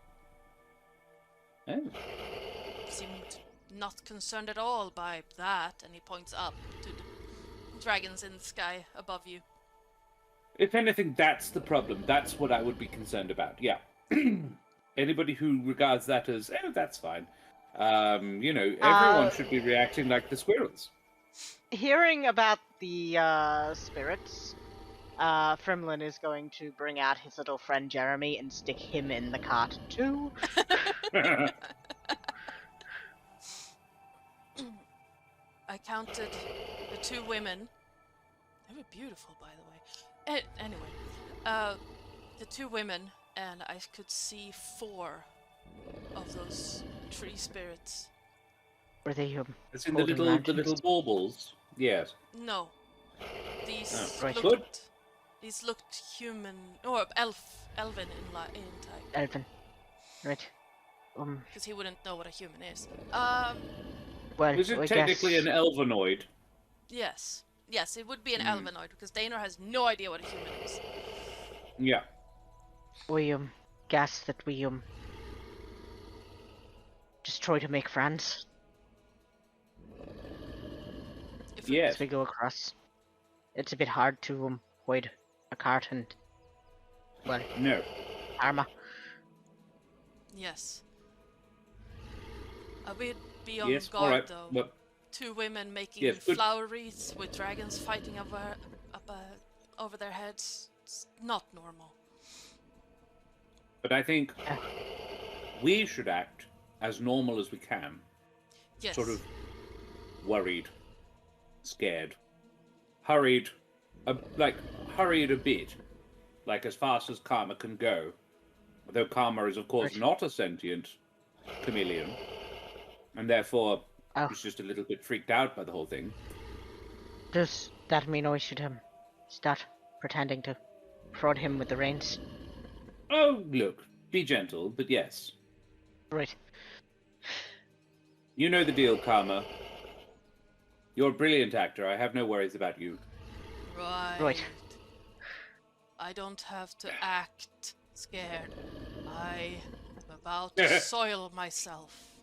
Oh. Seemed not concerned at all by that, and he points up to the dragons in the sky above you. If anything, that's the problem. That's what I would be concerned about. Yeah. Anybody who regards that as, oh, that's fine. Everyone should be reacting like the squirrels. Hearing about the spirits, Frimlin is going to bring out his little friend Jeremy and stick him in the cart too. I counted the 2 women. They were beautiful, by the way. Anyway, the 2 women, and I could see 4 of those tree spirits Were they It's in the golden little lanterns? baubles. Yes. No. These Oh, right. looked Good. these looked human or elven in type. Elven. Right. Because he wouldn't know what a human is. Well, Is it I technically guess an elvenoid? Yes. Yes, it would be an elvenoid because Daner has no idea what a human is. Yeah. we guess that we just try to make friends If we- Yes. as we go across. It's a bit hard to hide a cart and well No. armor. Yes. I would be on Yes. guard All right. though. But Two women making Yes, good. flower wreaths with dragons fighting over their heads. It's not normal. I think Yeah. we should act as normal as we can. Yes. Sort of worried, scared, hurried, hurried a bit, like as fast as Karma can go. Though Karma is, of course, Right. not a sentient chameleon, and therefore Oh. is just a little bit freaked out by the whole thing. Does that mean I should start pretending to prod him with the reins? Oh, look, be gentle, but yes. Right. You know the deal, Karma. You're a brilliant actor. I have no worries about you. Right. I don't have to act scared. I am about to soil myself.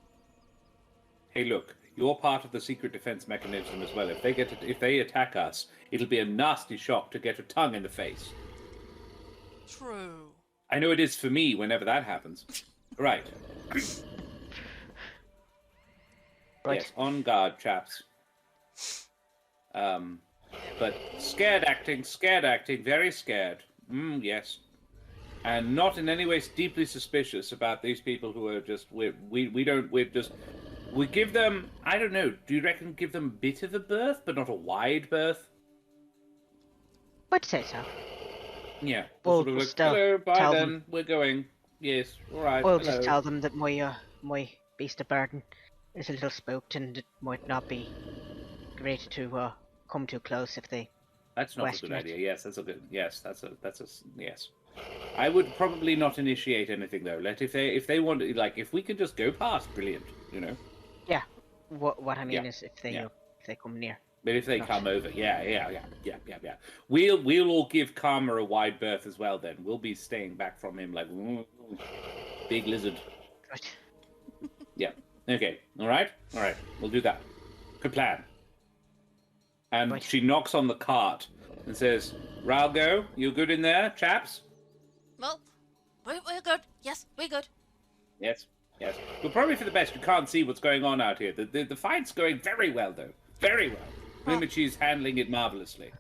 Hey, look, you're part of the secret defense mechanism as well. If they attack us, it'll be a nasty shock to get a tongue in the face. True. I know it is for me whenever that happens. Right. Right. Yes, on guard, chaps. But scared acting, very scared. Yes. And not in any way deeply suspicious about these people who are just, we give them, I don't know, do you reckon give them a bit of a berth, but not a wide berth? I'd say so. Yeah. Well, sort of like, still, hello, bye tell then, them- we're going. Yes, alright, We'll hello. just tell them that my beast of burden is a little spooked and it might not be great to come too close if they. That's not a question good it. idea. Yes, that's a good. Yes, yes. I would probably not initiate anything though. If they want, like, if we can just go past, brilliant. You know. Yeah. What I mean Yeah, is if they yeah. if they come near. But if they Gosh. come over, yeah. We'll all give Karma a wide berth as well. Then we'll be staying back from him like big lizard. Right. Yeah. Okay. All right. We'll do that. Good plan. And Right. she knocks on the cart and says, "Ralgo, you good in there, chaps?" Well, we're good. Yes, we're good. Yes. But probably for the best. You can't see what's going on out here. The fight's going very well, though. Very well. Mimichi's handling it marvelously.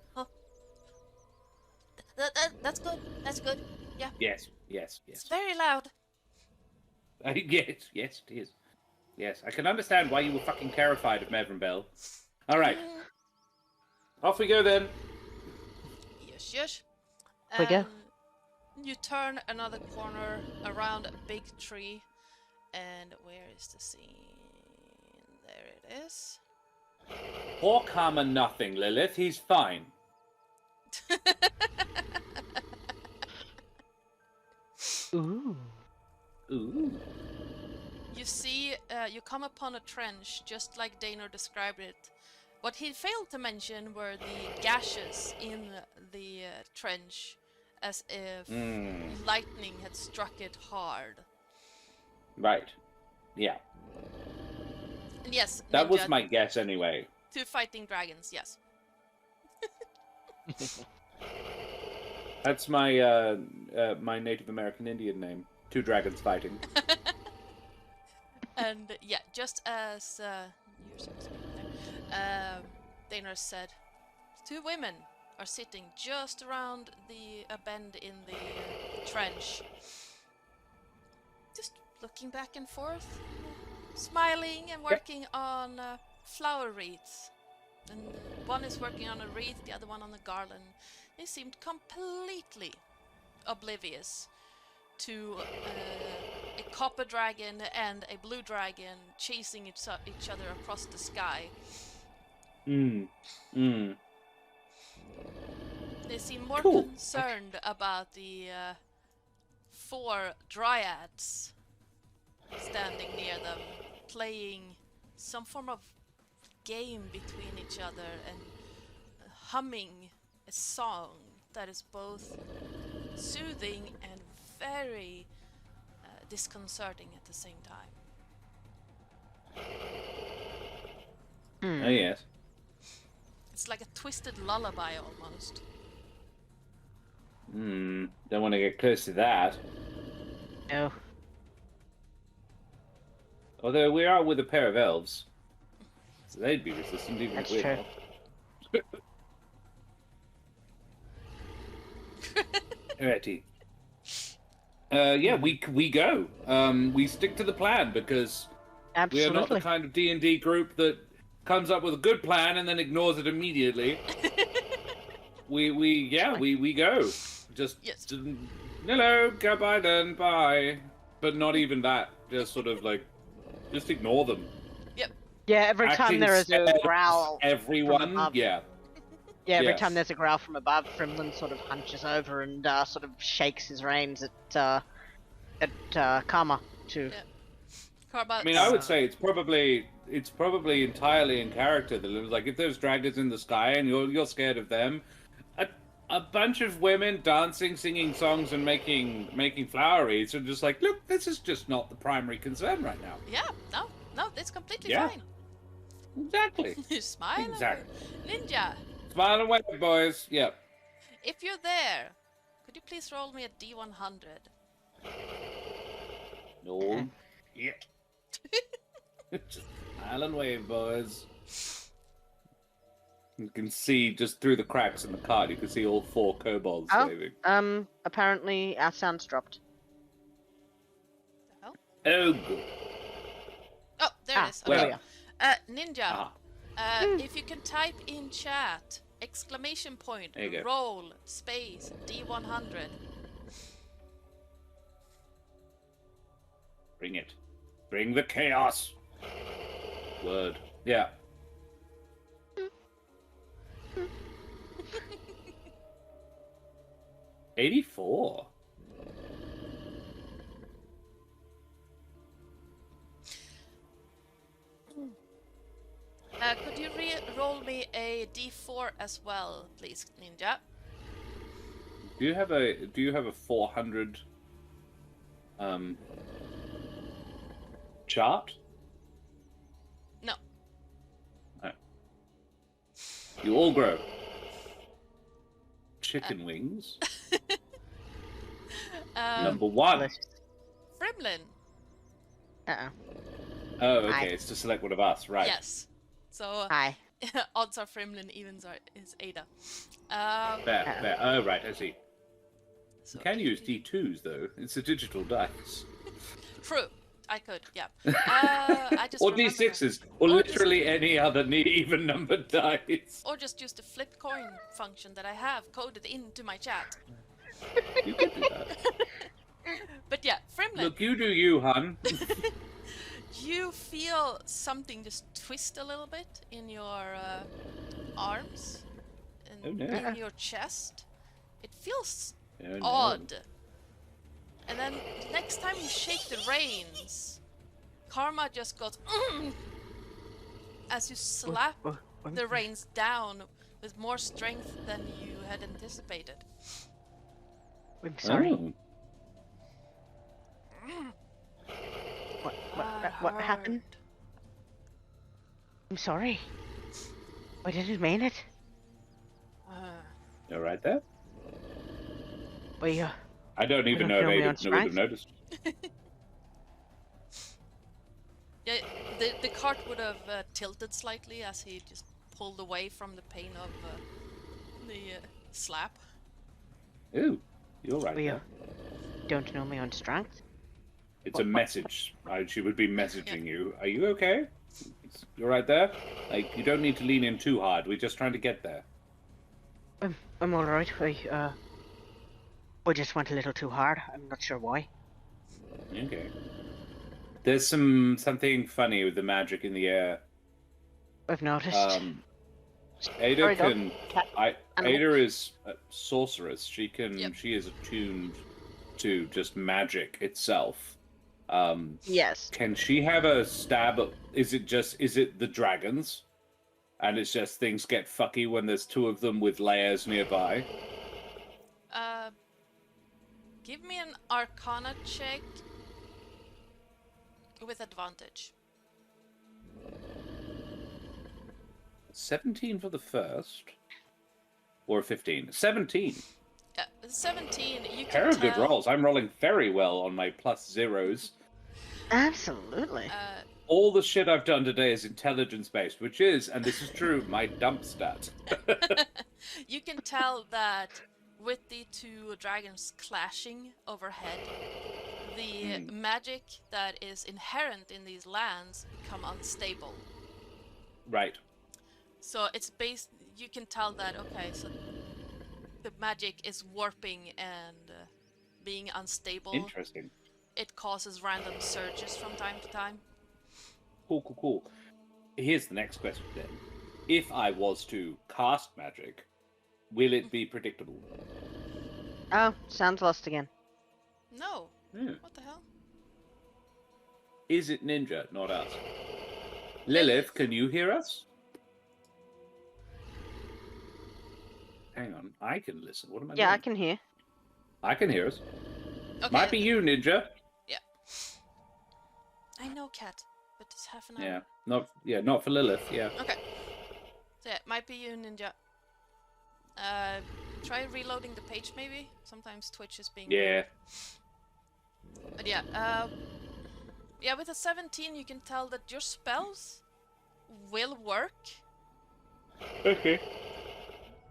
That's good. That's good. Yeah. Yes. It's very loud. Yes, it is. Yes, I can understand why you were fucking terrified of Mevrin. All right. Off we go then. Yes. We go. You turn another corner around a big tree, and where is the scene? There it is. Poor Karma nothing, Lilith. He's fine. Ooh. Ooh. You see, you come upon a trench, just like Daner described it. What he failed to mention were the gashes in the trench, as if lightning had struck it hard. Right. Yeah. And yes, That was ninja, my guess anyway. two fighting dragons, yes. That's my my Native American Indian name. Two dragons fighting. And yeah, just as you're supposed to be there, Daner said, two women are sitting just around a bend in the trench, just looking back and forth, smiling and working on flower wreaths. And one is working on a wreath, the other one on a garland. They seemed completely oblivious to a copper dragon and a blue dragon chasing each other across the sky. They seem more concerned about the 4 dryads standing near them, playing some form of game between each other and humming a song that is both soothing and very disconcerting at the same time. Oh yes. It's like a twisted lullaby almost. Don't want to get close to that. No. Although we are with a pair of elves, so they'd be resistant even That's if we're true. not. Alrighty. Yeah, we go. We stick to the plan because we are not the Absolutely. kind of D&D group that comes up with a good plan and then ignores it immediately. we go. Just hello, goodbye then, bye. But not even that. Just sort of like, just ignore them. Yeah, every time Acting there is a scared of growl. everyone, above. yeah. Yeah, every Yes. time there's a growl from above, Frimlin sort of hunches over and sort of shakes his reins at Karma to. Yeah. Carbots. I mean, I would say it's probably entirely in character. That like if there's dragons in the sky and you're scared of them, a bunch of women dancing, singing songs, and making flower wreaths are just like, look, this is just not the primary concern right now. Yeah, no, that's completely Yeah. fine. Exactly. Smile. Exactly. Ninja, Smile and wave, boys. Yep. if you're there, could you please roll me a D100? No. Yeah. Just smile and wave, boys. You can see just through the cracks in the card. You can see all 4 kobolds waving. Apparently our sound's dropped. The hell? Oh, good. Oh, there it is. There Okay. we are. Ninja, Ah. if you can type in chat, exclamation point, There you go. roll, space, D100. Bring it. Bring the chaos. Word. Yeah. $84. Could you roll me a D4 as well, please, Ninja? Do you have a 400 chart? No. No. You all grow. Chicken wings. Number 1. Delicious. Frimlin. Uh-oh. Oh, okay. Hi. It's to select one of us, right? Yes. So Hi. odds are Frimlin, evens are is Ada. Fair. Oh, right. I see. So You can use D2s though. It's a digital dice. True. I could, yeah. I just Or remembered that. D6s, or Or just- literally any other even numbered dice. Or just use the flip coin function that I have coded into my chat. You could do that. But yeah, Frimlin, Look, you do you, hun. you feel something just twist a little bit in your arms and Oh, no. in your chest. It feels Oh, no. odd. And then next time you shake the reins, Karma just goes as you slap the reins down with more strength than you had anticipated. I'm sorry. Oh. What happened? I'm sorry. I didn't mean it. You all right there? We, I don't even don't know feel if me on Ada would have strength. noticed. Yeah, the cart would have tilted slightly as he just pulled away from the pain of the slap. Ooh, you're right we, there. don't know my own strength. It's a message. She would be messaging you. Are you okay? You're right there? Like, you don't need to lean in too hard. We're just trying to get there. I'm alright. We just went a little too hard. I'm not sure why. Okay. There's something funny with the magic in the air. I've noticed. Ada Sorry, dog. can. Cat. Ada is a sorceress. She can. Yep. She is attuned to just magic itself. Yes. Can she have a stab at? Is it the dragons? And it's just things get fucky when there's two of them with layers nearby. Give me an Arcana check with advantage. 17 for the first, or 15. 17. 17. You can Pair of tell. good rolls. I'm rolling very well on my plus zeros. Absolutely. All the shit I've done today is intelligence based, which is, and this is true, my dump stat. You can tell that with the two dragons clashing overhead, the magic that is inherent in these lands become unstable. Right. So it's based. You can tell that okay, so the magic is warping and being unstable. Interesting. It causes random surges from time to time. Cool. Here's the next question then. If I was to cast magic, will it be predictable? Oh, sounds lost again. No. Hmm. What the hell? Is it ninja, not us? Lilith, can you hear us? Hang on, I can listen. What am I doing? Yeah, I can hear. I can hear us. Okay. Might be you, ninja. I know, cat, but it's half an hour. Yeah, not for Lilith. Yeah. Okay. So yeah, might be you, ninja. Try reloading the page, maybe. Sometimes Twitch is being. Yeah. But yeah, yeah, with a 17, you can tell that your spells will work, Okay.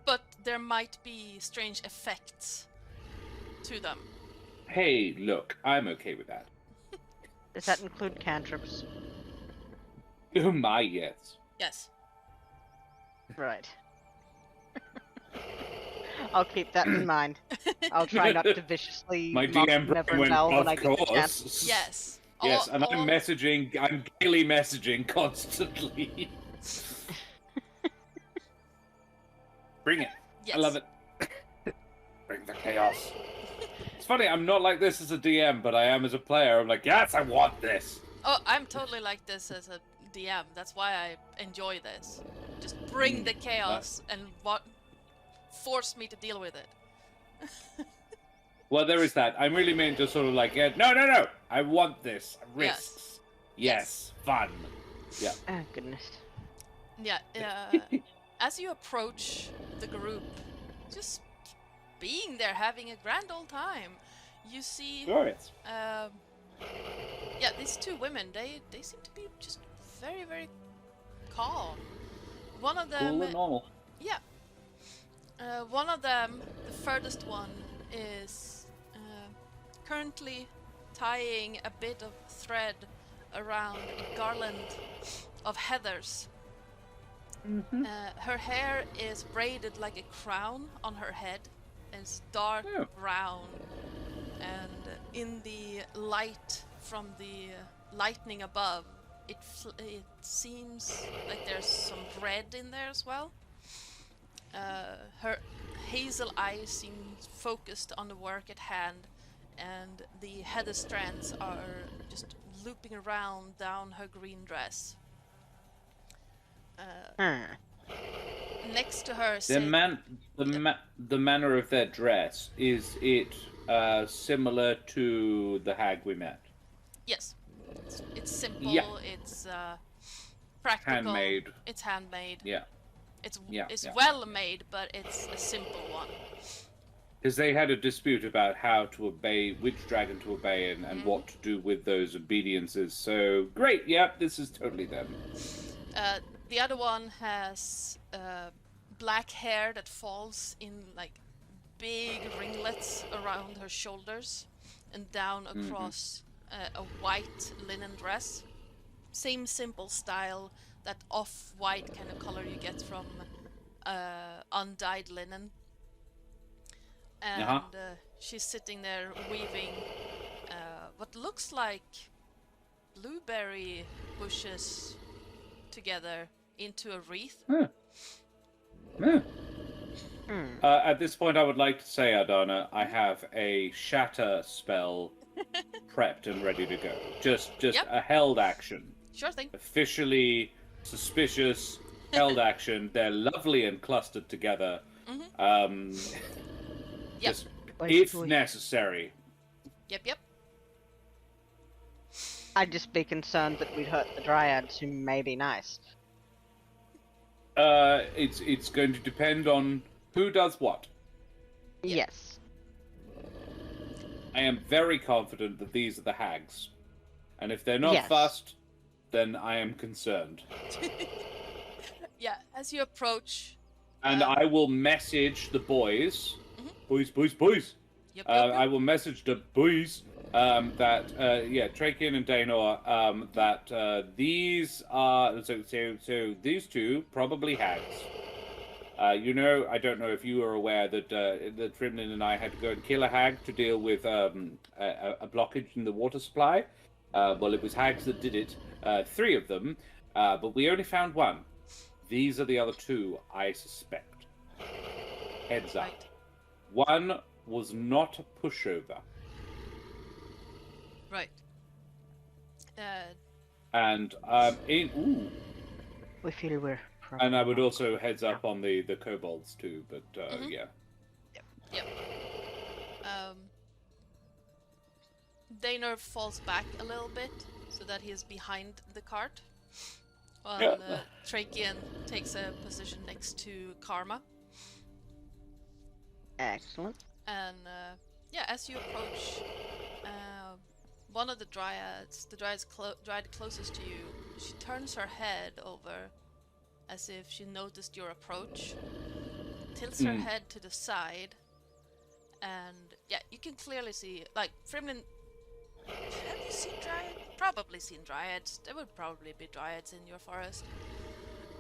but there might be strange effects to them. Hey, look, I'm okay with that. Does that include cantrips? Oh my, yes. Yes. Right. I'll keep that in mind. I'll try not to viciously My mock DM brain went, Neverwell when of I get the chance. course. Yes. Yes, All- and all- I'm gaily messaging constantly. Bring it. Yes. I love it. Bring the chaos. It's funny, I'm not like this as a DM, but I am as a player. I'm like, yes, I want this. Oh, I'm totally like this as a DM. That's why I enjoy this. Just bring the chaos and force me to deal with it. Well, there is that. I'm really meant to sort of like, no. I want this. Risks. Yes. Fun. Yeah. Oh, goodness. Yeah. As you approach the group, just being there, having a grand old time, you see. Glorious. Yeah, these two women. They seem to be just very, very calm. One of them. Cool and normal. Yeah. One of them, the furthest one, is currently tying a bit of thread around a garland of heathers. Her hair is braided like a crown on her head. It's dark brown, and in the light from the lightning above, it seems like there's some red in there as well. Her hazel eyes seem focused on the work at hand, and the heather strands are just looping around down her green dress. Next to her, The manner of their dress, is it similar to the hag we met? yes, it's simple. Yeah. It's practical. Handmade. It's handmade. Yeah. It's Yeah, it's yeah. well made, but it's a simple one. Because they had a dispute about how to obey, which dragon to obey, and what to do with those obediences. So, great, yeah, this is totally them. The other one has black hair that falls in like big ringlets around her shoulders and down across a white linen dress. Same simple style, that off-white kind of color you get from undyed linen. And she's sitting there weaving what looks like blueberry bushes together into a wreath. Huh. Yeah. At this point, I would like to say, Adana, I have a shatter spell prepped and ready to go. Just Yep. a held action. Sure thing. Officially suspicious held action. They're lovely and clustered together. Yep. Just Boy, if boy. necessary. Yep. I'd just be concerned that we'd hurt the dryads, who may be nice. It's going to depend on who does what. Yes. I am very confident that these are the hags. And if they're not Yes. fussed, then I am concerned. Yeah, as you approach. And I will message the boys. Mhm. Boys. Yep. I will message the boys that Trakian and Daenor, that these are so these two probably hags. I don't know if you are aware that that Frimlin and I had to go and kill a hag to deal with a blockage in the water supply. Well, it was hags that did it, 3 of them, but we only found 1. These are the other 2, I suspect. Heads up. Right. 1 was not a pushover. Right. And We feel we're. and I would also heads up on the kobolds too, but yeah. Yep. Daenor falls back a little bit so that he is behind the cart, while Trakian takes a position next to Karma. Excellent. And as you approach, one of the dryads, dryad closest to you, she turns her head over as if she noticed your approach, tilts her head to the side, and you can clearly see, like, Frimlin. Have you seen dryads? Probably seen dryads. There would probably be dryads in your forest.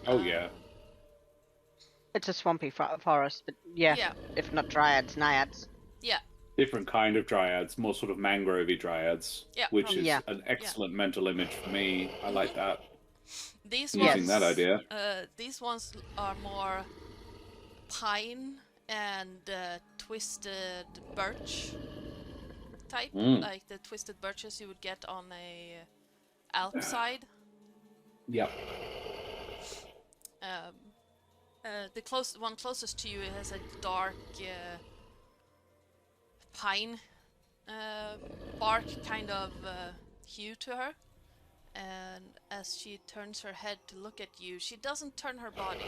Oh yeah. It's a swampy forest, but yeah, if not dryads, naiads. Yeah. Different kind of dryads, more sort of mangrovey dryads, Yeah, which probably. is an excellent mental image for me. I like that. These Using ones, that idea. These ones are more pine and twisted birch type, like the twisted birches you would get on a alp side. Yep. The one closest to you has a dark pine bark kind of hue to her. And as she turns her head to look at you, she doesn't turn her body.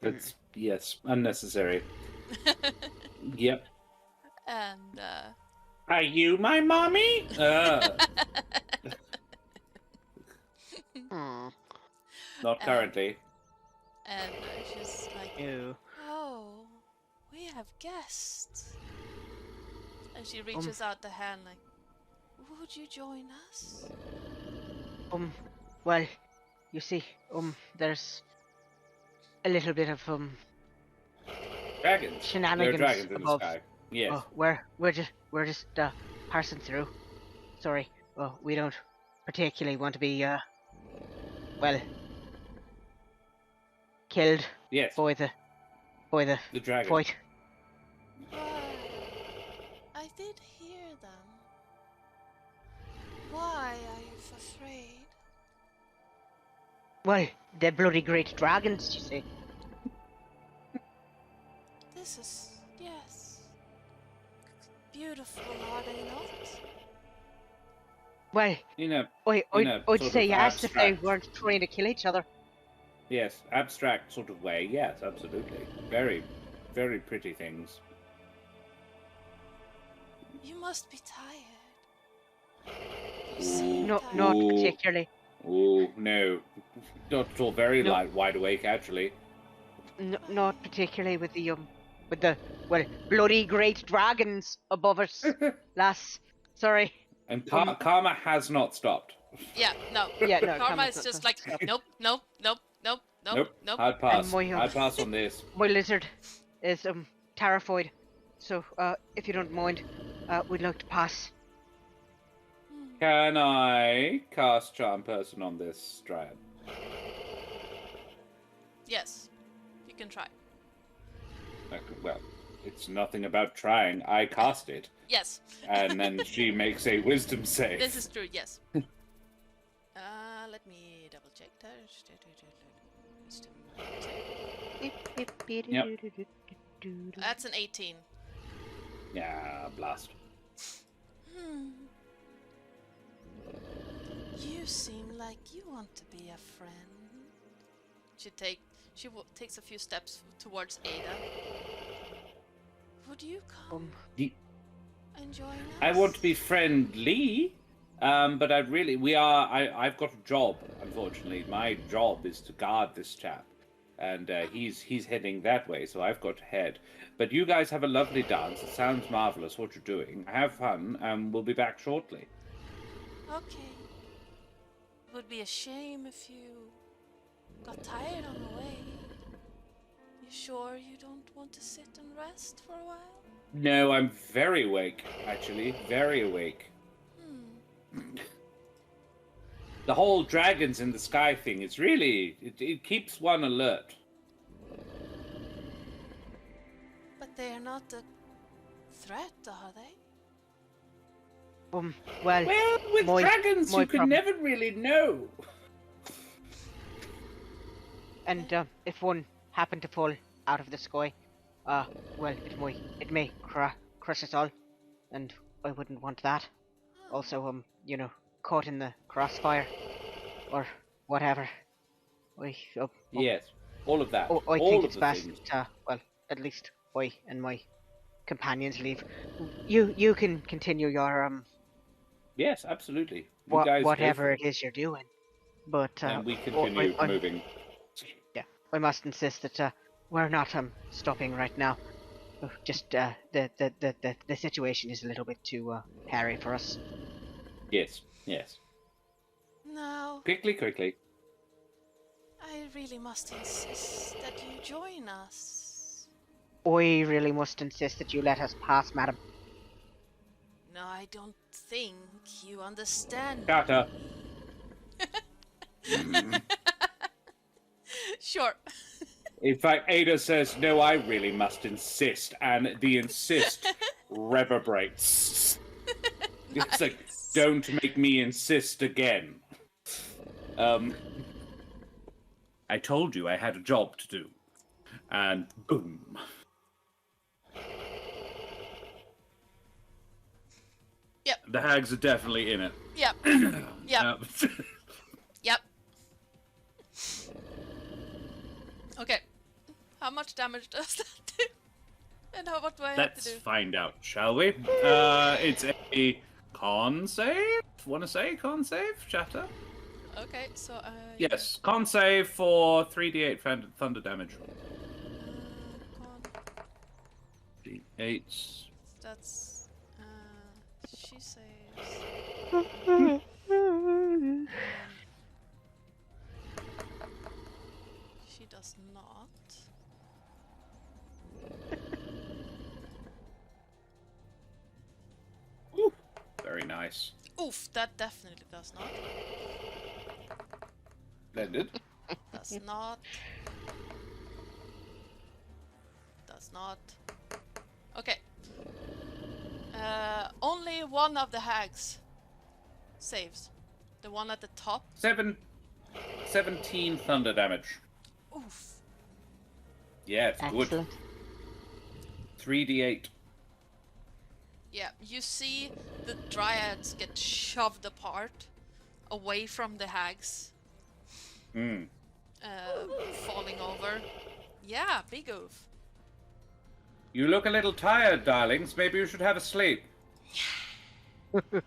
It's unnecessary. Yep. And Are you my mommy? Not currently. and she's like, Ew. "Oh, we have guests." And she reaches out the hand like, "Would you join us?" Well, you see, there's a little bit of Dragons. shenanigans There are dragons in above. the sky. Yes. Oh, we're just passing through. Sorry. Well, we don't particularly want to be killed Yes. by the The dragon. fight. I did hear them. Why are you afraid? Well, they're bloody great dragons, you see. This is, yes, beautiful, are they not? Well, In a I'd sort say of yes if they abstract- weren't trying to kill each other. yes, abstract sort of way. Yes, absolutely. Very, very pretty things. You must be tired. You seem Not tired. Ooh. particularly. Oh no, not at all. Very No. wide awake actually. Not particularly with the bloody great dragons above us, lass. Sorry. And karma has not stopped. Yeah, no. Yeah, no. Karma Karma's is not- just like, nope. Hard pass. my, Hard pass on this. My lizard is terrified. So if you don't mind, We'd like to pass. Can I cast Charm Person on this Dryad? Yes, you can try. Well, it's nothing about trying. I cast it, Yes. and then she makes a Wisdom save. This is true, yes. Let me double check that. That's an 18. Yeah, blast. You seem like you want to be a friend. She takes a few steps towards Ada. Would you come and join us? I want to be friendly, but I've got a job, unfortunately. My job is to guard this chap, and he's heading that way, so I've got to head. But you guys have a lovely dance. It sounds marvelous what you're doing. Have fun, and we'll be back shortly. Okay. It would be a shame if you got tired on the way. You sure you don't want to sit and rest for a while? No, I'm very awake, actually. Very awake. The whole dragons in the sky thing, it's really... It keeps one alert. But they are not a threat, are they? Well, with dragons, you can problem- never really know. And if one happened to fall out of the sky, well, it may crush us all, and I wouldn't want that. Also, caught in the crossfire, or whatever. Yes, all of that. I all think of it's the best. things. Well, at least I and my companions leave. You can continue your Yes, absolutely. You guys go whatever for it is you're doing, but and we continue moving. Yeah, I must insist that we're not stopping right now. Just the situation is a little bit too hairy for us. Yes, yes. No, Quickly. I really must insist that you join us. I really must insist that you let us pass, madam. No, I don't think you understand. Shut up. Sure. In fact, Ada says, no, I really must insist, and the insist reverberates. It's like, don't make me insist again. I told you I had a job to do. And boom. Yep. The hags are definitely in it. Yep. Yep. Yep. Okay. How much damage does that do? And what do I have to Let's do? find out, shall we? It's a con save? Wanna say con save, chatter? Okay, so Yes, con save for 3d8 thunder damage. con, D8. that's she saves. She does not. Ooh, very nice. Oof, that definitely does not. Blended. Does not. Does not. Okay. Only one of the hags saves. The one at the top. 17 thunder damage. Oof. Yeah, it's good. Excellent. 3d8. Yeah, you see the dryads get shoved apart, away from the hags, Hmm. falling over. Yeah, big oof. You look a little tired, darlings. Maybe you should have a sleep. The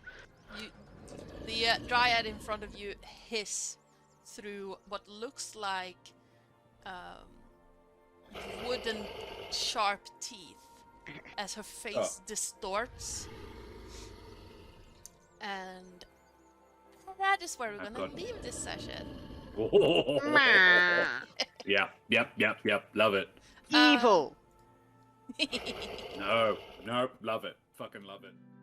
dryad in front of you hiss through what looks like wooden sharp teeth as her face distorts. And that is where we're I've gonna got- leave this session. Yep. Love it. Evil. No, love it. fucking love it.